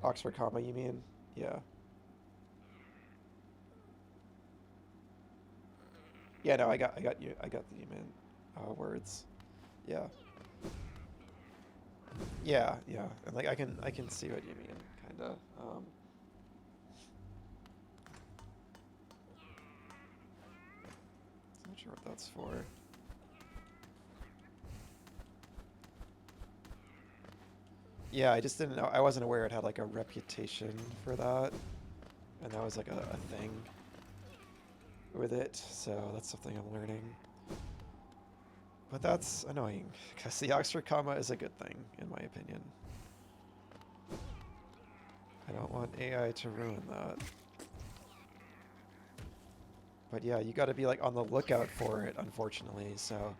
Oxford comma, you mean? Yeah. Yeah, no, I got you. I got the you meant words. Yeah. Yeah, yeah. And like I can see what you mean, kinda. I'm not sure what that's for. Yeah, I just didn't know. I wasn't aware it had like a reputation for that, and that was like a thing with it. So that's something I'm learning. But that's annoying, because the Oxford comma is a good thing, in my opinion. I don't want AI to ruin that. But yeah, you gotta be like on the lookout for it, unfortunately, so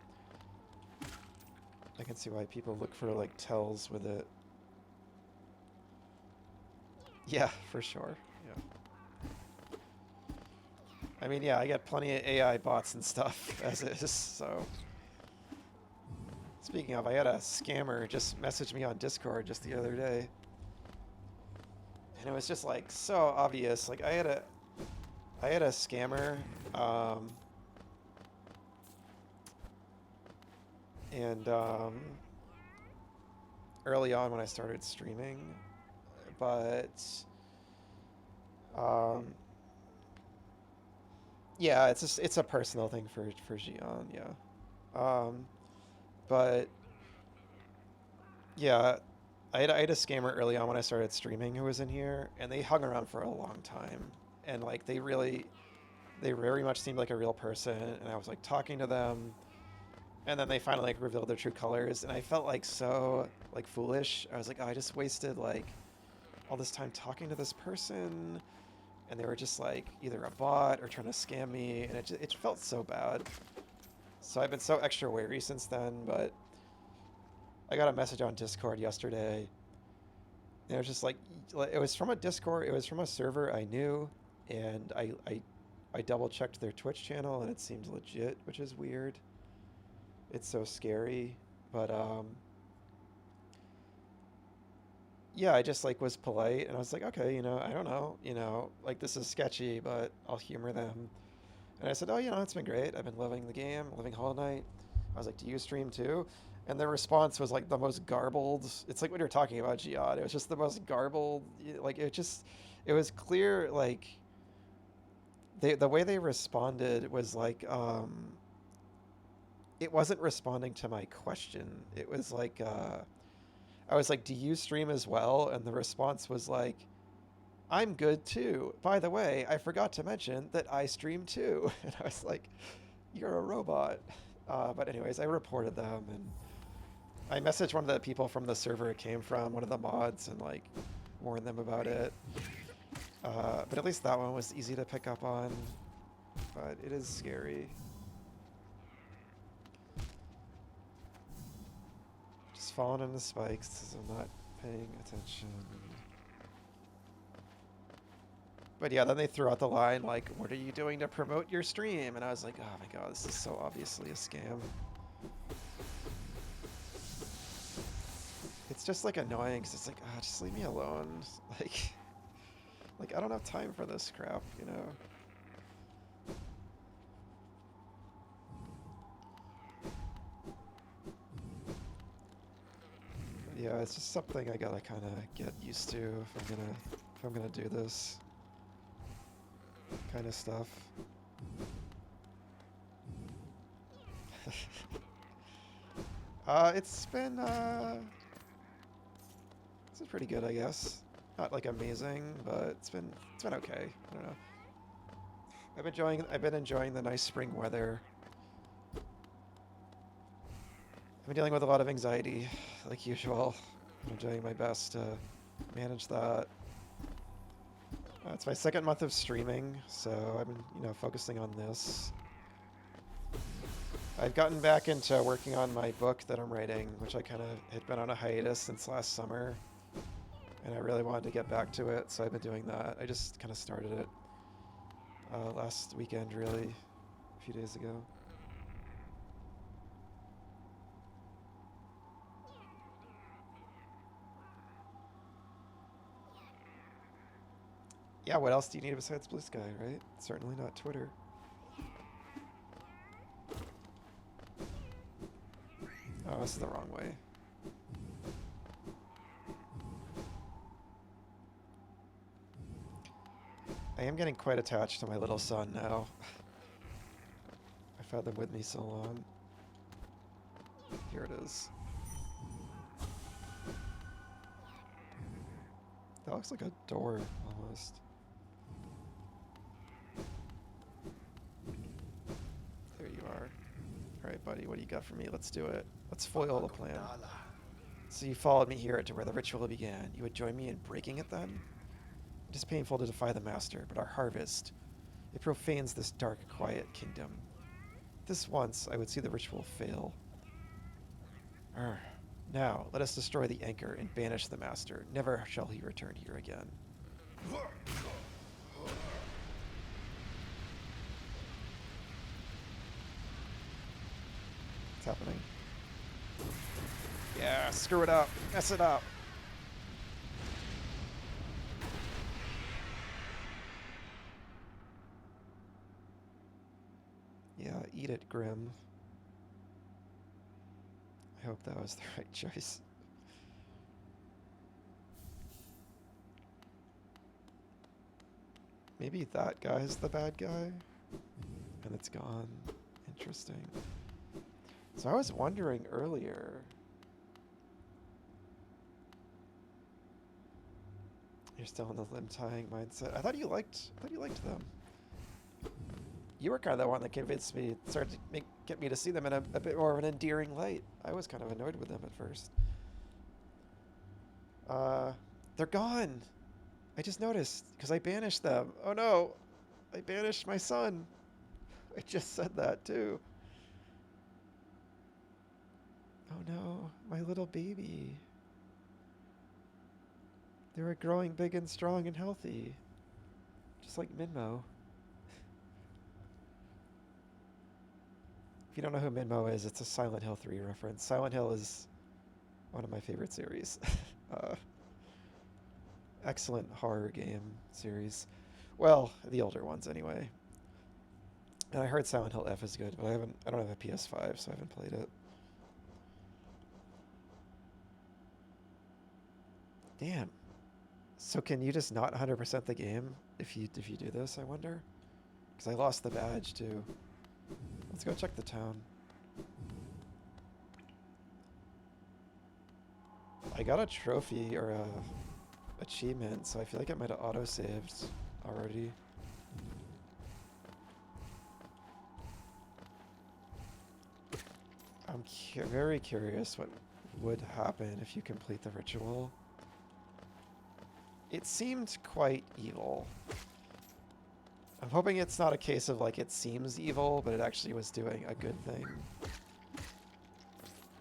I can see why people look for like tells with it. Yeah, for sure. Yeah. I mean, yeah, I got plenty of AI bots and stuff as is, so. Speaking of, I had a scammer just message me on Discord just the other day. And it was just like so obvious. Like I had a scammer, and early on when I started streaming, but Yeah, it's a personal thing for Gian, yeah. Um, but yeah, I had a scammer early on when I started streaming who was in here, and they hung around for a long time, and like they very much seemed like a real person, and I was like talking to them, and then they finally like revealed their true colors, and I felt like so like foolish. I was like, oh, I just wasted like all this time talking to this person, and they were just like either a bot or trying to scam me, and it felt so bad. So I've been so extra wary since then, but I got a message on Discord yesterday. And it was just like it was from a Discord, it was from a server I knew, and I double checked their Twitch channel and it seemed legit, which is weird. It's so scary, but yeah, I just like was polite and I was like, okay, I don't know, like this is sketchy, but I'll humor them. And I said, oh, it's been great. I've been loving the game, living Hollow Knight. I was like, do you stream too? And their response was like the most garbled. It's like what you're talking about, Giad. It was just the most garbled. Like it was clear. Like the way they responded was like, it wasn't responding to my question. It was like, I was like, do you stream as well? And the response was like, I'm good too. By the way, I forgot to mention that I stream too. And I was like, you're a robot. But anyways, I reported them and I messaged one of the people from the server it came from, one of the mods, and like warned them about it. But at least that one was easy to pick up on. But it is scary. Just falling into spikes because I'm not paying attention. But yeah, then they threw out the line like, what are you doing to promote your stream? And I was like, oh my god, this is so obviously a scam. It's just like annoying because it's like, ah, just leave me alone. Like I don't have time for this crap, But yeah, it's just something I gotta kind of get used to if I'm gonna do this kind of stuff. It's been pretty good, I guess. Not like amazing, but it's been okay. I don't know. I've been enjoying the nice spring weather. I've been dealing with a lot of anxiety, like usual. I'm doing my best to manage that. It's my second month of streaming, so I've been, focusing on this. I've gotten back into working on my book that I'm writing, which I kind of had been on a hiatus since last summer. And I really wanted to get back to it, so I've been doing that. I just kind of started it last weekend, really, a few days ago. Yeah, what else do you need besides Blue Sky, right? Certainly not Twitter. Oh, this is the wrong way. I am getting quite attached to my little son now. I've had them with me so long. Here it is. That looks like a door, almost. There you are. Alright, buddy, what do you got for me? Let's do it. Let's foil the plan. So you followed me here to where the ritual began. You would join me in breaking it then? It is painful to defy the master, but our harvest, it profanes this dark, quiet kingdom. This once, I would see the ritual fail. Now, let us destroy the anchor and banish the master. Never shall he return here again. What's happening? Yeah, screw it up. Mess it up. Yeah, eat it, Grimm. I hope that was the right choice. Maybe that guy's the bad guy? And it's gone. Interesting. So I was wondering earlier. You're still in the limb tying mindset. I thought you liked them. You were kind of the one that convinced me, started to get me to see them in a bit more of an endearing light. I was kind of annoyed with them at first. They're gone. I just noticed, because I banished them. Oh no, I banished my son. I just said that too. Oh no, my little baby. They were growing big and strong and healthy. Just like Minmo. If you don't know who Minmo is, it's a Silent Hill 3 reference. Silent Hill is one of my favorite series. Excellent horror game series. Well, the older ones anyway. And I heard Silent Hill F is good, but I don't have a PS5, so I haven't played it. Damn. So can you just not 100% the game if you do this, I wonder? Because I lost the badge too. Let's go check the town. I got a trophy or a achievement, so I feel like it might have auto-saved already. I'm very curious what would happen if you complete the ritual. It seemed quite evil. I'm hoping it's not a case of like it seems evil, but it actually was doing a good thing.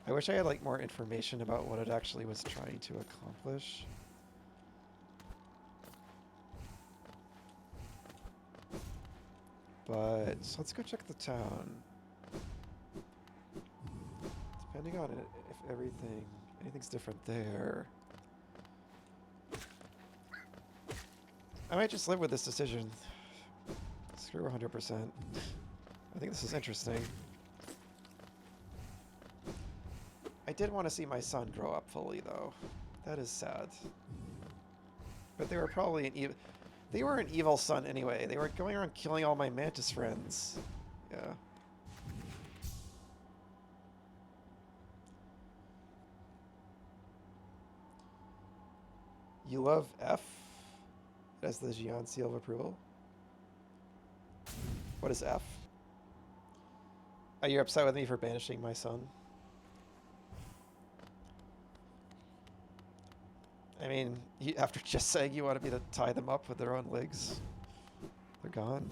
I wish I had like more information about what it actually was trying to accomplish. But so let's go check the town. Depending on it, if anything's different there. I might just live with this decision. Screw 100%. I think this is interesting. I did want to see my son grow up fully, though. That is sad. But they were probably they were an evil son anyway. They were going around killing all my mantis friends. Yeah. You love F as the Xi'an seal of approval? What is F? Are you upset with me for banishing my son? I mean, after just saying you wanted me to tie them up with their own legs. They're gone.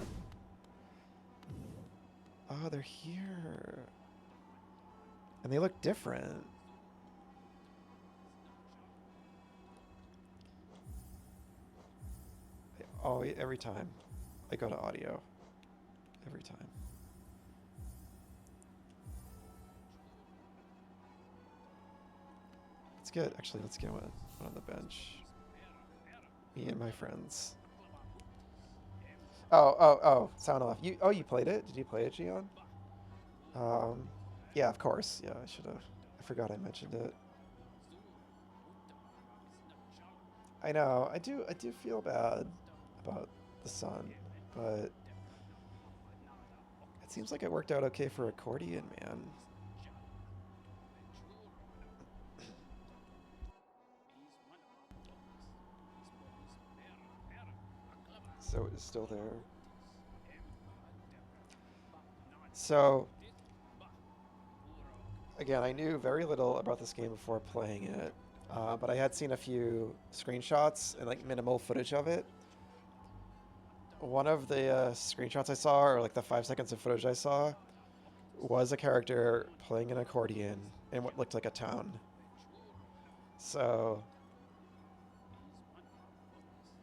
Oh, they're here. And they look different. Oh, every time. I go to audio. Every time. Let's get one on the bench. Me and my friends. Oh, sound off. You played it? Did you play it, Gian? Yeah, of course. Yeah, I should have. I forgot I mentioned it. I know. I do feel bad about the sun, but it seems like it worked out okay for Accordion Man. So it's still there. So, again, I knew very little about this game before playing it, but I had seen a few screenshots and like minimal footage of it. One of the screenshots I saw, or like the 5 seconds of footage I saw, was a character playing an accordion in what looked like a town. So,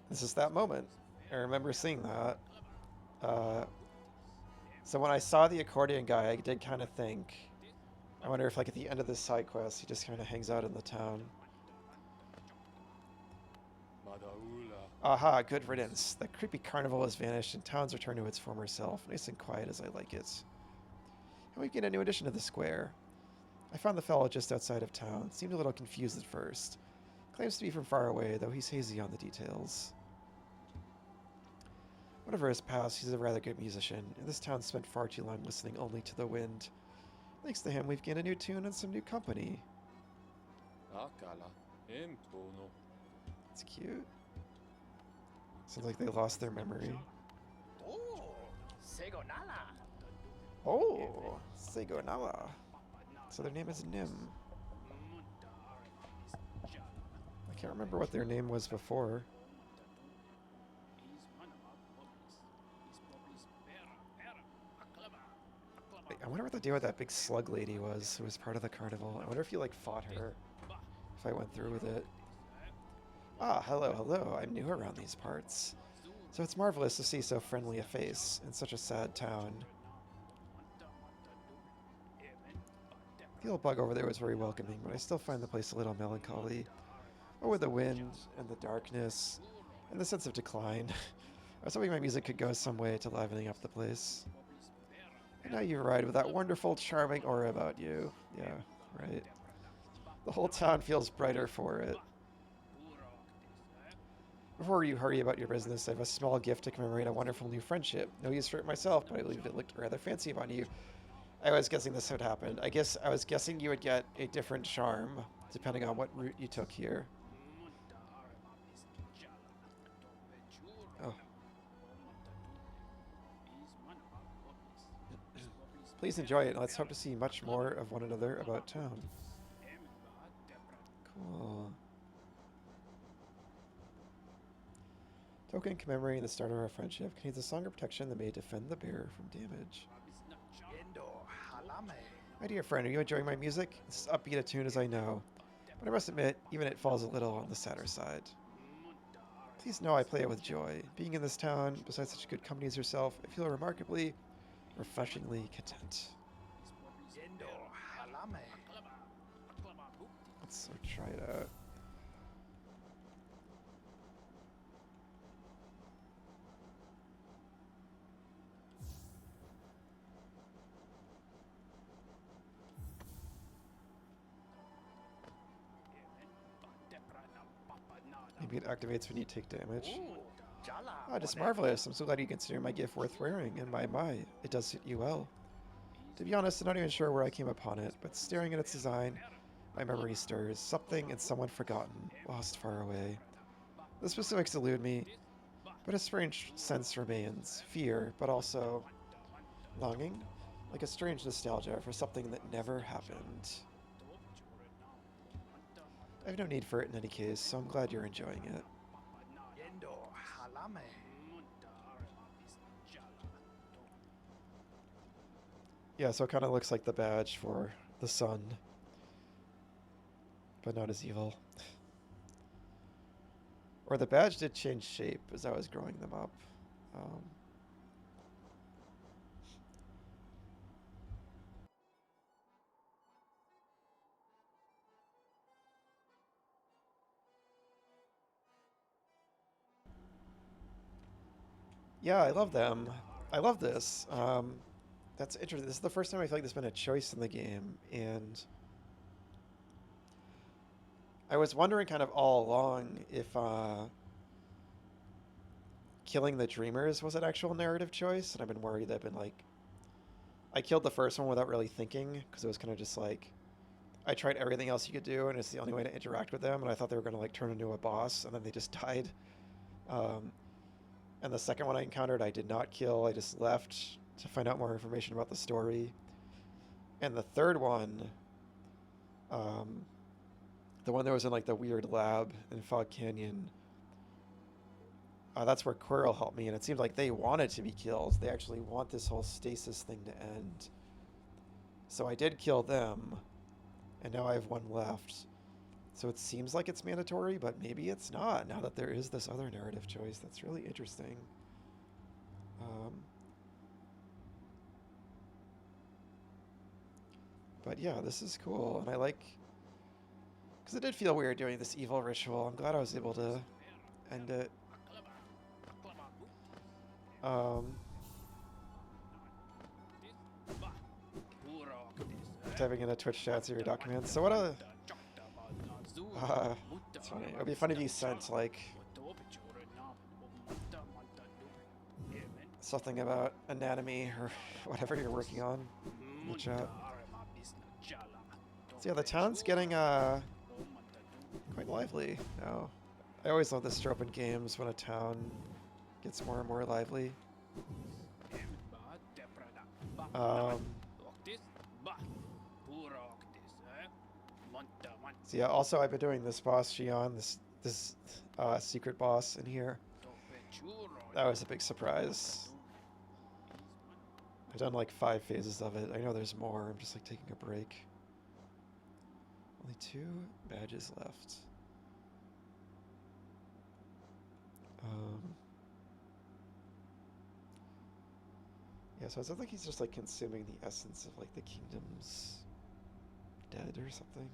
this is that moment. I remember seeing that. So when I saw the accordion guy, I did kind of think, I wonder if like at the end of this side quest, he just kind of hangs out in the town. Aha, good riddance. That creepy carnival has vanished and town's returned to its former self, nice and quiet as I like it. And we get a new addition to the square. I found the fellow just outside of town. Seemed a little confused at first. Claims to be from far away, though he's hazy on the details. Whatever his past, he's a rather good musician, and this town spent far too long listening only to the wind. Thanks to him, we've gained a new tune and some new company. It's cute. Sounds like they lost their memory. Oh, Segonala. So their name is Nim. I can't remember what their name was before. I wonder what the deal with that big slug lady was who was part of the carnival. I wonder if you like fought her, if I went through with it. Ah, hello, hello. I'm new around these parts. So it's marvelous to see so friendly a face in such a sad town. The old bug over there was very welcoming, but I still find the place a little melancholy. What with the wind and the darkness and the sense of decline. I was hoping my music could go some way to livening up the place. And now you ride with that wonderful, charming aura about you. Yeah, right. The whole town feels brighter for it. Before you hurry about your business, I have a small gift to commemorate a wonderful new friendship. No use for it myself, but I believe it looked rather fancy upon you. I was guessing this would happen. I was guessing you would get a different charm, depending on what route you took here. Oh. Please enjoy it, and let's hope to see much more of one another about town. Cool. Token commemorating the start of our friendship contains a song of protection that may defend the bearer from damage. My dear friend, are you enjoying my music? It's as upbeat a tune as I know, but I must admit, even it falls a little on the sadder side. Please know I play it with joy. Being in this town, besides such good company as yourself, I feel remarkably, refreshingly content. Let's try it out. Maybe it activates when you take damage. Ah, just marvelous. I'm so glad you consider my gift worth wearing, and my, it does suit you well. To be honest, I'm not even sure where I came upon it, but staring at its design, my memory stirs. Something and someone forgotten, lost far away. The specifics elude me, but a strange sense remains. Fear, but also longing, like a strange nostalgia for something that never happened. I have no need for it in any case, so I'm glad you're enjoying it. Yeah, so it kind of looks like the badge for the sun, but not as evil. Or the badge did change shape as I was growing them up. Yeah, I love them. I love this. That's interesting. This is the first time I feel like there's been a choice in the game, and I was wondering kind of all along if killing the Dreamers was an actual narrative choice, and I've been worried that I've been like... I killed the first one without really thinking, because it was kind of just like... I tried everything else you could do, and it's the only way to interact with them, and I thought they were going to like turn into a boss, and then they just died. And the second one I encountered, I did not kill. I just left to find out more information about the story. And the third one, the one that was in like the weird lab in Fog Canyon, that's where Quirrell helped me, and it seemed like they wanted to be killed. They actually want this whole stasis thing to end. So I did kill them, and now I have one left. So it seems like it's mandatory, but maybe it's not, now that there is this other narrative choice. That's really interesting. But yeah, this is cool, and I like... Because it did feel weird doing this evil ritual. I'm glad I was able to end it. Typing in a Twitch chat, see your documents. So what a... it's funny. It would be funny if you sent, like... something about anatomy or whatever you're working on in the chat. So yeah, the town's getting quite lively now. I always love the stroke in games when a town gets more and more lively. So yeah, also I've been doing this boss Xion, this secret boss in here. That was a big surprise. I've done like 5 phases of it. I know there's more. I'm just like taking a break. Only 2 badges left. Yeah, so it sounds like he's just like consuming the essence of like the kingdom's dead or something.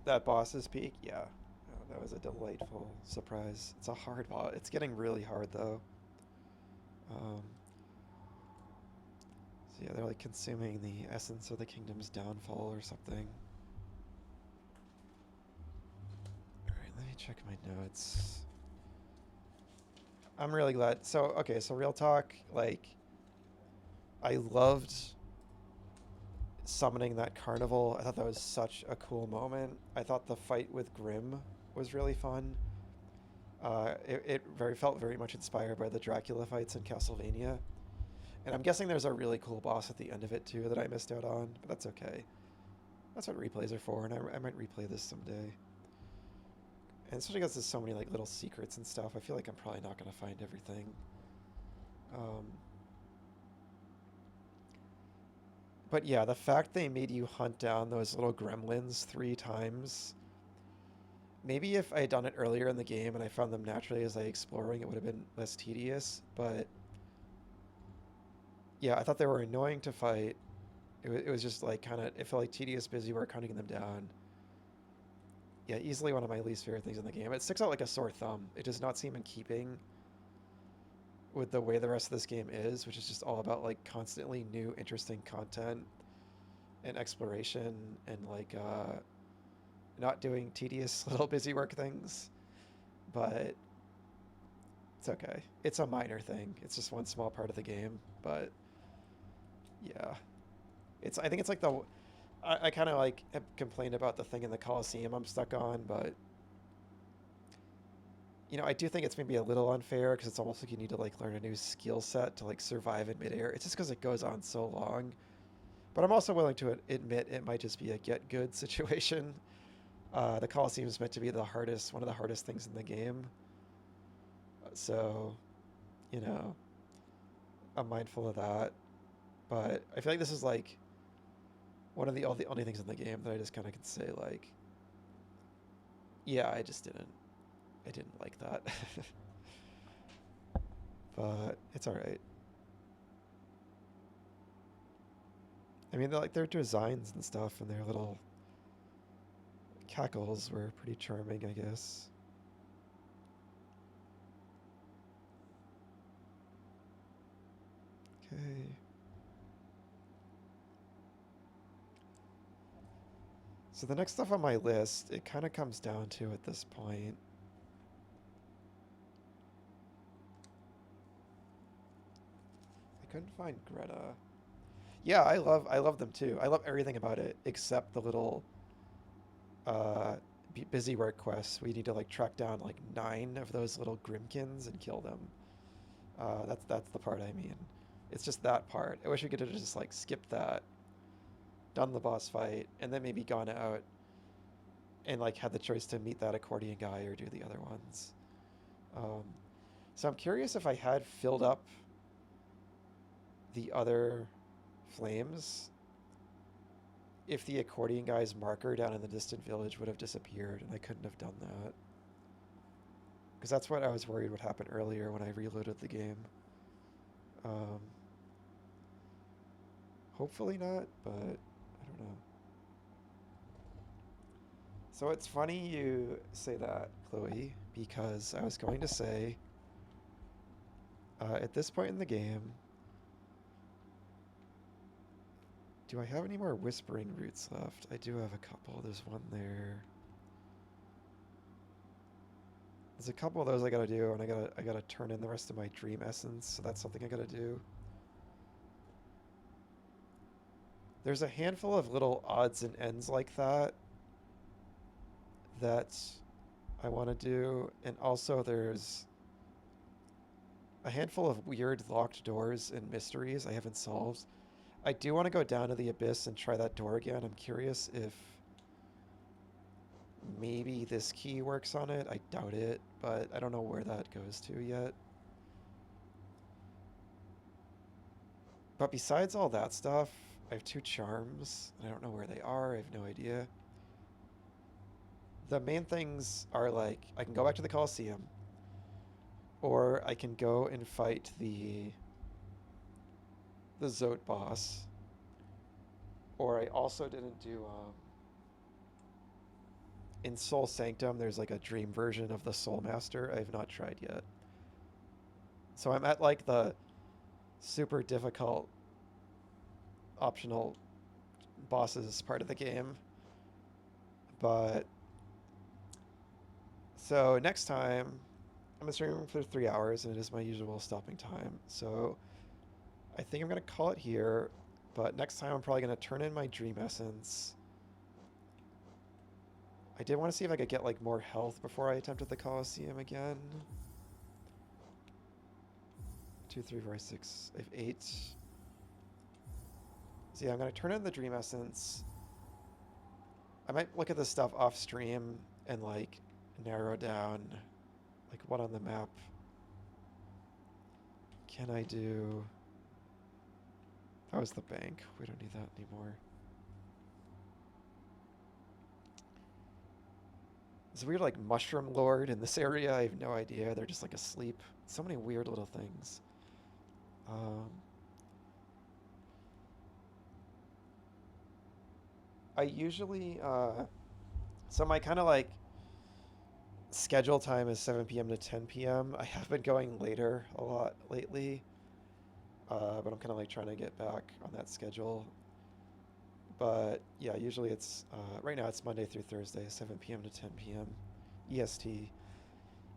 That boss's peak, yeah. Oh, that was a delightful surprise. It's a hard boss. It's getting really hard though. So yeah, they're like consuming the essence of the kingdom's downfall or something. Alright, let me check my notes. I'm really glad. So, okay, so real talk, like, I loved summoning that carnival. I thought that was such a cool moment. I thought the fight with Grimm was really fun. It felt very much inspired by the Dracula fights in Castlevania. And I'm guessing there's a really cool boss at the end of it too that I missed out on, but that's okay. That's what replays are for, and I might replay this someday. And especially because there's so many like little secrets and stuff, I feel like I'm probably not going to find everything. But yeah, the fact they made you hunt down those little gremlins 3 times. Maybe if I had done it earlier in the game and I found them naturally as I exploring, it would have been less tedious. But yeah, I thought they were annoying to fight. It was just like kind of, it felt like tedious, busy work hunting them down. Yeah, easily one of my least favorite things in the game. It sticks out like a sore thumb. It does not seem in keeping with the way the rest of this game is, which is just all about like constantly new, interesting content and exploration and like not doing tedious little busy work things. But it's okay. It's a minor thing. It's just one small part of the game, but yeah. I think it's like I kind of like have complained about the thing in the Coliseum I'm stuck on, but you know, I do think it's maybe a little unfair because it's almost like you need to like learn a new skill set to like survive in midair. It's just because it goes on so long. But I'm also willing to admit it might just be a get good situation. The Coliseum is meant to be one of the hardest things in the game. So, you know, I'm mindful of that. But I feel like this is like one of the only things in the game that I just kind of can say like, yeah, I didn't like that. But it's all right. I mean, their designs and stuff and their little cackles were pretty charming, I guess. Okay. So the next stuff on my list, it kind of comes down to at this point. I couldn't find Greta. Yeah, I love them too. I love everything about it except the little busy work quests. We need to like track down like 9 of those little Grimkins and kill them. That's the part I mean. It's just that part. I wish we could have just like skipped that, done the boss fight, and then maybe gone out and like had the choice to meet that accordion guy or do the other ones. So I'm curious if I had filled up the other flames, if the accordion guy's marker down in the distant village would have disappeared, and I couldn't have done that. Because that's what I was worried would happen earlier when I reloaded the game. Hopefully not, but I don't know. So it's funny you say that, Chloe, because I was going to say, at this point in the game, do I have any more whispering roots left? I do have a couple. There's one there. There's a couple of those I gotta do, and I gotta turn in the rest of my dream essence, so that's something I gotta do. There's a handful of little odds and ends like that that I want to do, and also there's a handful of weird locked doors and mysteries I haven't solved. I do want to go down to the abyss and try that door again. I'm curious if maybe this key works on it. I doubt it, but I don't know where that goes to yet. But besides all that stuff, I have 2 charms, and I don't know where they are. I have no idea. The main things are like, I can go back to the Colosseum, or I can go and fight the Zote boss, or I also didn't do, in Soul Sanctum, there's like a dream version of the Soul Master I have not tried yet. So I'm at like the super difficult optional bosses part of the game. But so next time, I'm gonna stream for 3 hours, and it is my usual stopping time. So I think I'm gonna call it here. But next time, I'm probably gonna turn in my dream essence. I did want to see if I could get like more health before I attempted the Colosseum again. 2, 3, 4, 6. I have 8. So yeah, I'm gonna turn in the dream essence. I might look at this stuff off stream and like narrow down like what on the map can I do. That was the bank. We don't need that anymore. There's a weird like mushroom lord in this area. I have no idea. They're just like asleep. So many weird little things. I usually so my kind of like schedule time is 7 p.m. to 10 p.m. I have been going later a lot lately, but I'm kind of like trying to get back on that schedule. But yeah, usually it's right now it's Monday through Thursday, 7 p.m. to 10 p.m. EST,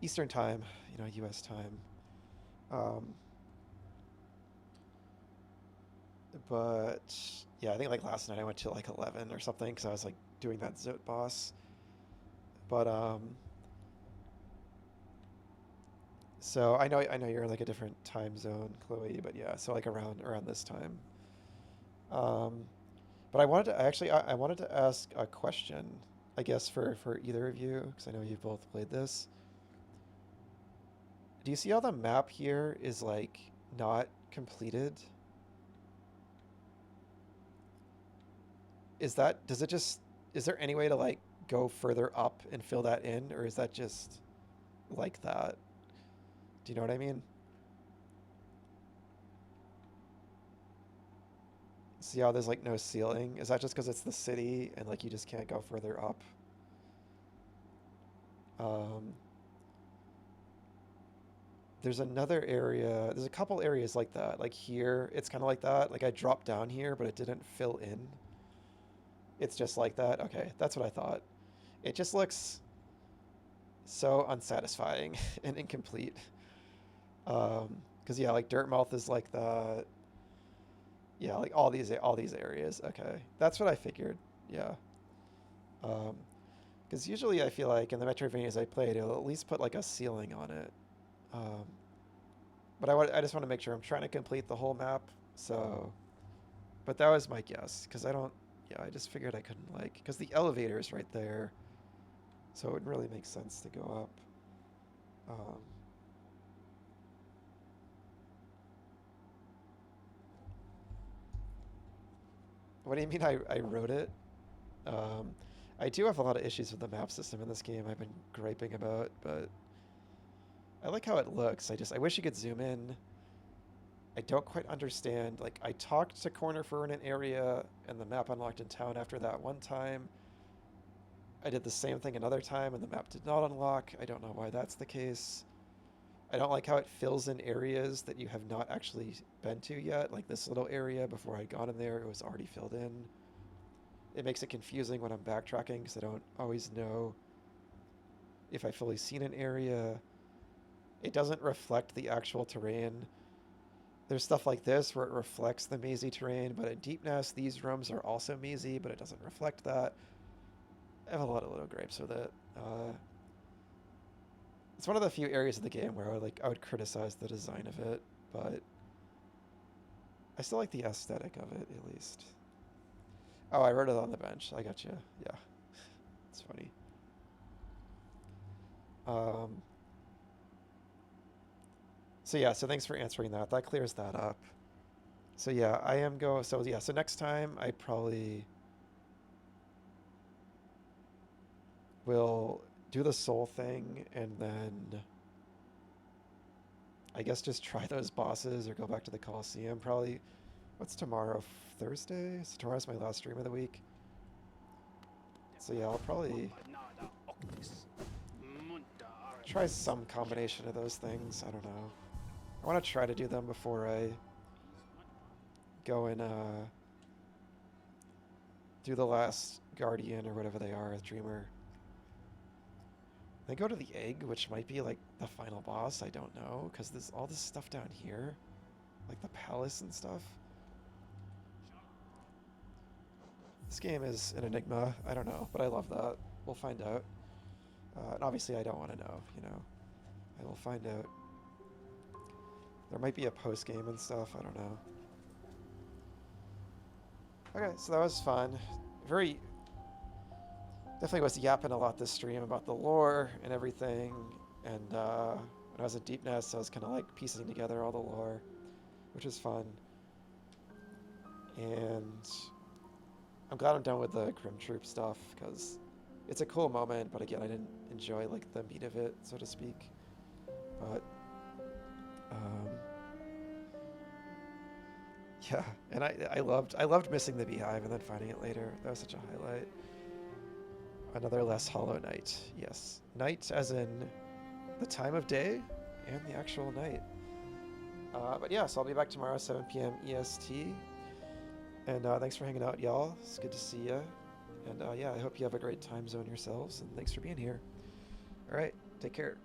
Eastern time, you know, U.S. time. But yeah, I think like last night I went to like 11 or something because I was like doing that Zote boss. But so I know you're in like a different time zone, Chloe. But yeah, so like around this time. But I wanted to I wanted to ask a question, I guess for either of you because I know you've both played this. Do you see how the map here is like not completed? Is there any way to like go further up and fill that in, or is that just like that? Do you know what I mean? See how there's like no ceiling? Is that just because it's the city and like you just can't go further up? There's another area, there's a couple areas like that. Like here, it's kind of like that. Like I dropped down here, but it didn't fill in. It's just like that. Okay, that's what I thought. It just looks so unsatisfying and incomplete. Because yeah, like Dirtmouth is like that. Yeah, like all these areas. Okay, that's what I figured. Yeah. Because usually I feel like in the Metroidvanias I played, it'll at least put like a ceiling on it. But I just want to make sure I'm trying to complete the whole map. So, but that was my guess because I don't. Yeah, I just figured I couldn't like because the elevator is right there, so it would really make sense to go up. What do you mean I wrote it? I do have a lot of issues with the map system in this game I've been griping about, but I like how it looks. I wish you could zoom in I don't quite understand. Like, I talked to Corner Fur in an area, and the map unlocked in town after that one time. I did the same thing another time, and the map did not unlock. I don't know why that's the case. I don't like how it fills in areas that you have not actually been to yet. Like this little area, before I'd gone in there, it was already filled in. It makes it confusing when I'm backtracking because I don't always know if I've fully seen an area. It doesn't reflect the actual terrain. There's stuff like this where it reflects the mazy terrain, but at Deep Nest, these rooms are also mazy, but it doesn't reflect that. I have a lot of little gripes with it. It's one of the few areas of the game where I would criticize the design of it, but I still like the aesthetic of it, at least. Oh, I wrote it on the bench. I got you. Yeah. It's funny. So yeah, so thanks for answering that. That clears that up. So yeah, I am so yeah, so next time I probably will do the soul thing and then I guess just try those bosses or go back to the Coliseum. Probably, what's tomorrow? Thursday? So tomorrow's my last stream of the week. So yeah, I'll probably try some combination of those things. I don't know. I want to try to do them before I go and do the last Guardian or whatever they are, Dreamer. They go to the egg, which might be like the final boss. I don't know, because there's all this stuff down here, like the palace and stuff. This game is an enigma. I don't know, but I love that. We'll find out. And obviously, I don't want to know. You know, I will find out. There might be a post game and stuff. I don't know. Okay, so that was fun. Very. Definitely was yapping a lot this stream about the lore and everything. And when I was at Deep Nest, I was kind of like piecing together all the lore, which is fun. And I'm glad I'm done with the Grimm Troupe stuff because it's a cool moment, but again, I didn't enjoy like the meat of it, so to speak. But yeah, and I loved missing the beehive and then finding it later. That was such a highlight. Another less hollow night. Yes, night as in the time of day and the actual night. But yeah, so I'll be back tomorrow, 7 p.m. EST. And thanks for hanging out, y'all. It's good to see you. And yeah, I hope you have a great time zone yourselves. And thanks for being here. All right, take care.